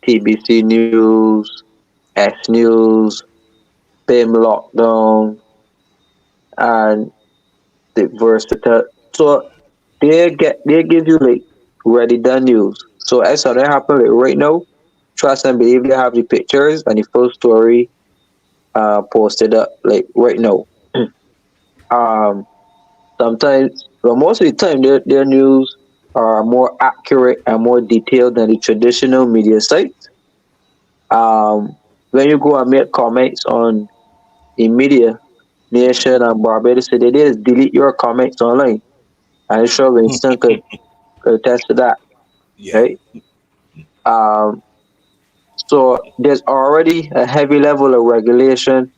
TBC News, X News, BIM Lockdown, and the Versatile. So they give you like ready done news. So as something happen like right now, trust and believe they have the pictures and the full story posted up like right now. Um Sometimes, well, most of the time their news are more accurate and more detailed than the traditional media sites. When you go and make comments on the media nation and Barbados, they just delete your comments online. I'm
Hmm.
sure Winston could attest to that,
Yeah.
right? Um, so there's already a heavy level of regulation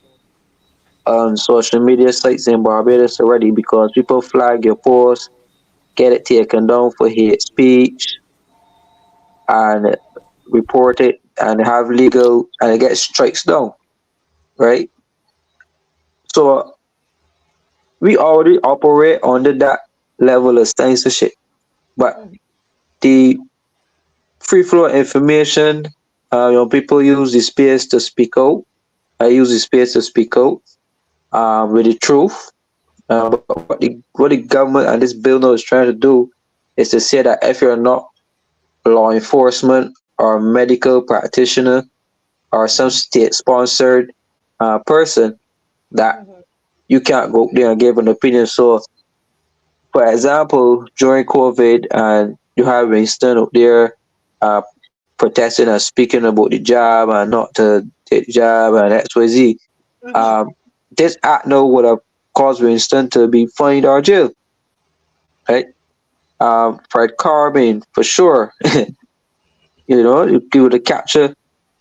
on social media sites in Barbados already because people flag your post, get it taken down for hate speech, and report it and have legal and it gets strikes down, right? So we already operate under that level of censorship. But the free flow information, people use the space to speak out. I use the space to speak out with the truth. But what the government and this bill now is trying to do is to say that if you're not law enforcement or medical practitioner or some state sponsored person, that you can't go there and give an opinion. So, for example, during COVID, and you have Winston up there uh, protesting and speaking about the job and not to take the job and XYZ.
Hmm.
Um, this act now would have caused Winston to be fined or jail, right? Fred Carbine, for sure. You would have captured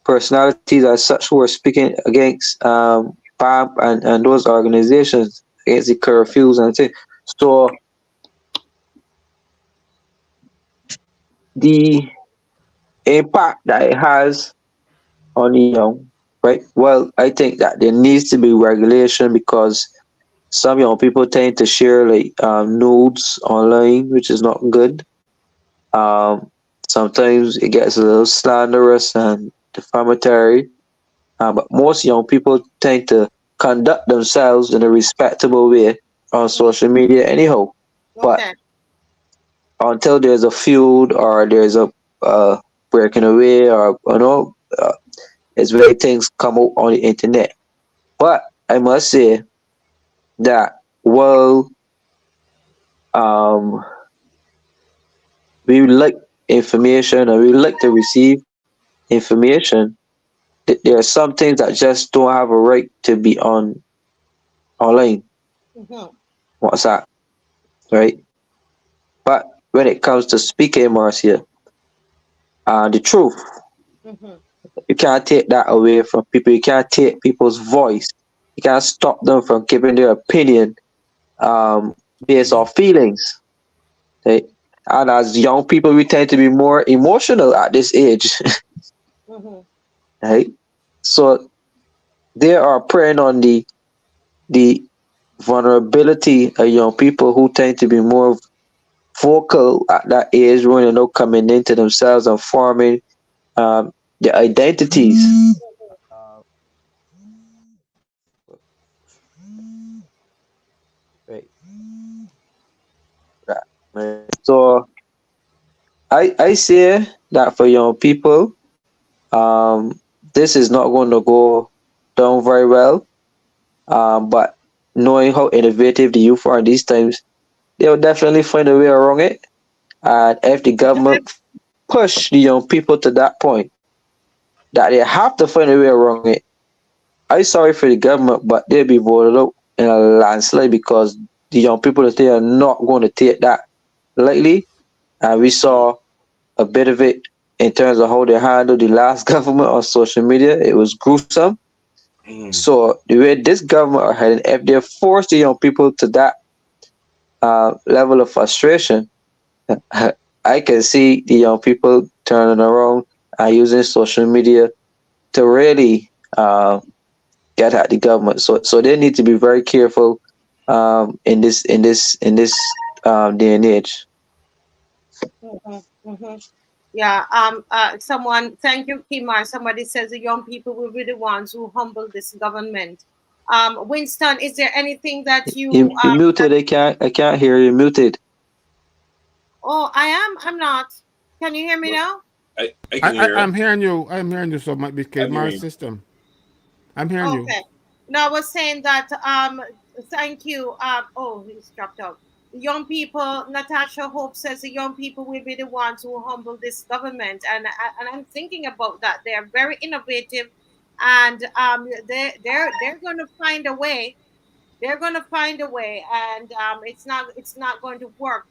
personalities as such who are speaking against PAMP and those organizations against the curfews and things. So the impact that it has on the young, right? Well, I think that there needs to be regulation because some young people tend to share like nudes online, which is not good. Um, Sometimes it gets a little slanderous and defamatory. But most young people tend to conduct themselves in a respectable way on social media anyhow. But
Okay.
until there's a feud or there's a breaking away or is where things come out on the internet. But I must say that while um, we like information and we like to receive information, there are some things that just don't have a right to be on online.
Mm-hmm.
What's that? Right? But when it comes to speaking, Marcia, the truth,
Mm-hmm.
you can't take that away from people. You can't take people's voice. You can't stop them from giving their opinion based on feelings. Right? And as young people, we tend to be more emotional at this age.
Mm-hmm.
Right? So they are preying on the vulnerability of young people who tend to be more vocal at that age when they're not coming into themselves and forming their identities. Uh, right. Right. So I say that for young people, this is not going to go down very well. But knowing how innovative the youth are in these times, they'll definitely find a way around it. And if the government push the young people to that point, that they have to find a way around it, I'm sorry for the government, but they'll be voted out in a landslide because the young people that they are not going to take that lightly. And we saw a bit of it in terms of how they handled the last government on social media. It was gruesome. So the way this government are heading, if they force the young people to that level of frustration, I can see the young people turning around and using social media to really get at the government. So they need to be very careful in this day and age.
Mm-hmm. Mm-hmm. Yeah. Someone. Thank you, Kimar. Somebody says the young people will be the ones who humble this government. Winston, is there anything that you
You muted. I can't hear you. Muted.
Oh, I am. I'm not. Can you hear me now?
I can hear it.
I'm hearing you. I'm hearing you. So might be
I'm
my
hearing
system. I'm hearing you.
Okay. No, I was saying that thank you. Oh, he's dropped out. The young people, Natasha Hope says the young people will be the ones who humble this government, and I'm thinking about that. They are very innovative, and they're going to find a way. They're going to find a way, and it's not going to work.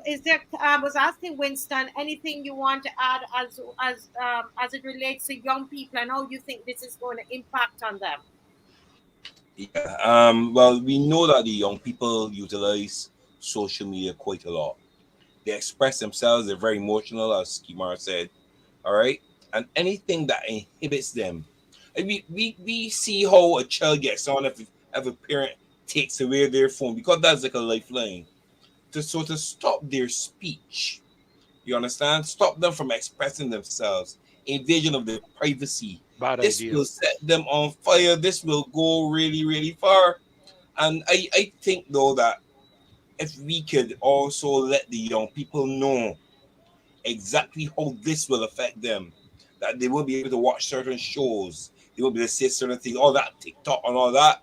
Is there? I was asking Winston, anything you want to add as it relates to young people and how you think this is going to impact on them?
Yeah. Well, we know that the young people utilize social media quite a lot. They express themselves. They're very emotional, as Kimar said. All right, and anything that inhibits them. And we see how a child gets on if a parent takes away their phone because that's like a lifeline. To stop their speech. You understand? Stop them from expressing themselves. Invasion of their privacy.
Bad
This
idea.
will set them on fire. This will go really, really far. And I think though that if we could also let the young people know exactly how this will affect them, that they will be able to watch certain shows, they will be able to say certain things, all that TikTok and all that,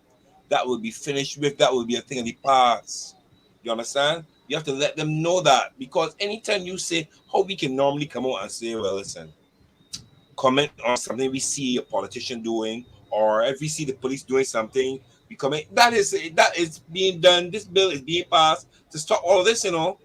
that will be finished with, that will be a thing of the past. You understand? You have to let them know that because anytime you say how we can normally come out and say, well, listen, comment on something we see a politician doing, or if we see the police doing something, we comment. That is being done. This bill is being passed to stop all of this, to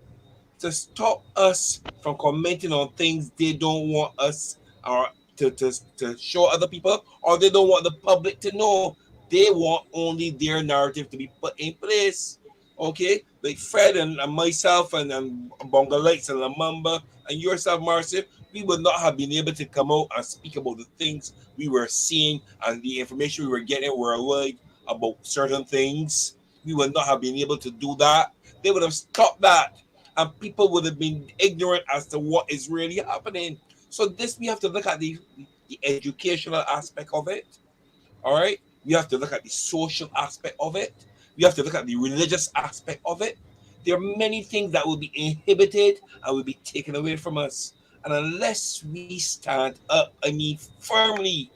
stop us from commenting on things they don't want us or to show other people, or they don't want the public to know. They want only their narrative to be put in place. Okay, like Fred and myself and Bonga Lights and Lamamba and yourself, Marcy, we would not have been able to come out and speak about the things we were seeing and the information we were getting worldwide about certain things. We would not have been able to do that. They would have stopped that, and people would have been ignorant as to what is really happening. So this we have to look at the educational aspect of it. All right, we have to look at the social aspect of it. We have to look at the religious aspect of it. There are many things that will be inhibited and will be taken away from us. And unless we stand up, I mean firmly,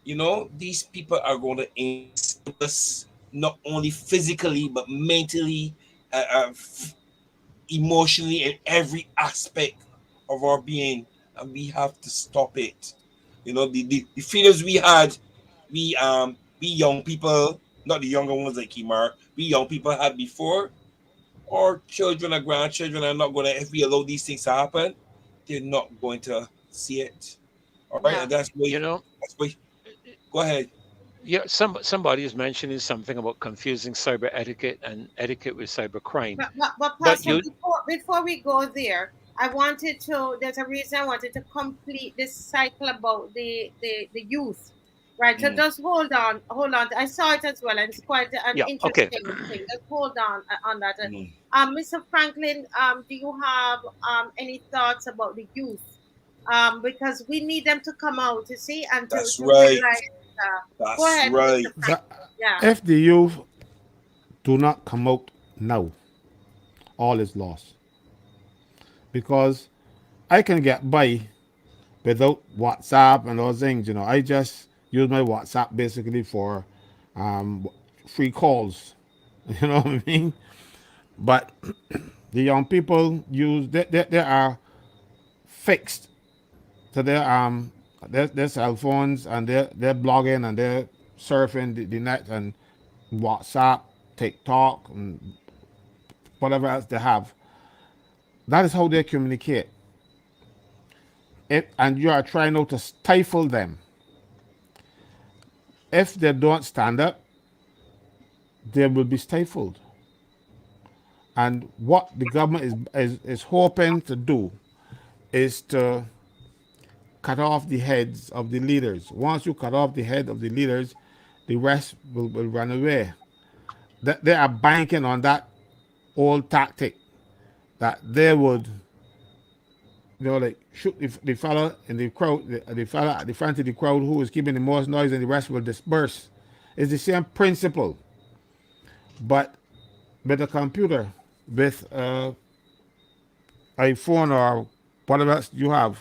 You know, these people are going to enslave us not only physically but mentally, emotionally, in every aspect of our being, and we have to stop it. You know, the feelings we had, we young people, not the younger ones like Kimar, we young people had before. Our children or grandchildren are not going to, if we allow these things to happen, they're not going to see it. All right,
Yeah.
and that's why.
You know,
That's why. Go ahead.
yeah, somebody is mentioning something about confusing cyber etiquette and etiquette with cyber crime.
But
But
Pastor,
you,
before we go there, I wanted to. There's a reason I wanted to complete this cycle about the youth, right? So
Mm,
just hold on, hold on. I saw it as well, and it's quite an
yeah, okay.
interesting thing. Just hold on that.
mm.
Mr. Franklin, do you have any thoughts about the youth? Because we need them to come out, you see, and
That's
to
right.
realize. Go
That's
ahead,
right.
Mr.
The,
Franklin. Yeah.
if the youth do not come out now, all is lost. Because I can get by without WhatsApp and those things. You know, I just use my WhatsApp basically for um, free calls. You know what I mean? But the young people use they are fixed to their cell phones, and they're blogging and they're surfing the net and WhatsApp, TikTok, and whatever else they have. That is how they communicate. And you are trying now to stifle them. If they don't stand up, they will be stifled. And what the government is hoping to do is to cut off the heads of the leaders. Once you cut off the head of the leaders, the rest will run away. They are banking on that old tactic that they would, like shoot the fellow in the crowd, the fellow at the front of the crowd who is keeping the most noise, and the rest will disperse. It's the same principle, but with a computer, with a phone or whatever else you have,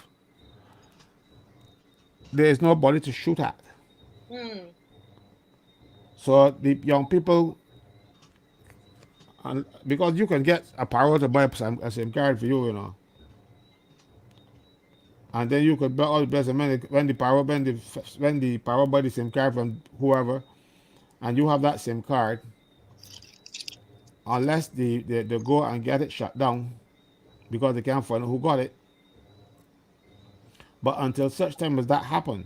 there is nobody to shoot at.
Hmm.
So the young people, and because you can get a power to buy a SIM card for you, you know, and then you could buy all the best money when the power buy the SIM card from whoever, and you have that SIM card, unless they go and get it shut down because they can't find out who got it. But until such time as that happen,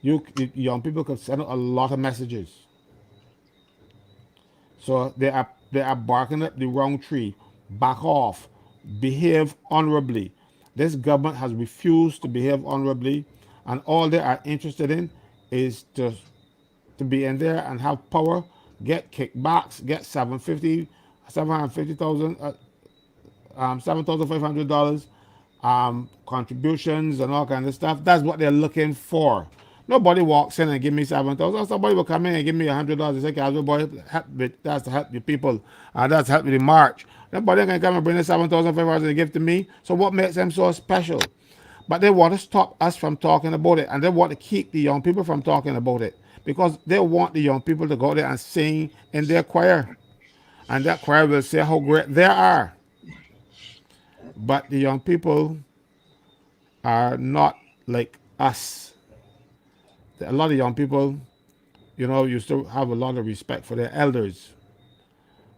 young people could send out a lot of messages. So they are barking up the wrong tree. Back off. Behave honorably. This government has refused to behave honorably, and all they are interested in is to be in there and have power, get kickbacks, get 750,000, $7,500 contributions and all kind of stuff. That's what they're looking for. Nobody walks in and give me 7,000. Somebody will come in and give me $100 and say, "Casual boy, that's to help the people, and that's to help me to march." Nobody can come and bring the 7,500 and give to me. So what makes them so special? But they want to stop us from talking about it, and they want to keep the young people from talking about it because they want the young people to go there and sing in their choir, and that choir will say how great they are. But the young people are not like us. A lot of young people, used to have a lot of respect for their elders.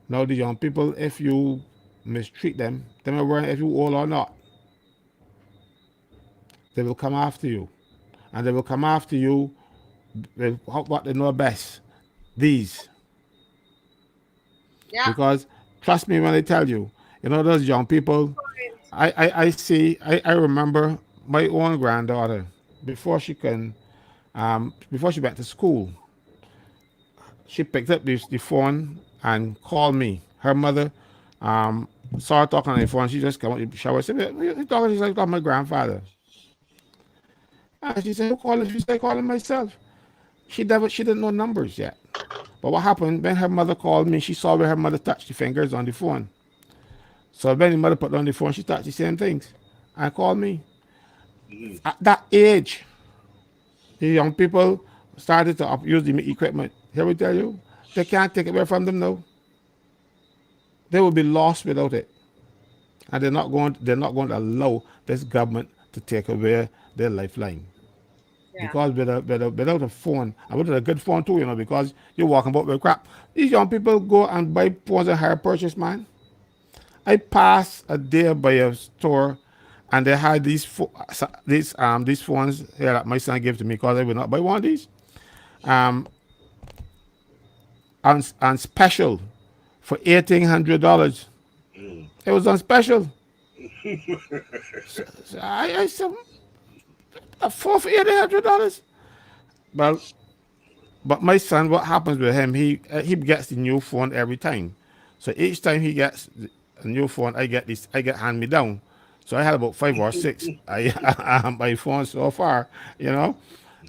Now the young people, if you mistreat them, they may worry if you old or not, they will come after you. And they will come after you with what they know best. These.
Yeah.
Because trust me when I tell you, those young people, I remember my own granddaughter before before she went to school, she picked up the phone and called me. Her mother saw her talking on the phone. She just came out of the shower. Said, "What you talking?" She's like, "Talking my grandfather." And she said, "Who called him?" She said, "Calling myself." She didn't know numbers yet. But what happened when her mother called me? She saw where her mother touched the fingers on the phone. So when the mother put it on the phone, she touched the same things and called me.
Mm.
At that age, the young people started to use the equipment, here we tell you, they can't take it away from them now. They will be lost without it. And they're not going to allow this government to take away their lifeline.
Yeah.
Because without a phone, and without a good phone too, because you're walking about with crap. These young people go and buy phones and hire purchase, man. I passed a day by a store, and they had these phones here that my son gave to me because I would not buy one of these. Um, on special for $1,800.
Mm.
It was on special. So I said a phone for $1,800. Well, but my son, what happens with him? He gets the new phone every time. So each time he gets a new phone, I get this. I get hand me down. So I had about 5 or 6 my phones so far,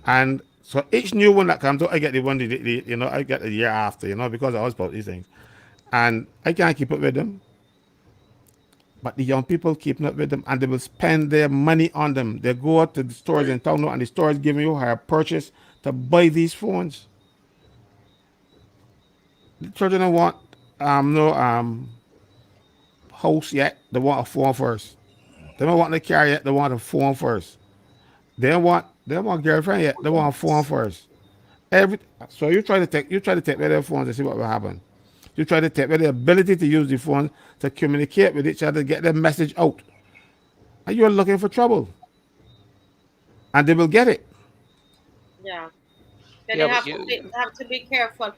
and so each new one that comes out, I get the one I get the year after, because I was about these things, and I can't keep up with them. But the young people keeping up with them, and they will spend their money on them. They go out to the stores
Right.
in town now, and the stores giving you a purchase to buy these phones. The children don't want no house yet. They want a phone first. They don't want the car yet. They want a phone first. They don't want girlfriend yet. They want a phone first. Every so you try to take away their phones and see what will happen. You try to take away the ability to use the phone to communicate with each other, get their message out. And you're looking for trouble. And they will get it.
Yeah. Then
Yeah,
they
but
have to
you,
be careful.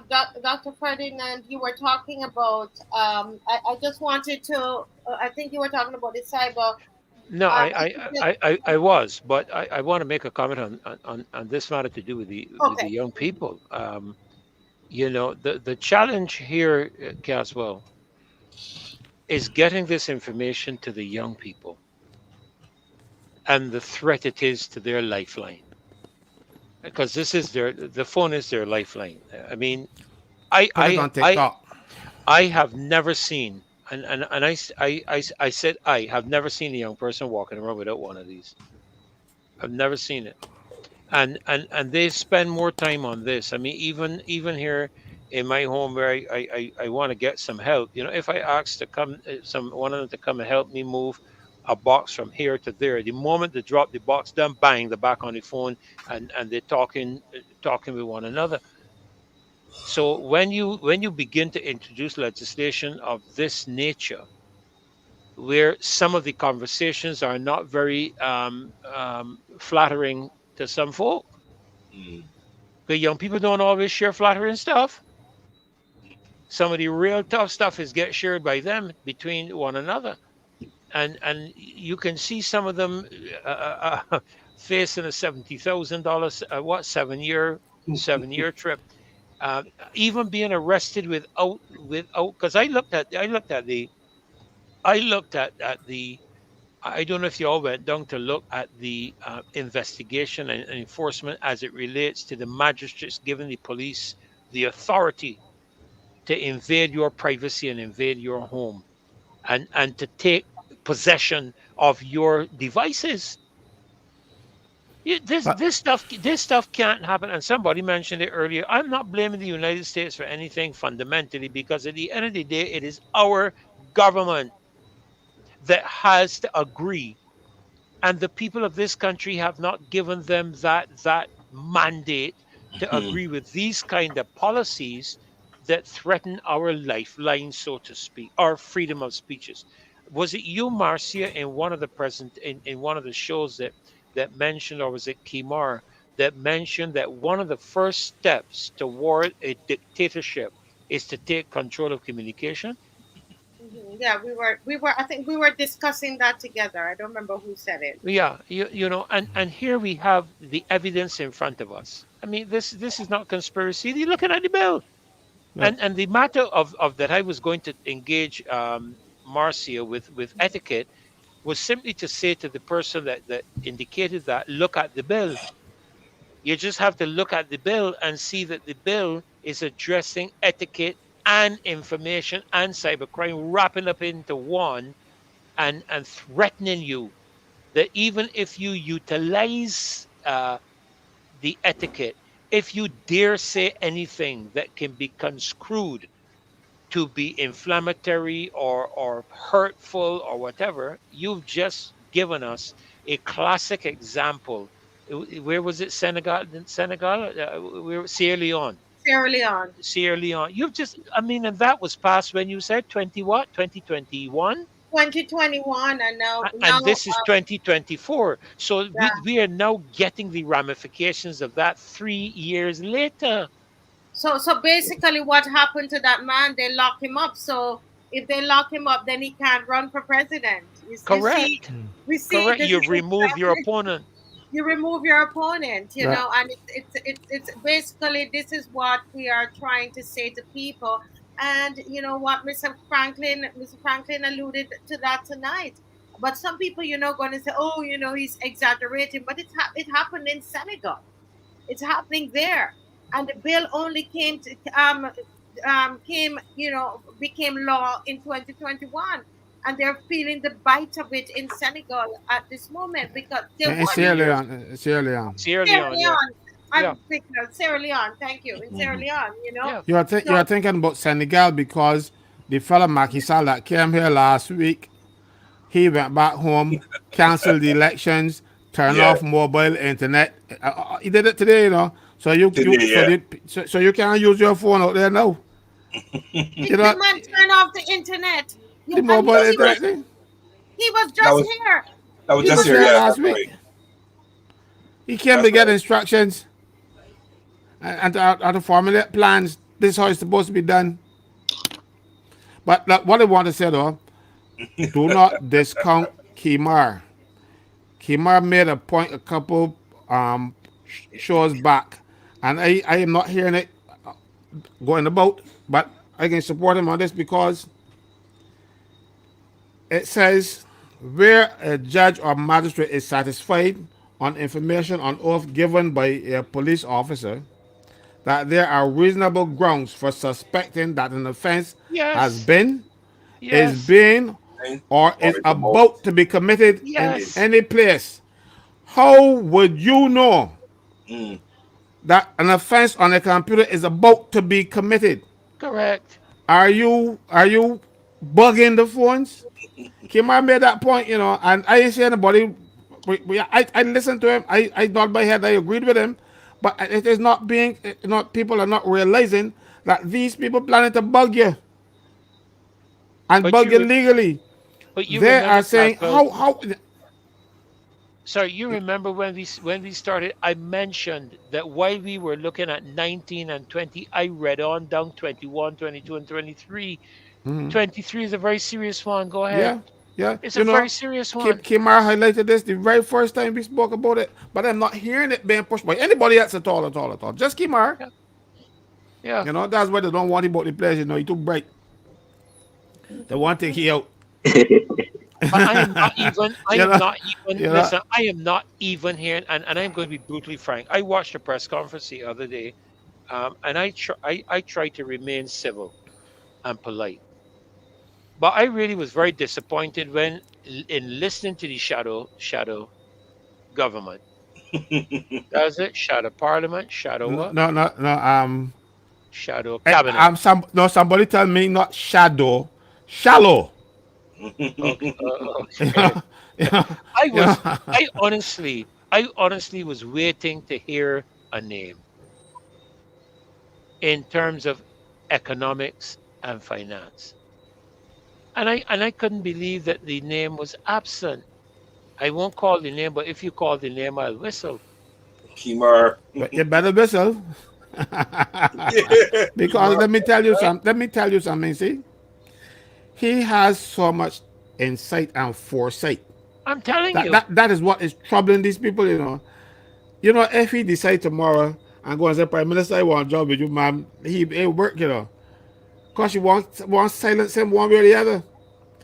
Dr. Ferdinand, you were talking about. I just wanted to. I think you were talking about the cyber.
no,
If you
I was, but I want to make a comment on this matter to do with the
okay.
young people. The challenge here, Caswell, is getting this information to the young people and the threat it is to their lifeline, because the phone is their lifeline. I mean, I
Put it
I
on
I
TikTok.
I have never seen, and I said I have never seen a young person walking around without one of these. I've never seen it, and they spend more time on this. I mean, even here in my home where I want to get some help. If I ask to come, some one of them to come and help me move a box from here to there, the moment they drop the box down, bang, they're back on the phone, and they're talking with one another. So when you begin to introduce legislation of this nature, where some of the conversations are not very flattering to some folk,
Mm.
because young people don't always share flattering stuff. Some of the real tough stuff is get shared by them between one another, and you can see some of them facing a $70,000 what 7 year trip, uh, even being arrested without, because I looked at the I don't know if you all went down to look at the investigation and enforcement as it relates to the magistrates giving the police the authority to invade your privacy and invade your home, and to take possession of your devices. This
But
this stuff this stuff can't happen. And somebody mentioned it earlier. I'm not blaming the United States for anything fundamentally, because at the end of the day, it is our government that has to agree, and the people of this country have not given them that mandate to
Mm.
agree with these kind of policies that threaten our lifeline, so to speak, our freedom of speeches. Was it you, Marcia, in one of the in one of the shows that mentioned, or was it Kimar, that mentioned that one of the first steps toward a dictatorship is to take control of communication?
Yeah, we were. I think we were discussing that together. I don't remember who said it.
Yeah, and here we have the evidence in front of us. I mean, this is not conspiracy. You're looking at the bill,
yeah,
and the matter of that I was going to engage Marcia with etiquette was simply to say to the person that indicated that, look at the bill. You just have to look at the bill and see that the bill is addressing etiquette and information and cybercrime, wrapping up into one, and threatening you that even if you utilize the etiquette. If you dare say anything that can be construed to be inflammatory or hurtful or whatever, you've just given us a classic example. Where was it? Senegal? Senegal? Where? Sierra Leone.
Sierra Leone.
Sierra Leone. You've just, I mean, and that was passed when you said 20 what? 2021?
2021, and now
And this is 2024. So
yeah.
we are now getting the ramifications of that 3 years later.
So basically, what happened to that man? They lock him up. So if they lock him up, then he can't run for president. You see,
Correct.
we see
Correct.
this
You've
is
removed your
exactly,
opponent.
you remove your opponent, you
Yeah.
know, and it's basically this is what we are trying to say to people. And you know what, Mr. Franklin alluded to that tonight. But some people, going to say, oh, he's exaggerating, but it happened in Senegal. It's happening there, and the bill only became law in 2021, and they're feeling the bite of it in Senegal at this moment because they
In
want
Three
Sierra
years.
Leone, Sierra Leone.
Sierra
Sierra
Leone, yeah.
Leone.
Yeah.
I'm thinking of Sierra Leone. Thank you. In Sierra Leone,
Yeah.
You
So
are thinking about Senegal because the fella Macky Sall that came here last week, he went back home, canceled the elections, turned
Yeah.
off mobile internet. He did it today, you know. So
Today, yeah.
so you can't use your phone out there now.
the,
You
the
know
man turned off the internet.
the
And
mobile internet thing.
he was
That
just
was
here.
that was
He
He
just
was
was
here.
here
just
Yeah,
last
that's
week.
right.
He came to
That's
get
right.
instructions and to formulate plans. This is how it's supposed to be done. But what I want to say though, do not discount Kimar. Kimar made a point a couple shows back, and I am not hearing it going about, but I can support him on this because it says where a judge or magistrate is satisfied on information on oath given by a police officer that there are reasonable grounds for suspecting that an offense has
Yes.
been, is
Yes.
being,
And
or
or
is
it's about
about to be committed in
is
Yes.
any place. How would you know
mm,
that an offense on a computer is about to be committed?
Correct.
Are you bugging the phones? Kim, I made that point, you know, and I ain't say anybody. I listened to him. I nod my head. I agreed with him, but it is not being. Not people are not realizing that these people planning to bug you and
But
bug
you
you
re-
legally.
but you
They
remember,
are saying
Pascal.
how.
Sorry, you remember when we started? I mentioned that while we were looking at 19 and 20, I read on down 21, 22, and 23. 23 is a very serious one. Go ahead.
Yeah, yeah.
It's a
You
very
know,
serious one.
Kimar highlighted this the very first time we spoke about it, but I'm not hearing it being pushed by anybody else at all, at all, at all. Just Kimar.
Yeah. Yeah.
You know, that's why they don't want him about the players. You know, he too bright. They want to take he out.
But I am not even, I
You
am
know,
not even,
you know.
listen, I am not even hearing, and I'm going to be brutally frank. I watched a press conference the other day, and I try to remain civil and polite. But I really was very disappointed when, in listening to the shadow government. Does it? Shadow parliament, shadow
No,
what?
no, no, no.
Shadow cabinet.
Somebody tell me not shadow, shallow.
Okay.
You
Okay.
know, you know,
I
you know.
was, I honestly was waiting to hear a name in terms of economics and finance. And I couldn't believe that the name was absent. I won't call the name, but if you call the name, I'll whistle.
Kimar.
But you better whistle. Because
Kimar.
let me tell you something. See, he has so much insight and foresight.
I'm telling
That
you.
that that is what is troubling these people. You know, if he decide tomorrow and go and say, Prime Minister, I want a job with you, man, he ain't work. You know, cause you want silence him one way or the other.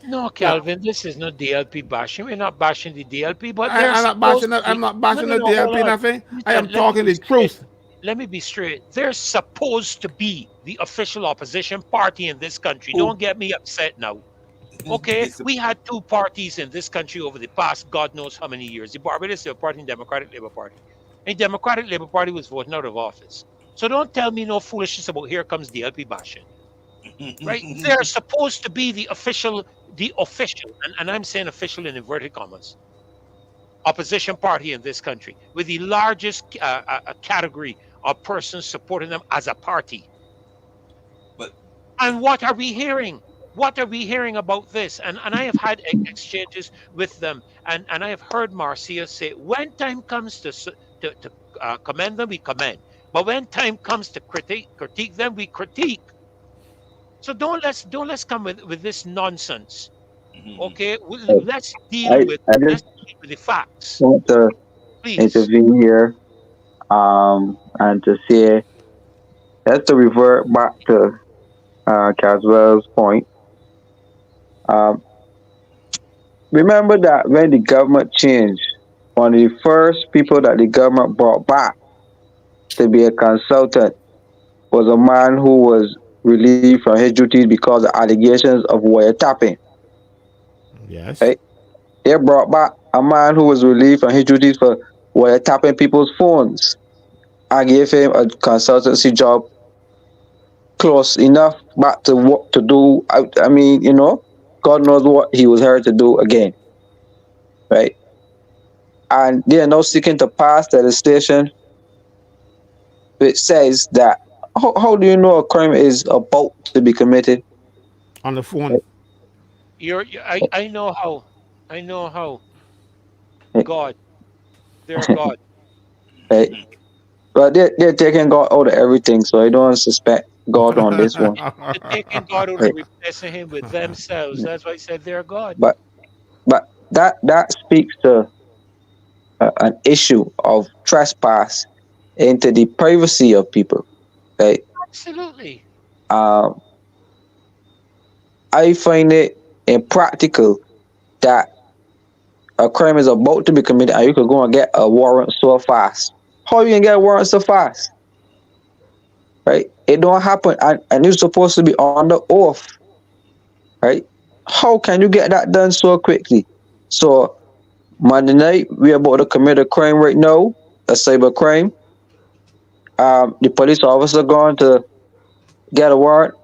No,
Yeah,
Calvin, this is not DLP bashing. We're not bashing the DLP, but they're
I'm not bashing
supposed to
that. I'm
be.
not
No,
bashing
no,
the
no, hold
DLP
on.
nothing. I am
Listen, let me
talking
be
the
straight.
truth.
Let me be straight. They're supposed to be the official opposition party in this country.
Who
Don't get me upset now. Okay,
is
we had two parties in this country over the past God knows how many years: the Barbados Labour Party and Democratic Labour Party. And Democratic Labour Party was voting out of office. So don't tell me no foolishness about here comes the LP bashing. Right? They're supposed to be the official, and I'm saying official in inverted commas, opposition party in this country with the largest category of persons supporting them as a party.
But
And what are we hearing? What are we hearing about this? And I have had exchanges with them, and I have heard Marcia say, when time comes to commend them, we commend. But when time comes to critique them, we critique. So don't let's come with this nonsense. Okay, let's deal
I,
with
I just
let's deal with the facts,
want to
please.
intervene here, and to say, let's to revert back to Caswell's point. Um, remember that when the government changed, one of the first people that the government brought back to be a consultant was a man who was relieved from his duties because of allegations of wiretapping.
Yes.
Right? They brought back a man who was relieved from his duties for wiretapping people's phones. I gave him a consultancy job close enough back to what to do. I mean, God knows what he was hired to do again, right? And they are now seeking to pass legislation which says that how do you know a crime is about to be committed?
On the phone.
I know how
Right?
God, they're God.
Right? But they're taking God out of everything, so I don't suspect God on this one.
They're taking God out
Right?
and replacing him with themselves. That's why I said they're God.
But that speaks to an issue of trespass into the privacy of people. Right?
Absolutely.
Um, I find it impractical that a crime is about to be committed and you could go and get a warrant so fast. How you can get a warrant so fast? Right? It don't happen, and you're supposed to be on the oath. Right? How can you get that done so quickly? So Monday night we're about to commit a crime right now, a cyber crime. The police officer going to get a warrant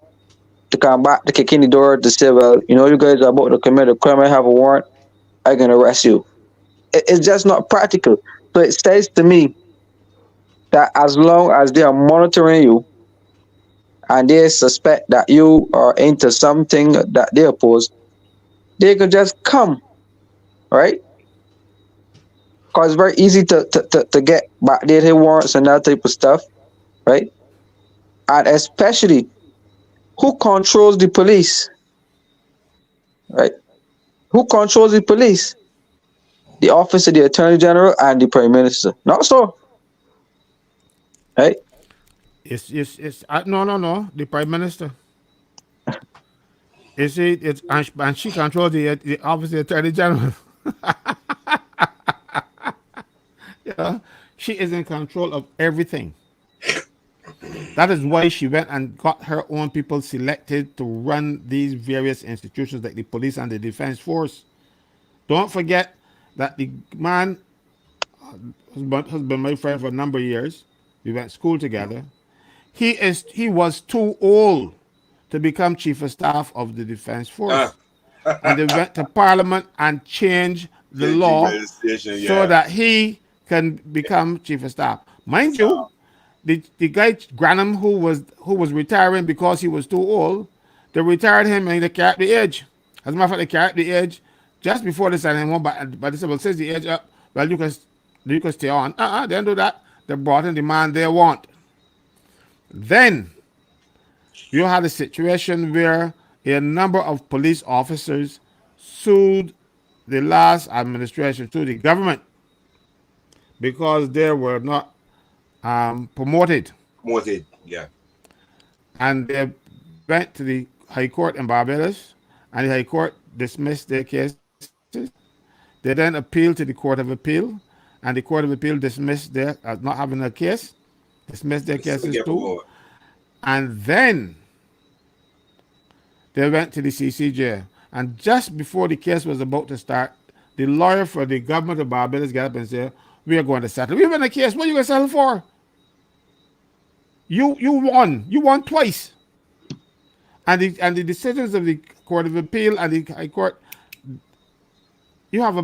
to come back to kick in the door to say, well, you guys are about to commit a crime. I have a warrant. I can arrest you. It's just not practical. So it says to me that as long as they are monitoring you and they suspect that you are into something that they oppose, they can just come, right? Because it's very easy to get backdated warrants and that type of stuff, right? And especially, who controls the police, right? Who controls the police? The office of the Attorney General and the Prime Minister. Not so, right?
It's no. The Prime Minister. Is it? It's and she controls the office of the Attorney General. Yeah, she is in control of everything. That is why she went and got her own people selected to run these various institutions like the police and the defense force. Don't forget that the man has been my friend for a number of years. We went to school together. He was too old to become chief of staff of the defense
Ah,
force, and they went to parliament and changed the
changing
law
legislation,
so
yeah.
that he can become chief of staff. Mind you,
So,
the guy Granham who was retiring because he was too old, they retired him and they carried the age. As a matter of fact, they carried the age just before they sent him home. But they said, well, since the age up, well, you can stay on. They don't do that. They brought in the man they want. Then you had a situation where a number of police officers sued the last administration, to the government, because they were not promoted.
promoted, yeah.
And they went to the High Court in Barbados, and the High Court dismissed their cases. They then appealed to the Court of Appeal, and the Court of Appeal dismissed their not having a case, dismissed their
So
cases
get
too.
promoted.
And then they went to the CCJ. And just before the case was about to start, the lawyer for the government of Barbados got up and said, We are going to settle. We win a case. What are you going to settle for? You won. You won twice. And the decisions of the Court of Appeal and the High Court, you have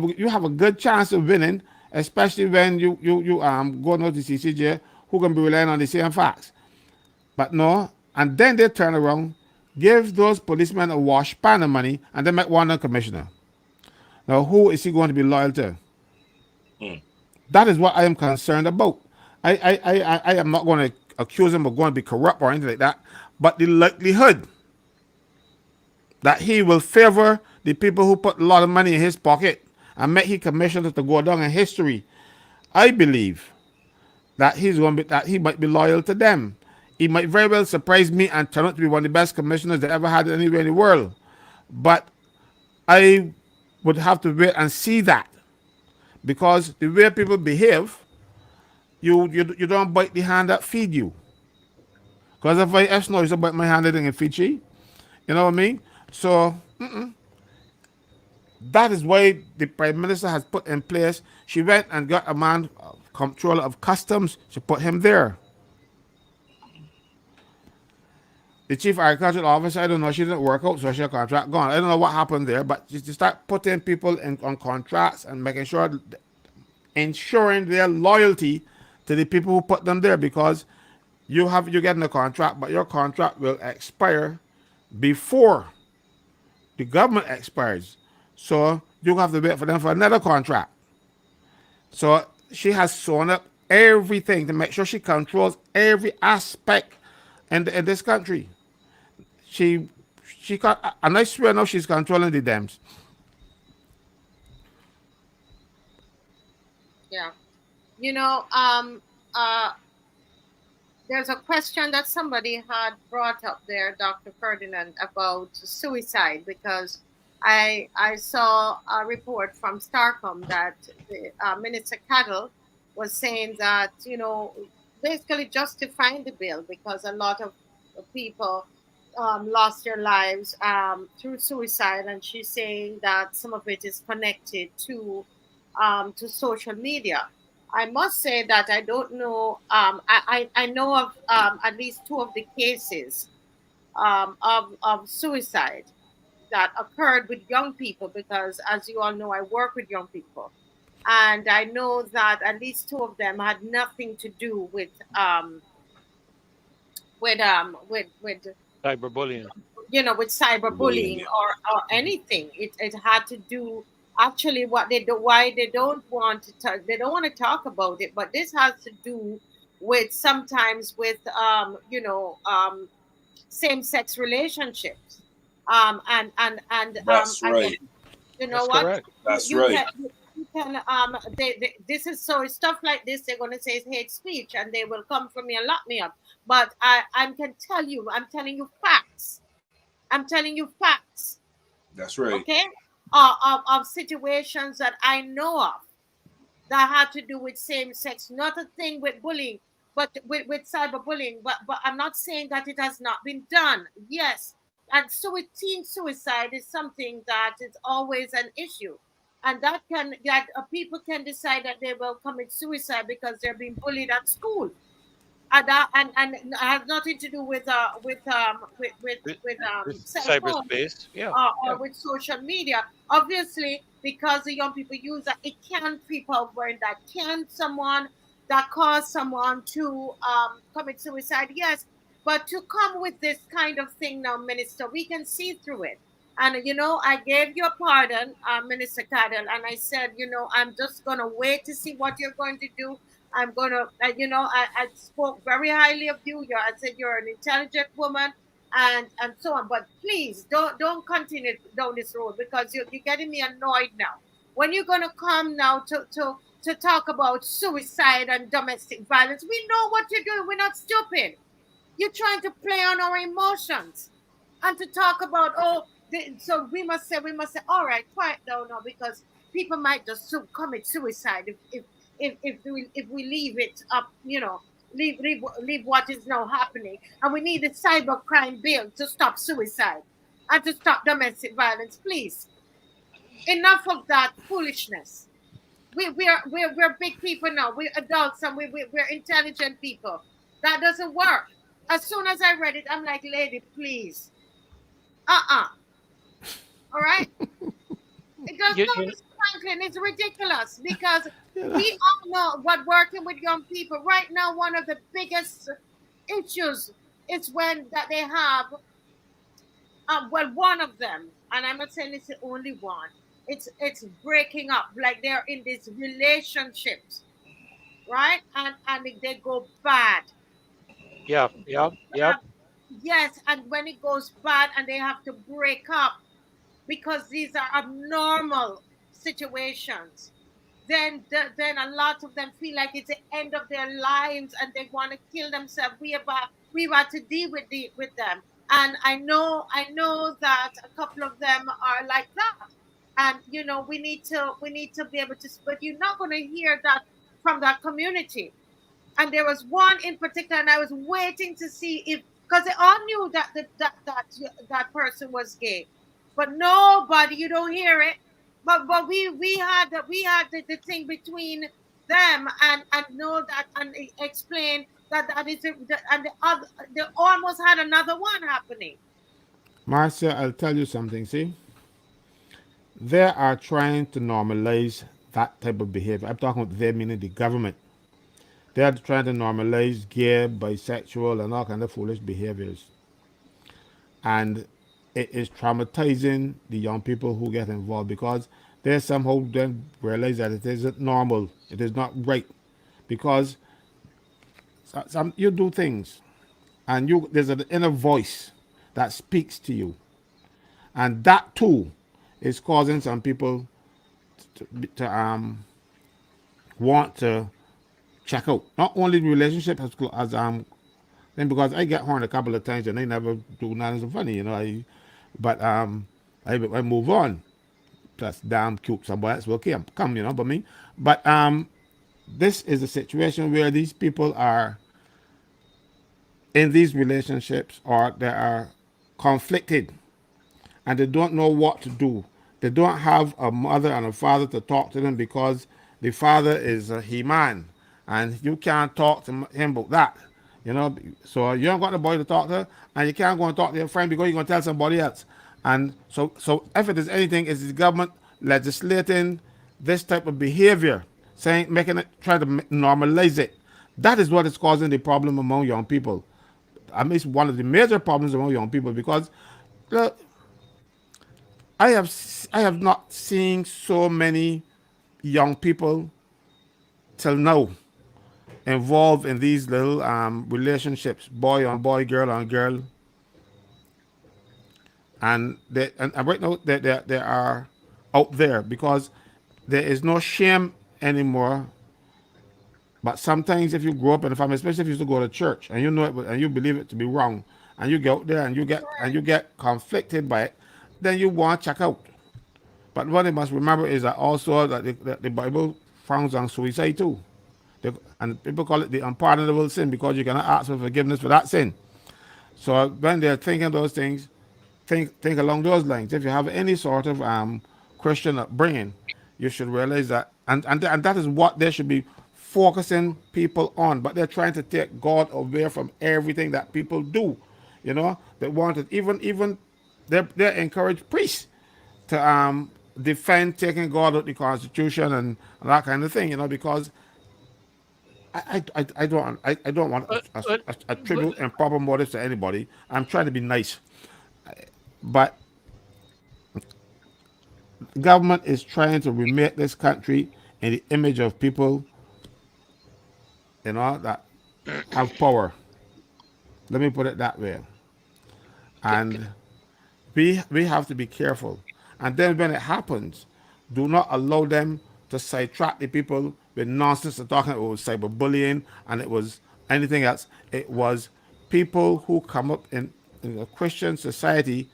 a good chance of winning, especially when you go to the CCJ, who can be relying on the same facts. But no, and then they turn around, give those policemen a wash pan of money, and they make one a commissioner. Now, who is he going to be loyal to?
Mm.
That is what I am concerned about. I am not going to accuse him of going to be corrupt or anything like that, but the likelihood that he will favor the people who put a lot of money in his pocket and make his commissioners to go down in history, I believe that he might be loyal to them. He might very well surprise me and turn out to be one of the best commissioners they ever had anywhere in the world. But I would have to wait and see that, because the way people behave, you don't bite the hand that feed you. Because if I know you bite my hand, I think feed you. You know what I mean? So that is why the Prime Minister has put in place. She went and got a man, controller of customs. She put him there. The chief agricultural officer, I don't know, she didn't work out, so she contract gone. I don't know what happened there, but she start putting people on contracts and making sure, ensuring their loyalty to the people who put them there, because you're getting a contract, but your contract will expire before the government expires. So you have to wait for them for another contract. So she has sewn up everything to make sure she controls every aspect in this country. She got, and I swear now she's controlling the dams.
Yeah. There's a question that somebody had brought up there, Dr. Ferdinand, about suicide, because I saw a report from Starcom that the, Minister Cattle was saying that, basically justifying the bill, because a lot of people lost their lives through suicide, and she's saying that some of it is connected to social media. I must say that I don't know. I know of at least two of the cases of suicide that occurred with young people, because, as you all know, I work with young people, and I know that at least two of them had nothing to do with with um with with
Cyberbullying.
with cyberbullying
Bullying.
or anything. It had to do, actually, what they do, why they don't want to they don't want to talk about it, but this has to do with, sometimes, with same-sex relationships,
That's
and
right.
you know
That's
what,
correct.
That's
you
right.
can this is, so stuff like this, they're going to say it's hate speech, and they will come for me and lock me up. But I can tell you, I'm telling you facts. I'm telling you facts.
That's right.
Okay, of situations that I know of that had to do with same sex, not a thing with bullying, but with cyberbullying. But I'm not saying that it has not been done. Yes. And so with teen suicide is something that is always an issue. And that people can decide that they will commit suicide because they're being bullied at school. And it has nothing to do
Th-
with
This
cell phone,
cyberspace. Yeah. Yeah.
or with social media. Obviously, because the young people use that, it can creep over, and that can someone that cause someone to commit suicide. Yes, but to come with this kind of thing now, Minister, we can see through it. And I gave you a pardon, Minister Cadell, and I said, I'm just gonna wait to see what you're going to do. I'm gonna, I spoke very highly of you. I said you're an intelligent woman, and so on. But please don't continue down this road, because you're getting me annoyed now. When you're gonna come now to talk about suicide and domestic violence, we know what you're doing. We're not stupid. You're trying to play on our emotions, and to talk about, so we must say, all right, quiet down now, because people might just commit suicide if we leave it up, leave what is now happening. And we need a cyber crime bill to stop suicide and to stop domestic violence. Please, enough of that foolishness. we're big people now. We're adults and we're intelligent people. That doesn't work. As soon as I read it, I'm like, lady, please. All right. It does
You,
not,
you,
Mr. Franklin. It's ridiculous because
You know?
we all know what working with young people right now. One of the biggest issues is when that they have. Well, one of them, and I'm not saying it's the only one. It's breaking up. Like they're in these relationships, right? And they go bad.
yeah, yeah, yeah.
Yes, and when it goes bad and they have to break up because these are abnormal situations, then a lot of them feel like it's the end of their lives and they want to kill themselves. We've had to deal with them, and I know that a couple of them are like that, and we need to be able to. But you're not going to hear that from that community. And there was one in particular, and I was waiting to see if, because they all knew that that person was gay, but nobody, you don't hear it. But we had the thing between them, and know that, and explain that is and the other, they almost had another one happening.
Marcia, I'll tell you something. See, they are trying to normalize that type of behavior. I'm talking about they, meaning the government. They are trying to normalize gay, bisexual, and all kind of foolish behaviors. And it is traumatizing the young people who get involved because they somehow then realize that it isn't normal. It is not right because some you do things and you there's an inner voice that speaks to you, and that too is causing some people to want to check out not only the relationship as then because I get horned a couple of times and they never do nothing so funny, but I move on. That's damn cute. Somebody else will come, but me. But this is a situation where these people are in these relationships or they are conflicted and they don't know what to do. They don't have a mother and a father to talk to them because the father is a he-man and you can't talk to him about that. So you don't got the boy to talk to, and you can't go and talk to your friend because you're going to tell somebody else. And so if it is anything, it's the government legislating this type of behavior, saying, making it, try to normalize it. That is what is causing the problem among young people. I mean, it's one of the major problems among young people because look, I have not seen so many young people till now involved in these little relationships, boy on boy, girl on girl, and right now they are out there because there is no shame anymore. But sometimes if you grow up in a family, especially if you used to go to church and you know it and you believe it to be wrong, and you get out there and you get conflicted by it, then you want to check out. But what you must remember is that also that the Bible frowns on suicide too. And people call it the unpardonable sin because you cannot ask for forgiveness for that sin. So when they're thinking those things, think along those lines. If you have any sort of Christian upbringing, you should realize that, and that is what they should be focusing people on. But they're trying to take God away from everything that people do. They want it. Even they encourage priests to defend taking God out the Constitution and that kind of thing. Because I don't want
But,
to
but, but
attribute improper motives to anybody. I'm trying to be nice, but government is trying to remake this country in the image of people, that have power. Let me put it that way,
ca- ca-
and we have to be careful. And then when it happens, do not allow them to sidetrack the people with nonsense. They're talking about cyberbullying and it was anything else. It was people who come up in a Christian society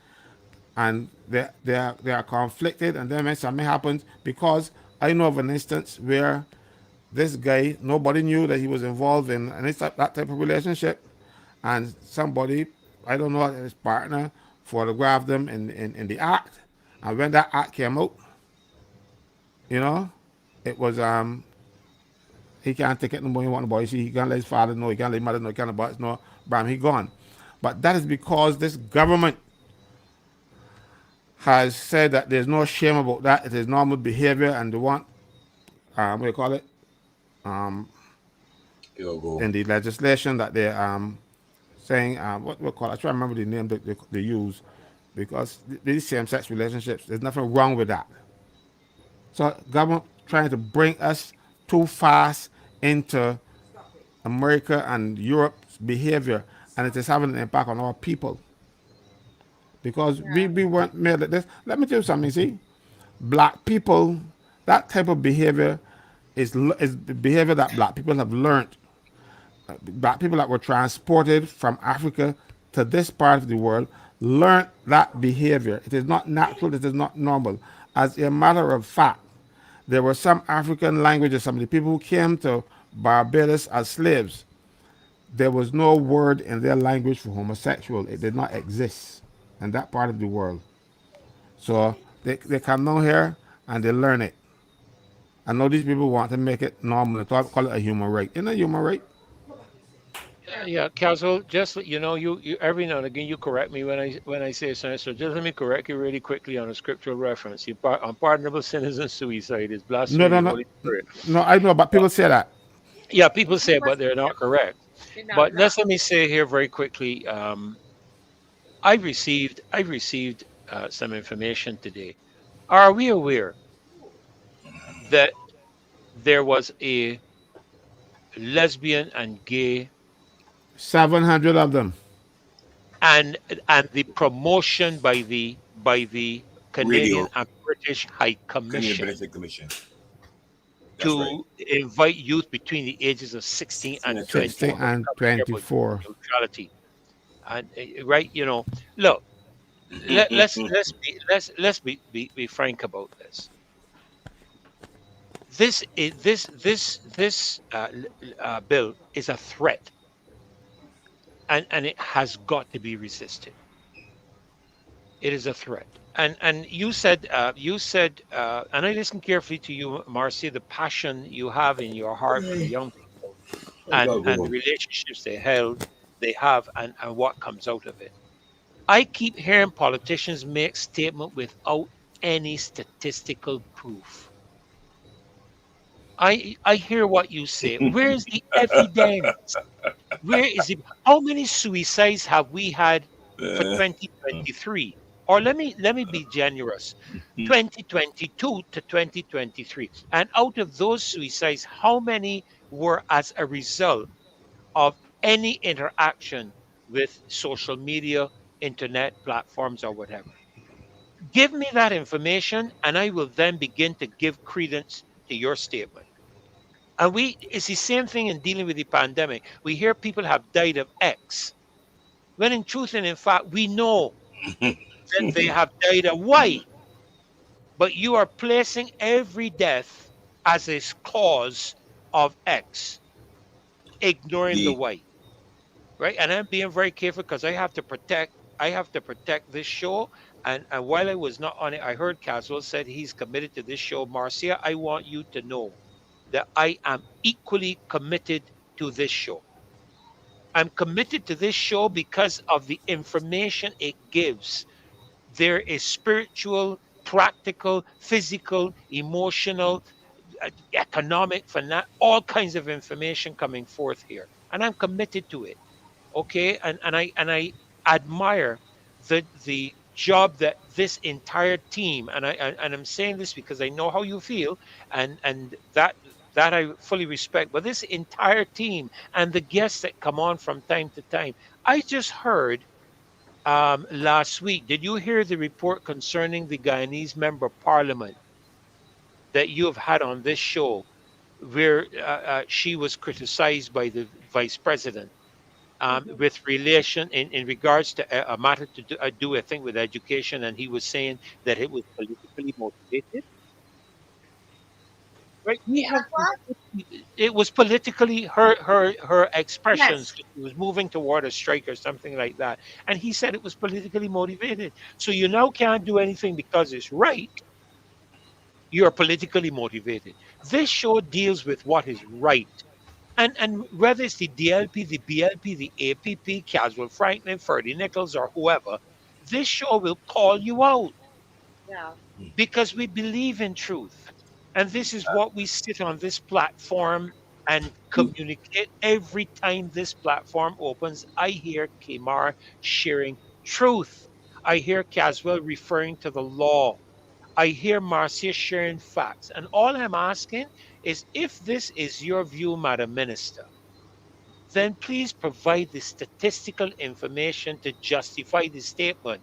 and they are conflicted, and then when something happens, because I know of an instance where this guy, nobody knew that he was involved in that type of relationship, and somebody, I don't know, his partner photographed them in the act, and when that act came out, you know it was he can't take it no more. He want the boy. See, he can't let his father know. He can't let his mother know. He can't let boys know. Bam, he gone. But that is because this government has said that there's no shame about that. It is normal behavior, and they want what do you call it
You'll go.
in the legislation that they saying what we call. I try to remember the name that they use because these same-sex relationships. There's nothing wrong with that. So government trying to bring us too fast into America and Europe's behavior, and it is having an impact on our people because
Yeah.
we weren't made like this. Let me tell you something. See, black people, that type of behavior is the behavior that black people have learned. Black people that were transported from Africa to this part of the world learned that behavior. It is not natural. It is not normal. As a matter of fact, there were some African languages, some of the people who came to Barbados as slaves, there was no word in their language for homosexual. It did not exist in that part of the world. So they come down here and they learn it. I know these people want to make it normal and call it a human right. Isn't it a human right?
Yeah, Castle. Just you know, you every now and again you correct me when I say something. So just let me correct you really quickly on a scriptural reference. Unpardonable sin isn't suicide; it's
No,
blasphemy
no,
of the
no.
Holy Spirit.
No, I know, but
But,
people say that.
yeah, people say, but they're not correct.
They're not
But
right.
let me say here very quickly. I received some information today. Are we aware that there was a lesbian and gay
700 of them.
and the promotion by the Canadian
Radio.
and British High
Canadian
Commission
Benefit Commission. That's right.
to invite youth between the ages of 16
16
and
and
16
24 to
24.
and
come and hear about
24.
neutrality. And right, look, let's be frank about this. This bill is a threat, and it has got to be resisted. It is a threat. And you said, and I listened carefully to you, Marcy, the passion you have in your heart for the young people
I gotta
and the
go.
relationships they have, and what comes out of it. I keep hearing politicians make statement without any statistical proof. I hear what you say. Where is the evidence? Where is it? How many suicides have we had for
Uh,
2023? Or let me be generous. 2022 to 2023. And out of those suicides, how many were as a result of any interaction with social media, internet platforms, or whatever? Give me that information, and I will then begin to give credence to your statement. And it's the same thing in dealing with the pandemic. We hear people have died of X, when in truth and in fact, we know that they have died of Y. But you are placing every death as a cause of X, ignoring the
the
Y, right? And I'm being very careful because I have to protect this show. And while I was not on it, I heard Caswell said he's committed to this show. Marcia, I want you to know that I am equally committed to this show. I'm committed to this show because of the information it gives. There is spiritual, practical, physical, emotional, economic, all kinds of information coming forth here, and I'm committed to it. Okay, and I admire the job that this entire team, and I'm saying this because I know how you feel, and that I fully respect. But this entire team and the guests that come on from time to time, I just heard last week. Did you hear the report concerning the Guyanese member of parliament that you have had on this show, where she was criticized by the vice president with relation in regards to a matter to do, I think, with education, and he was saying that it was politically motivated. Right? We have
That what?
it was politically her expressions.
Yes.
She was moving toward a strike or something like that, and he said it was politically motivated. So you now can't do anything because it's right, You're politically motivated. This show deals with what is right. And whether it's the DLP, the BLP, the APP, Caswell Franklin, Ferdy Nichols, or whoever, this show will call you out
Yeah.
because we believe in truth. And this is what we sit on this platform and communicate. Every time this platform opens, I hear Kimar sharing truth. I hear Caswell referring to the law. I hear Marcia sharing facts. And all I'm asking is if this is your view, Madam Minister, then please provide the statistical information to justify the statement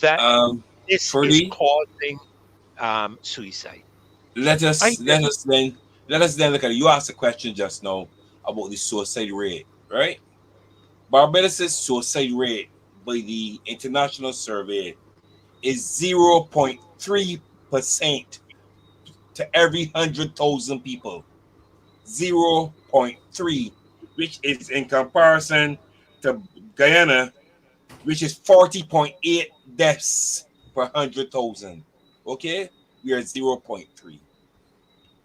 that this is
Ferdy,
causing suicide.
let
I
us
hear,
let us then let us then look at it. You asked a question just now about the suicide rate, right? Barbados' suicide rate by the international survey is 0.3% to every 100,000 people. 0.3, which is in comparison to Guyana, which is 40.8 deaths per 100,000. Okay? We are 0.3.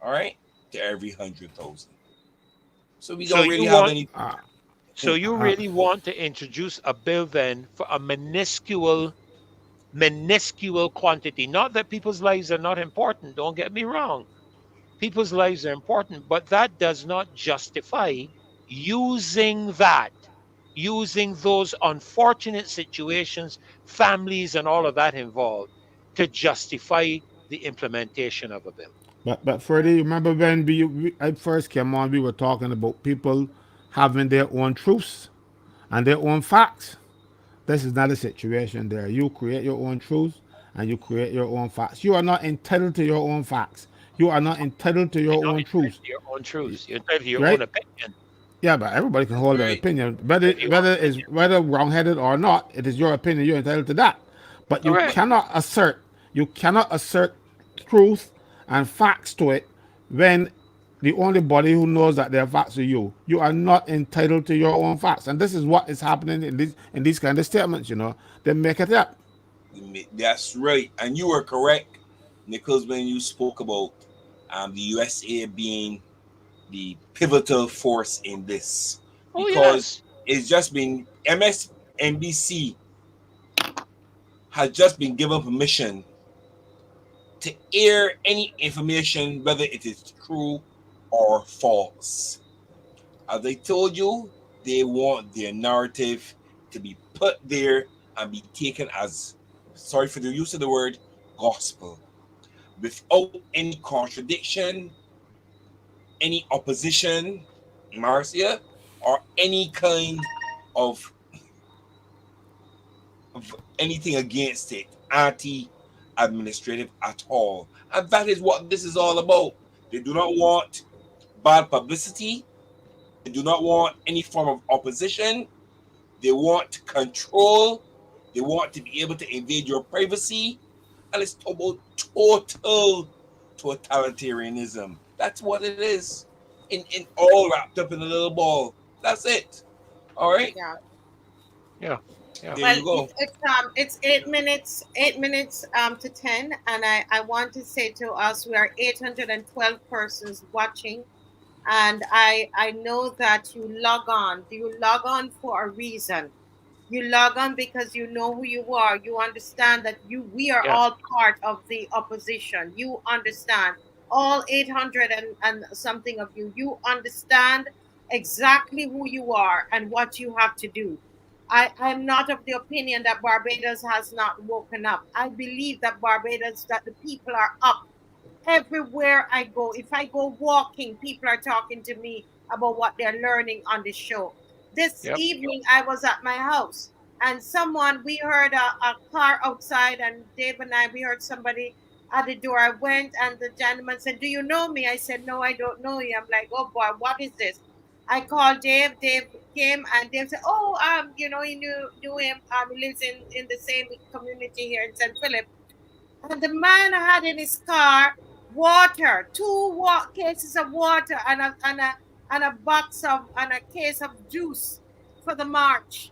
All right? To every 100,000. So we
so
don't
you
really have
want
any.
so you really want to introduce a bill then for a minuscule quantity. Not that people's lives are not important, don't get me wrong. People's lives are important, but that does not justify using that, using those unfortunate situations, families, and all of that involved to justify the implementation of a bill.
But Freddie, remember when I first came on, we were talking about people having their own truths and their own facts. This is not a situation there. You create your own truths and you create your own facts. You are not entitled to your own facts. You are not entitled to
You're
your
not
own
entitled
truths,
to your own truths. You're entitled to your own
right?
opinion.
Yeah, but everybody can
That's
hold an
right.
opinion.
You have your own opinion.
Whether wrong-headed or not, it is your opinion. You're entitled to that. But
Correct.
you cannot assert truth and facts to it when the only body who knows that they're facts are you. You are not entitled to your own facts, and this is what is happening in these kind of statements. They make it up.
That's right. And you were correct, Nichols, when you spoke about the USA being the pivotal force in this,
Oh,
because
yes.
it's just been MSNBC has just been given permission to air any information, whether it is true or false. As I told you, they want their narrative to be put there and be taken as, sorry for the use of the word, gospel, without any contradiction, any opposition, Marcia, or any kind of, of anything against it, anti administrative at all. And that is what this is all about. They do not want bad publicity, they do not want any form of opposition, they want control, they want to be able to invade your privacy, and it's about total totalitarianism. That's what it is. In all wrapped up in a little ball. That's it. All right.
Yeah.
Yeah. Yeah.
There
Well,
you go.
it's 8 minutes to 10, and I want to say to us we are 812 persons watching, and I know that you log on. You log on for a reason. You log on because you know who you are. You understand that we are
Yes.
all part of the opposition. You understand, all 800 and something of you. You understand exactly who you are and what you have to do. I'm not of the opinion that Barbados has not woken up. I believe that Barbados, that the people are up everywhere I go. If I go walking, people are talking to me about what they're learning on the show. This
Yep.
evening, I was at my house and we heard a car outside, and Dave and we heard somebody at the door. I went and the gentleman said, "Do you know me?" I said, "No, I don't know you." I'm like, "Oh boy, what is this?" I called Dave. Dave came and Dave said, "Oh, he knew him. He lives in the same community here in St. Philip." And the man had in his car water, two cases of water, and a box of and a case of juice for the march.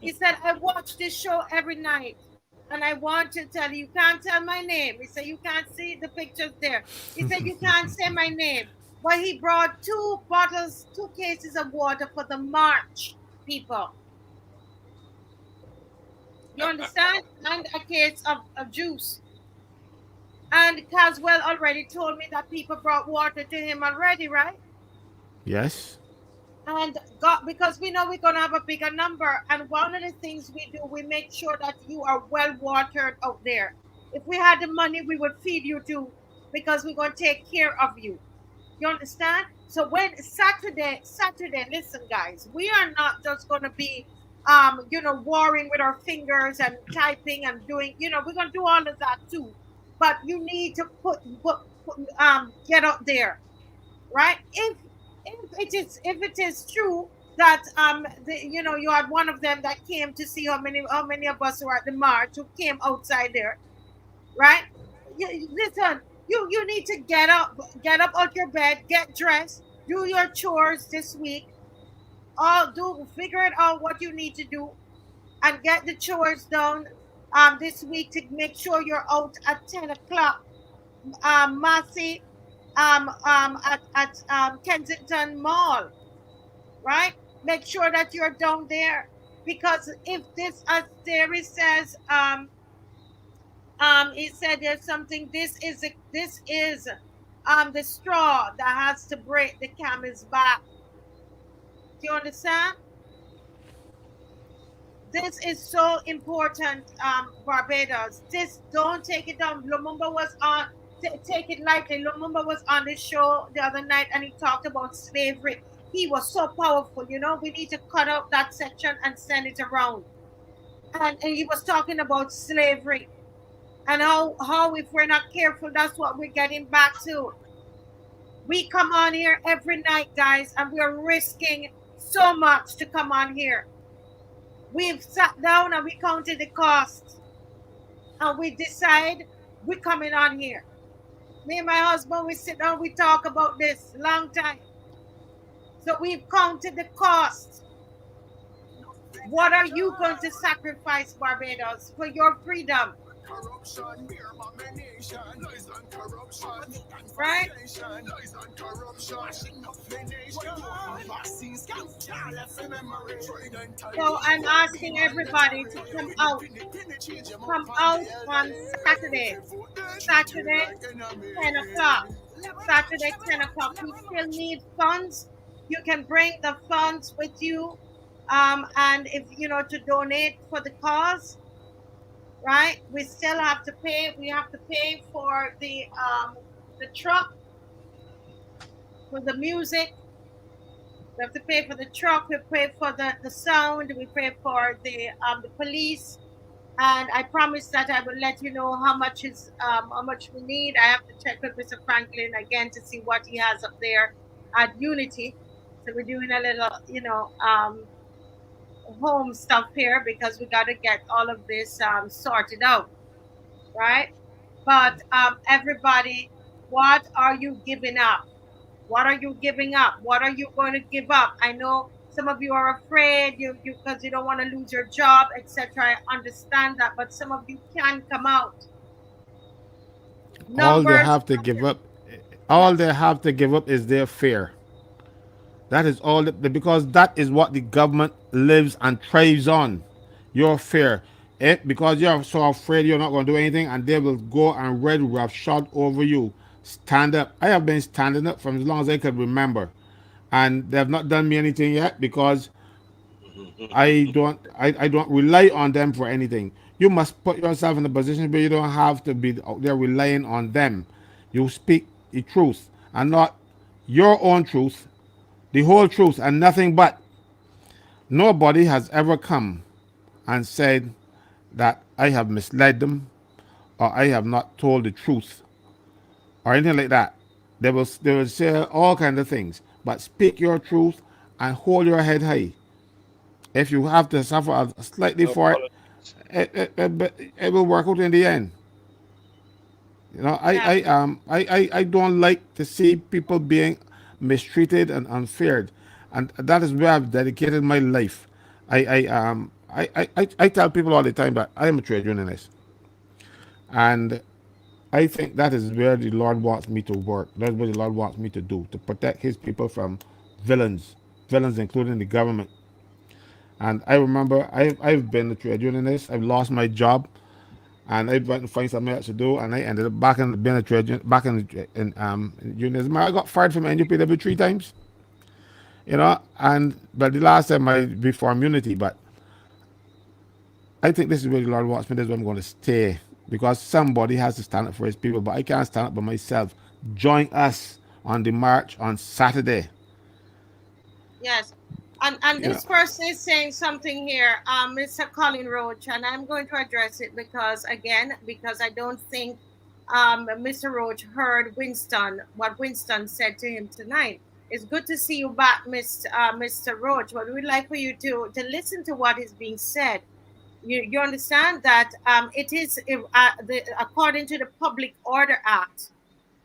He said, "I watch this show every night." And I want to tell you, you can't tell my name. He said, you can't see the pictures there. He said, you can't say my name. But he brought 2 bottles, 2 cases of water for the march people. You understand? And a case of juice. And Caswell already told me that people brought water to him already, right?
Yes.
And God, because we know we're going to have a bigger number. And one of the things we do, we make sure that you are well watered out there. If we had the money, we would feed you too, because we're going to take care of you. You understand? So when Saturday, listen, guys, we are not just going to be, warring with our fingers and typing and doing, we're going to do all of that too. But you need to get out there, right? If it is true that you had one of them that came to see how many of us were at the march who came outside there, right? Listen, you need to get up out your bed, get dressed, do your chores this week, figure it out what you need to do, and get the chores done this week to make sure you're out at 10 o'clock, Massy, at Kensington Mall, right? Make sure that you're down there, because if this, as Terry says, he said there's something. This is the straw that has to break the camel's back. Do you understand? This is so important, Barbados. This, don't take it down. Lumumba was on. Take it lightly. Lumumba was on the show the other night, and he talked about slavery. He was so powerful. We need to cut out that section and send it around. And he was talking about slavery, and how if we're not careful, that's what we're getting back to. We come on here every night, guys, and we're risking so much to come on here. We've sat down and we counted the costs, and we decide we're coming on here. Me and my husband, we sit down, we talk about this long time. So we've counted the costs. What are you going to sacrifice, Barbados, for your freedom? Right? So I'm asking everybody to come out. Come out on Saturday. Saturday, 10 o'clock. Saturday, 10 o'clock. We still need funds. You can bring the funds with you. And if to donate for the cause, right? We still have to pay. We have to pay for the truck, for the music. We have to pay for the truck. We pay for the sound. We pay for the police. And I promise that I will let you know how much we need. I have to check with Mr. Franklin again to see what he has up there at Unity. So we're doing a little, home stuff here, because we got to get all of this sorted out, right? But everybody, what are you giving up? What are you giving up? What are you going to give up? I know some of you are afraid, because you don't want to lose your job, etc. I understand that, but some of you can come out.
All they
Numbers.
have to give up, all they have to give up is their fear. That is all, because that is what the government lives and thrives on. Your fear. Because you're so afraid you're not going to do anything, and they will go and red roughshod over you. Stand up. I have been standing up from as long as I can remember, and they have not done me anything yet, because I don't rely on them for anything. You must put yourself in a position where you don't have to be out there relying on them. You speak the truth, and not your own truth, the whole truth, and nothing but. Nobody has ever come and said that I have misled them, or I have not told the truth, or anything like that. They will say all kinds of things, but speak your truth and hold your head high. If you have to suffer slightly
No
for it,
politics.
it will work out in the end.
Yeah.
I don't like to see people being mistreated and unfair, and that is where I've dedicated my life. I tell people all the time that I am a trade unionist. And I think that is where the Lord wants me to work. That's what the Lord wants me to do, to protect his people from villains, villains including the government. And I remember I've been a trade unionist. I've lost my job, and I went to find something else to do, and I ended up back in being a back in unionism. I got fired from NUPW 3 times, and but the last time I reformed Unity. But I think this is where the Lord wants me. This is where I'm going to stay, because somebody has to stand up for his people, but I can't stand up by myself. Join us on the march on Saturday.
Yes. And
You know,
this person is saying something here, Mr. Colin Roach, and I'm going to address it because I don't think Mr. Roach heard what Winston said to him tonight. It's good to see you back, Mr. Roach, but we'd like for you to listen to what is being said. You understand that it is according to the Public Order Act.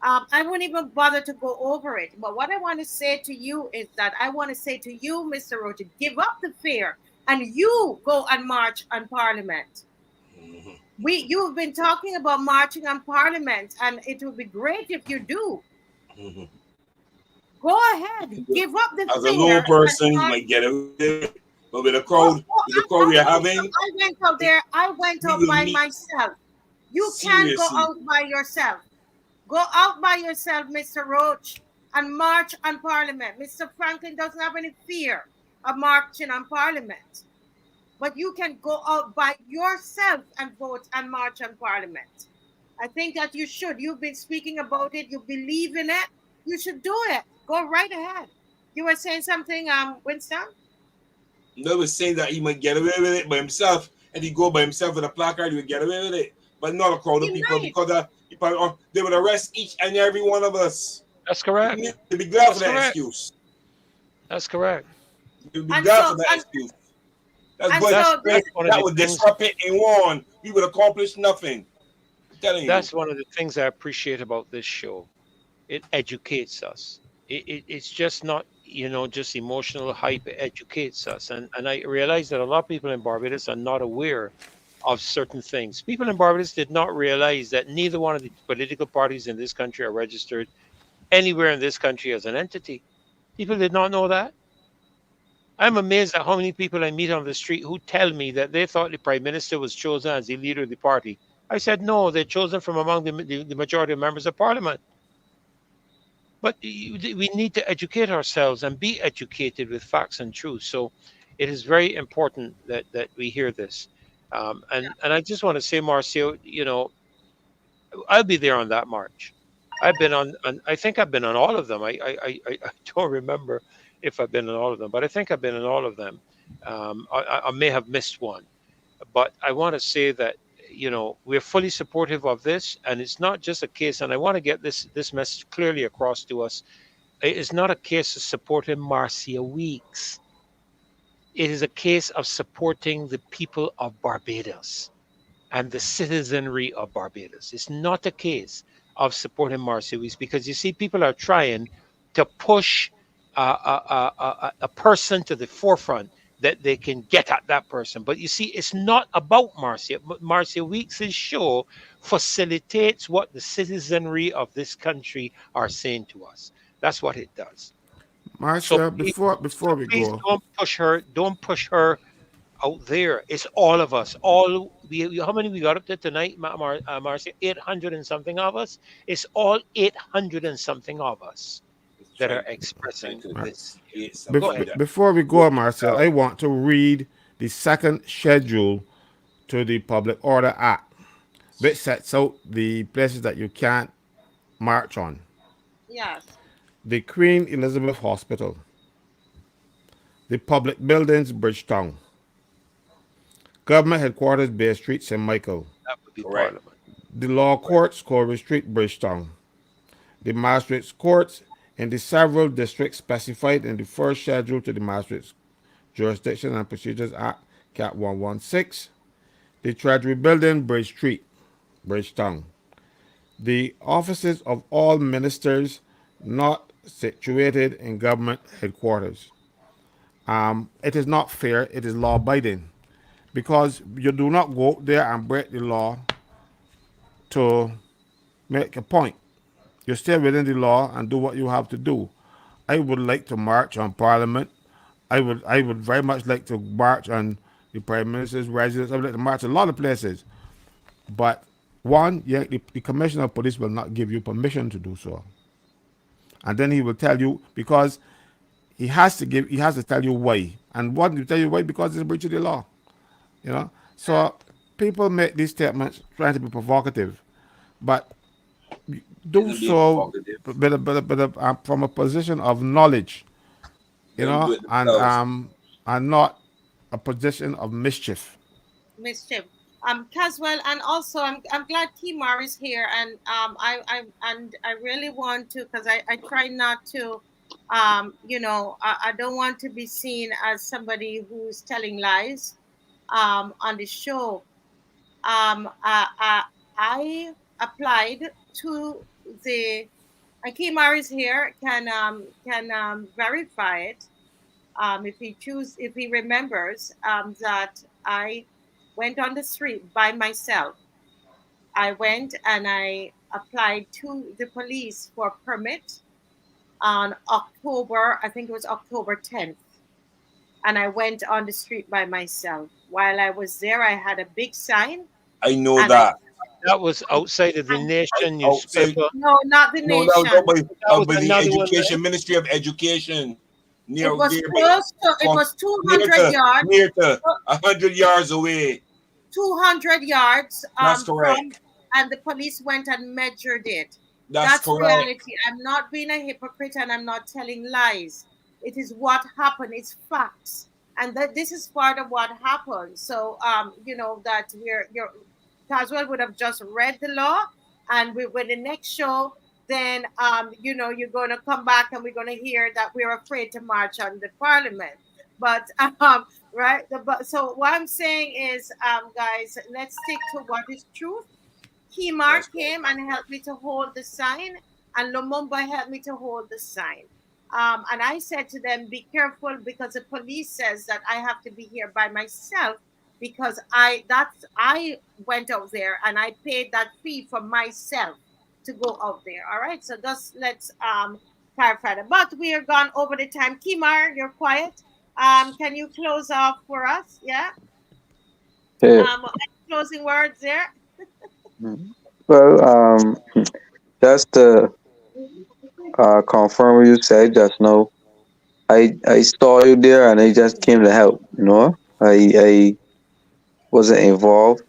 I won't even bother to go over it. But what I want to say to you is that I want to say to you, Mr. Roach, give up the fear and you go and march on Parliament. You've been talking about marching on Parliament, and it would be great if you do. Go ahead, give up the
As a
fear.
lone person, you might get away with it. But with the crowd we are having,
I went out there. I went out by myself. You can't go out by yourself. Go out by yourself, Mr. Roach, and march on Parliament. Mr. Franklin doesn't have any fear of marching on Parliament. But you can go out by yourself and vote and march on Parliament. I think that you should. You've been speaking about it. You believe in it. You should do it. Go right ahead. You were saying something, Winston?
No, was saying that he might get away with it by himself. And he go by himself with a placard, he would get away with it. But not a crowd of people, because they would arrest each and every one of us.
That's correct.
You need to be glad for that excuse.
That's correct.
You be glad for that excuse. That would disrupt it in one. We would accomplish nothing. I'm telling you.
That's one of the things I appreciate about this show. It educates us. It's just not, just emotional hype. It educates us. And I realize that a lot of people in Barbados are not aware of certain things. People in Barbados did not realize that neither one of the political parties in this country are registered anywhere in this country as an entity. People did not know that. I'm amazed at how many people I meet on the street who tell me that they thought the Prime Minister was chosen as the leader of the party. I said, no, they're chosen from among the majority of members of Parliament. But we need to educate ourselves and be educated with facts and truth. So it is very important that we hear this. And I just want to say, Marcio, I'll be there on that march. I've been on I think I've been on all of them. I don't remember if I've been on all of them, but I think I've been on all of them. I may have missed one, but I want to say that we're fully supportive of this, and it's not just a case. And I want to get this message clearly across to us. It is not a case of supporting Marcia Weeks. It is a case of supporting the people of Barbados and the citizenry of Barbados. It's not a case of supporting Marcia Weeks, because you see, people are trying to push a person to the forefront that they can get at that person. But you see, it's not about Marcia. Marcia Weeks' show facilitates what the citizenry of this country are saying to us. That's what it does.
Marcia,
So
before we
please
go,
don't push her out there. It's all of us. How many we got up there tonight, Marcia? 800 and something of us. It's all 800 and something of us that are expressing this.
Before we go, Marcel, I want to read the second schedule to the Public Order Act, which sets out the places that you can't march on.
Yes.
The Queen Elizabeth Hospital, the public buildings, Bridgetown, Government Headquarters, Bay Street, St. Michael,
That would be Parliament.
the Law Courts, Corey Street, Bridgetown, the Magistrates Courts in the several districts specified in the first schedule to the Magistrates Jurisdiction and Procedures Act, Cat 116, the Treasury Building, Bridge Street, Bridgetown, the offices of all ministers not situated in government headquarters. It is not fair, it is law-abiding, because you do not go there and break the law to make a point. You stay within the law and do what you have to do. I would like to march on Parliament. I would very much like to march on the Prime Minister's residence. I would like to march a lot of places. But one, yeah, the Commissioner of Police will not give you permission to do so. And then he will tell you because he has to tell you why. And what to tell you why? Because it's a breach of the law. You know? So people make these statements trying to be provocative. But do
Isn't being
so
provocative.
from a position of knowledge, you
Let them
know,
do it themselves.
and not a position of mischief.
Mischief. Caswell, and also I'm glad Timar is here, and I really want to, because I try not to, I don't want to be seen as somebody who's telling lies, on the show. I applied to the, and Kimar is here, can verify it, if he remembers, that I went on the street by myself. I went and I applied to the police for a permit on October, I think it was October 10th. And I went on the street by myself. While I was there, I had a big sign,
I know
and I,
that.
That was outside of the Nation
Outside,
newspaper.
no, not the
no, that was done
Nation.
That was
by the
another one, right?
Education Ministry of Education.
It
Near
was
there,
close to, it was 200 yards,
near to 100 yards away.
200 yards,
That's
from,
correct.
and the police went and measured it.
That's
That's
correct.
reality. I'm not being a hypocrite and I'm not telling lies. It is what happened. It's facts, and that this is part of what happened. So, that you're Caswell would have just read the law, and with the next show, then, you're going to come back and we're going to hear that we're afraid to march on the parliament. But right, but so what I'm saying is, guys, let's stick to what is truth. Kimar
That's correct.
came and helped me to hold the sign, and Lumumba helped me to hold the sign. And I said to them, be careful, because the police says that I have to be here by myself, because I went out there and I paid that fee for myself to go out there. All right. So just let's clarify that. But we are gone over the time. Kimar, you're quiet. Can you close off for us? Yeah.
Yeah.
Any closing words there?
Well, just to confirm what you said just now, I saw you there and I just came to help. I wasn't involved.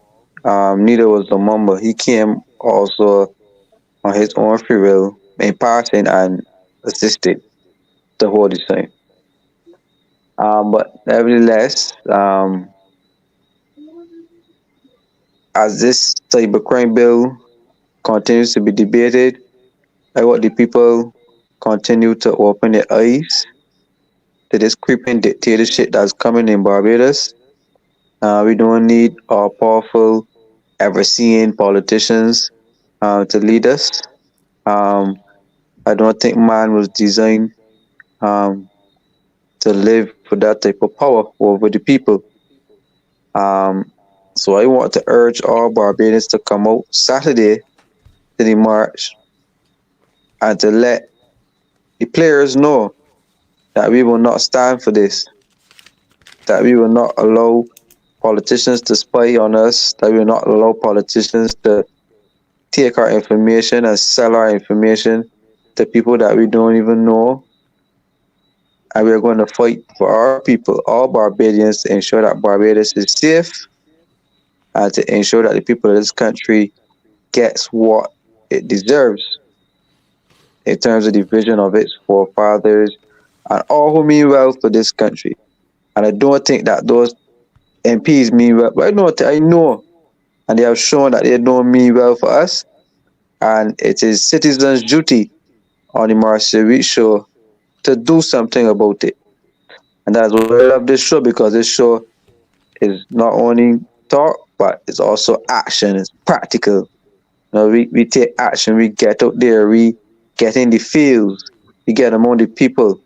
Neither was the mamba. He came also on his own free will in passing and assisted to hold the same. But nevertheless, as this cybercrime bill continues to be debated, I want the people continue to open their eyes to this creeping dictatorship that's coming in Barbados. We don't need our powerful, ever-seeing politicians to lead us. Um, I don't think man was designed um, to live with that type of power over the people. Um, so I want to urge all Barbadians to come out Saturday to the march and to let the players know that we will not stand for this, that we will not allow politicians to spy on us, that we will not allow politicians to take our information and sell our information to people that we don't even know. And we're going to fight for our people, all Barbadians, to ensure that Barbados is safe and to ensure that the people of this country gets what it deserves in terms of the vision of its forefathers and all who mean well for this country. And I don't think that those MPs mean well, but I know, and they have shown that they don't mean well for us. And it is citizens' duty on the Massy show to do something about it. And that's why I love this show, because this show is not only talk, but it's also action. It's practical. We take action. We get out there. We get in the fields. We get among the people.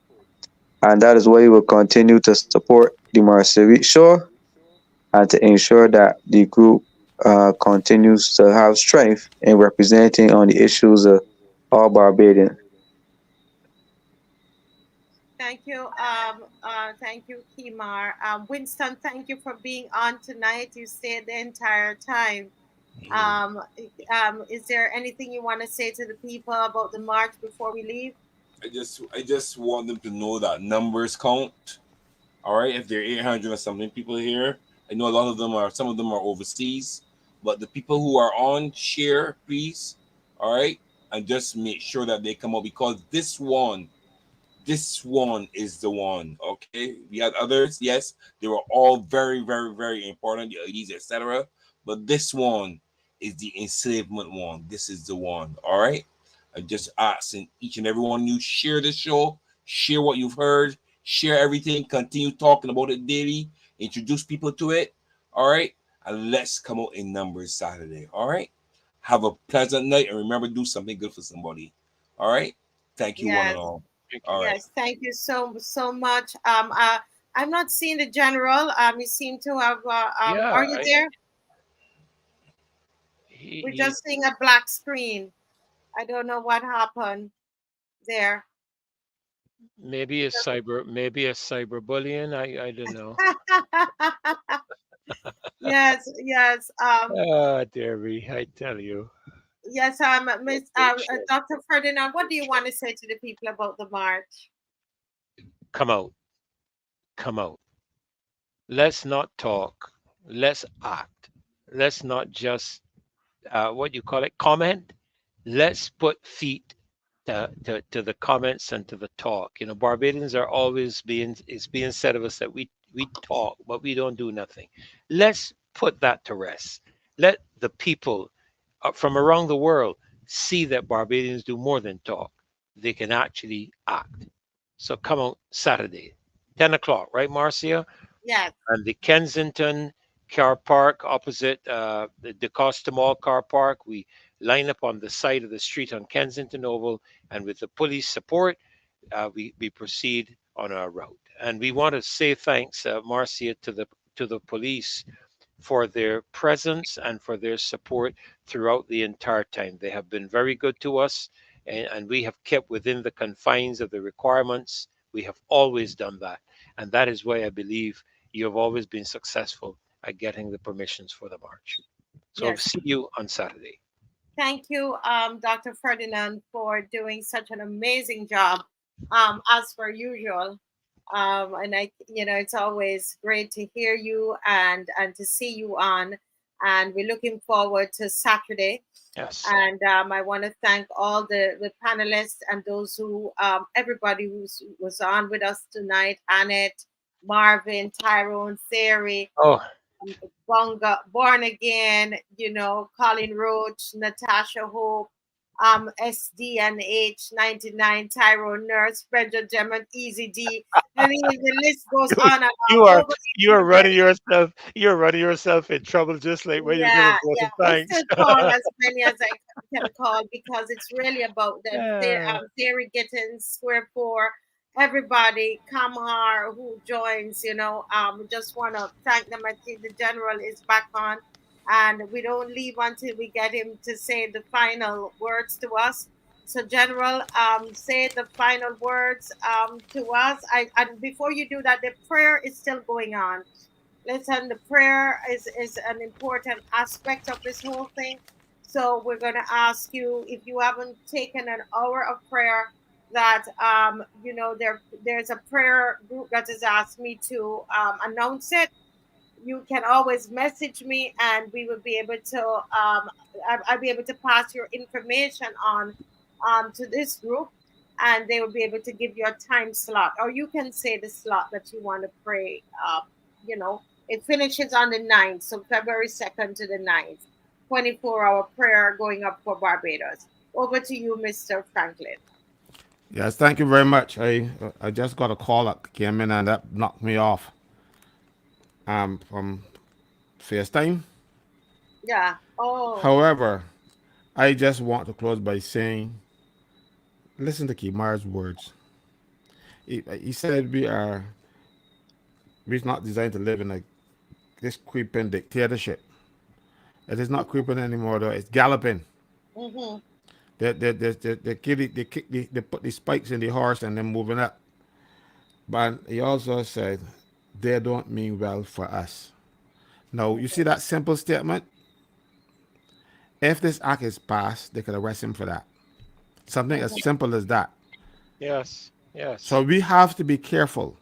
And that is why we will continue to support the Massy show and to ensure that the group continues to have strength in representing on the issues of all Barbadians.
Thank you, Kimar. Winston, thank you for being on tonight. You stayed the entire time. Um, is there anything you want to say to the people about the march before we leave?
I just want them to know that numbers count. All right, if there are 800 or something people here, I know a lot of them are. Some of them are overseas, but the people who are on, share, please. All right, and just make sure that they come out because this one is the one. Okay, we had others, yes, they were all very, very, very important, the IDs, etc. But this one is the enslavement one. This is the one. All right. I just asking each and every one of you share this show, share what you've heard, share everything, continue talking about it daily, introduce people to it. All right, and let's come out in numbers Saturday. All right. Have a pleasant night and remember do something good for somebody. All right. Thank you, one and
Yes,
all.
Thank
All
you.
right.
yes. Thank you so much. I'm not seeing the general. You seem to have.
Yeah,
Are you there? We're
he
just seeing a black screen. I don't know what happened there.
maybe a cyberbullying. I don't know.
Yes, yes.
Ah, Debbie, I tell you,
Yes, Miss Dr. Ferdinand, what do you want to say to the people about the march?
come out, come out. Let's not talk. Let's act. Let's not just what you call it comment. Let's put feet to the comments and to the talk. You know, Barbadians are always being it's being said of us that we talk, but we don't do nothing. Let's put that to rest. Let the people from around the world see that Barbadians do more than talk. They can actually act. So come on Saturday, 10 o'clock, right, Marcia?
Yes,
And the Kensington car park opposite the Costa Mall car park. We line up on the side of the street on Kensington Oval, and with the police support, we proceed on our route. And we want to say thanks, Marcia, to the police for their presence and for their support throughout the entire time. They have been very good to us, and we have kept within the confines of the requirements. We have always done that. And that is why I believe you have always been successful at getting the permissions for the march. So I'll
yes.
see you on Saturday.
Thank you, Dr. Ferdinand, for doing such an amazing job, as per usual. And it's always great to hear you and to see you on. And we're looking forward to Saturday.
Yes.
And I want to thank all the panelists and those who, everybody who was on with us tonight: Annette, Marvin, Tyrone, Theory,
Oh,
Bonga, Born Again, Colin Roach, Natasha Hope, SDNH 99, Tyrone Nurse, Frederick Gemma, Easy D. I mean, the list goes
you
on and on.
you are
Over
you are
800.
running yourself you're running yourself in trouble just like when you give a
Yeah,
vote
yeah.
of
We'll
thanks.
still call as many as I can call because it's really about them.
Yeah.
Theory Gittins, Square Four, everybody, Kamhar who joins, we just want to thank them. I think the general is back on, and we don't leave until we get him to say the final words to us. So, General, say the final words to us. And before you do that, the prayer is still going on. Listen, the prayer is an important aspect of this whole thing. So we're going to ask you, if you haven't taken an hour of prayer, that there's a prayer group that has asked me to announce it. You can always message me, and we will be able to I'll be able to pass your information on to this group, and they will be able to give you a time slot, or you can say the slot that you want to pray. It finishes on the 9th, so February 2nd to the 9th. 24-hour prayer going up for Barbados. Over to you, Mr. Franklin.
Yes, thank you very much. I just got a call that came in and that knocked me off. From FaceTime.
Yeah. Oh,
However, I just want to close by saying, listen to Kimar's words. He said we're not designed to live in this creeping dictatorship. It is not creeping anymore, though. It's galloping.
Mm-hmm.
They put the spikes in the horse and then moving up. But he also said, they don't mean well for us. Now, you see that simple statement? If this act is passed, they could arrest him for that. Something as simple as that.
Yes. Yes.
So we have to be careful.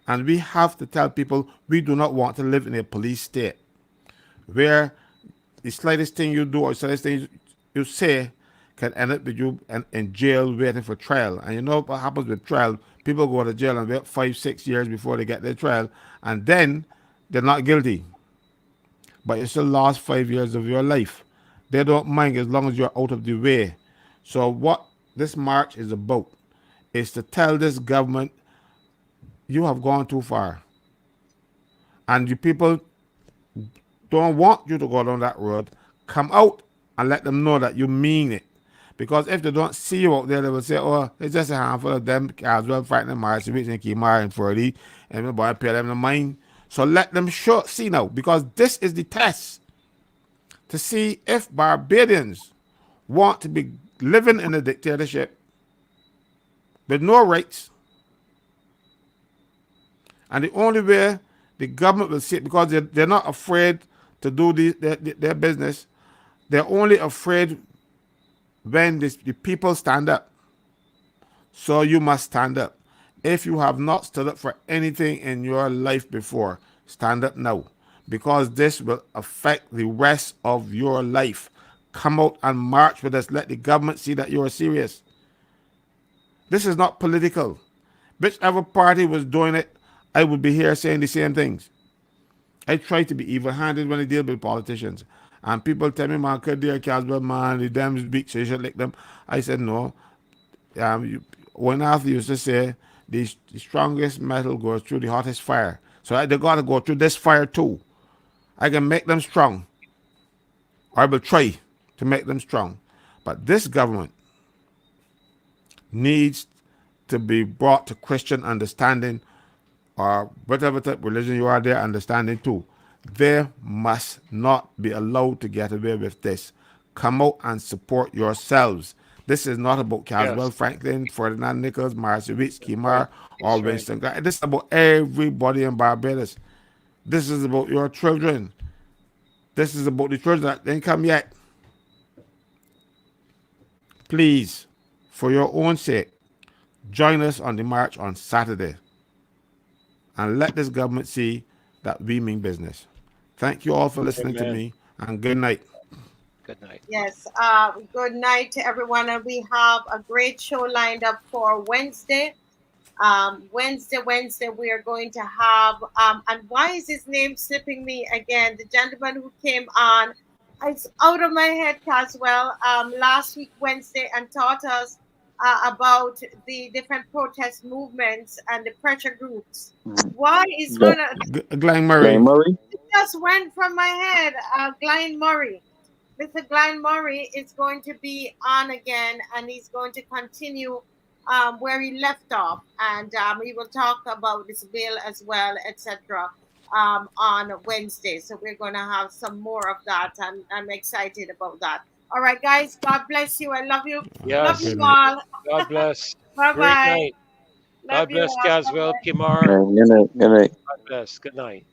And we have to tell people we do not want to live in a police state where the slightest thing you do or the slightest thing you say can end up with you in jail waiting for trial. And you know what happens with trial? People go to jail and wait 5, 6 years before they get their trial, and then they're not guilty. But you still lost 5 years of your life. They don't mind as long as you're out of the way. So what this march is about is to tell this government you have gone too far. And you people don't want you to go down that road. Come out and let them know that you mean it. Because if they don't see you out there, they will say, oh, it's just a handful of them as well fighting Massy and Kimar and 40 and the boy pay them the mind. So let them see now, because this is the test to see if Barbadians want to be living in a dictatorship with no rights. And the only way the government will see it, because they're not afraid to do their business, they're only afraid when the people stand up. So you must stand up. If you have not stood up for anything in your life before, stand up now, because this will affect the rest of your life. Come out and march with us. Let the government see that you are serious. This is not political. Whichever party was doing it, I would be here saying the same things. I try to be even-handed when I deal with politicians. And people tell me, man, could they Caswell, man, the damn big, so you should lick them. I said, no. One after used to say, the strongest metal goes through the hottest fire. So they got to go through this fire too. I can make them strong. Or I will try to make them strong. But this government needs to be brought to Christian understanding, or whatever type of religion you are, their understanding too. They must not be allowed to get away with this. Come out and support yourselves. This is not about Caswell,
Yes.
Franklin, Ferdinand Nichols, Massy,
That's right.
Kimar, or
That's right.
Winston. This is about everybody in Barbados. This is about your children. This is about the children that didn't come yet. Please, for your own sake, join us on the march on Saturday and let this government see that we mean business. Thank you all for listening to
Amen.
me, and good night.
Good night.
Yes. Good night to everyone, and we have a great show lined up for Wednesday. Wednesday, we are going to have, and why is his name slipping me again? The gentleman who came on, it's out of my head, Caswell, last week, Wednesday, and taught us about the different protest movements and the pressure groups. Why is
Glenn,
one of,
Glenn
Glenn
Murray.
Murray.
it just went from my head, Glenn Murray. Mr. Glenn Murray is going to be on again, and he's going to continue where he left off, and we will talk about this bill as well, etc. On Wednesday. So we're going to have some more of that, and I'm excited about that. All right, guys. God bless you. I love you. Love you
Yes.
Good night.
all.
God bless.
Bye
Great
bye.
night.
Love
God
you
bless
all.
Caswell,
Bye-bye.
Kimar.
Good night. Good night.
God bless. Good night.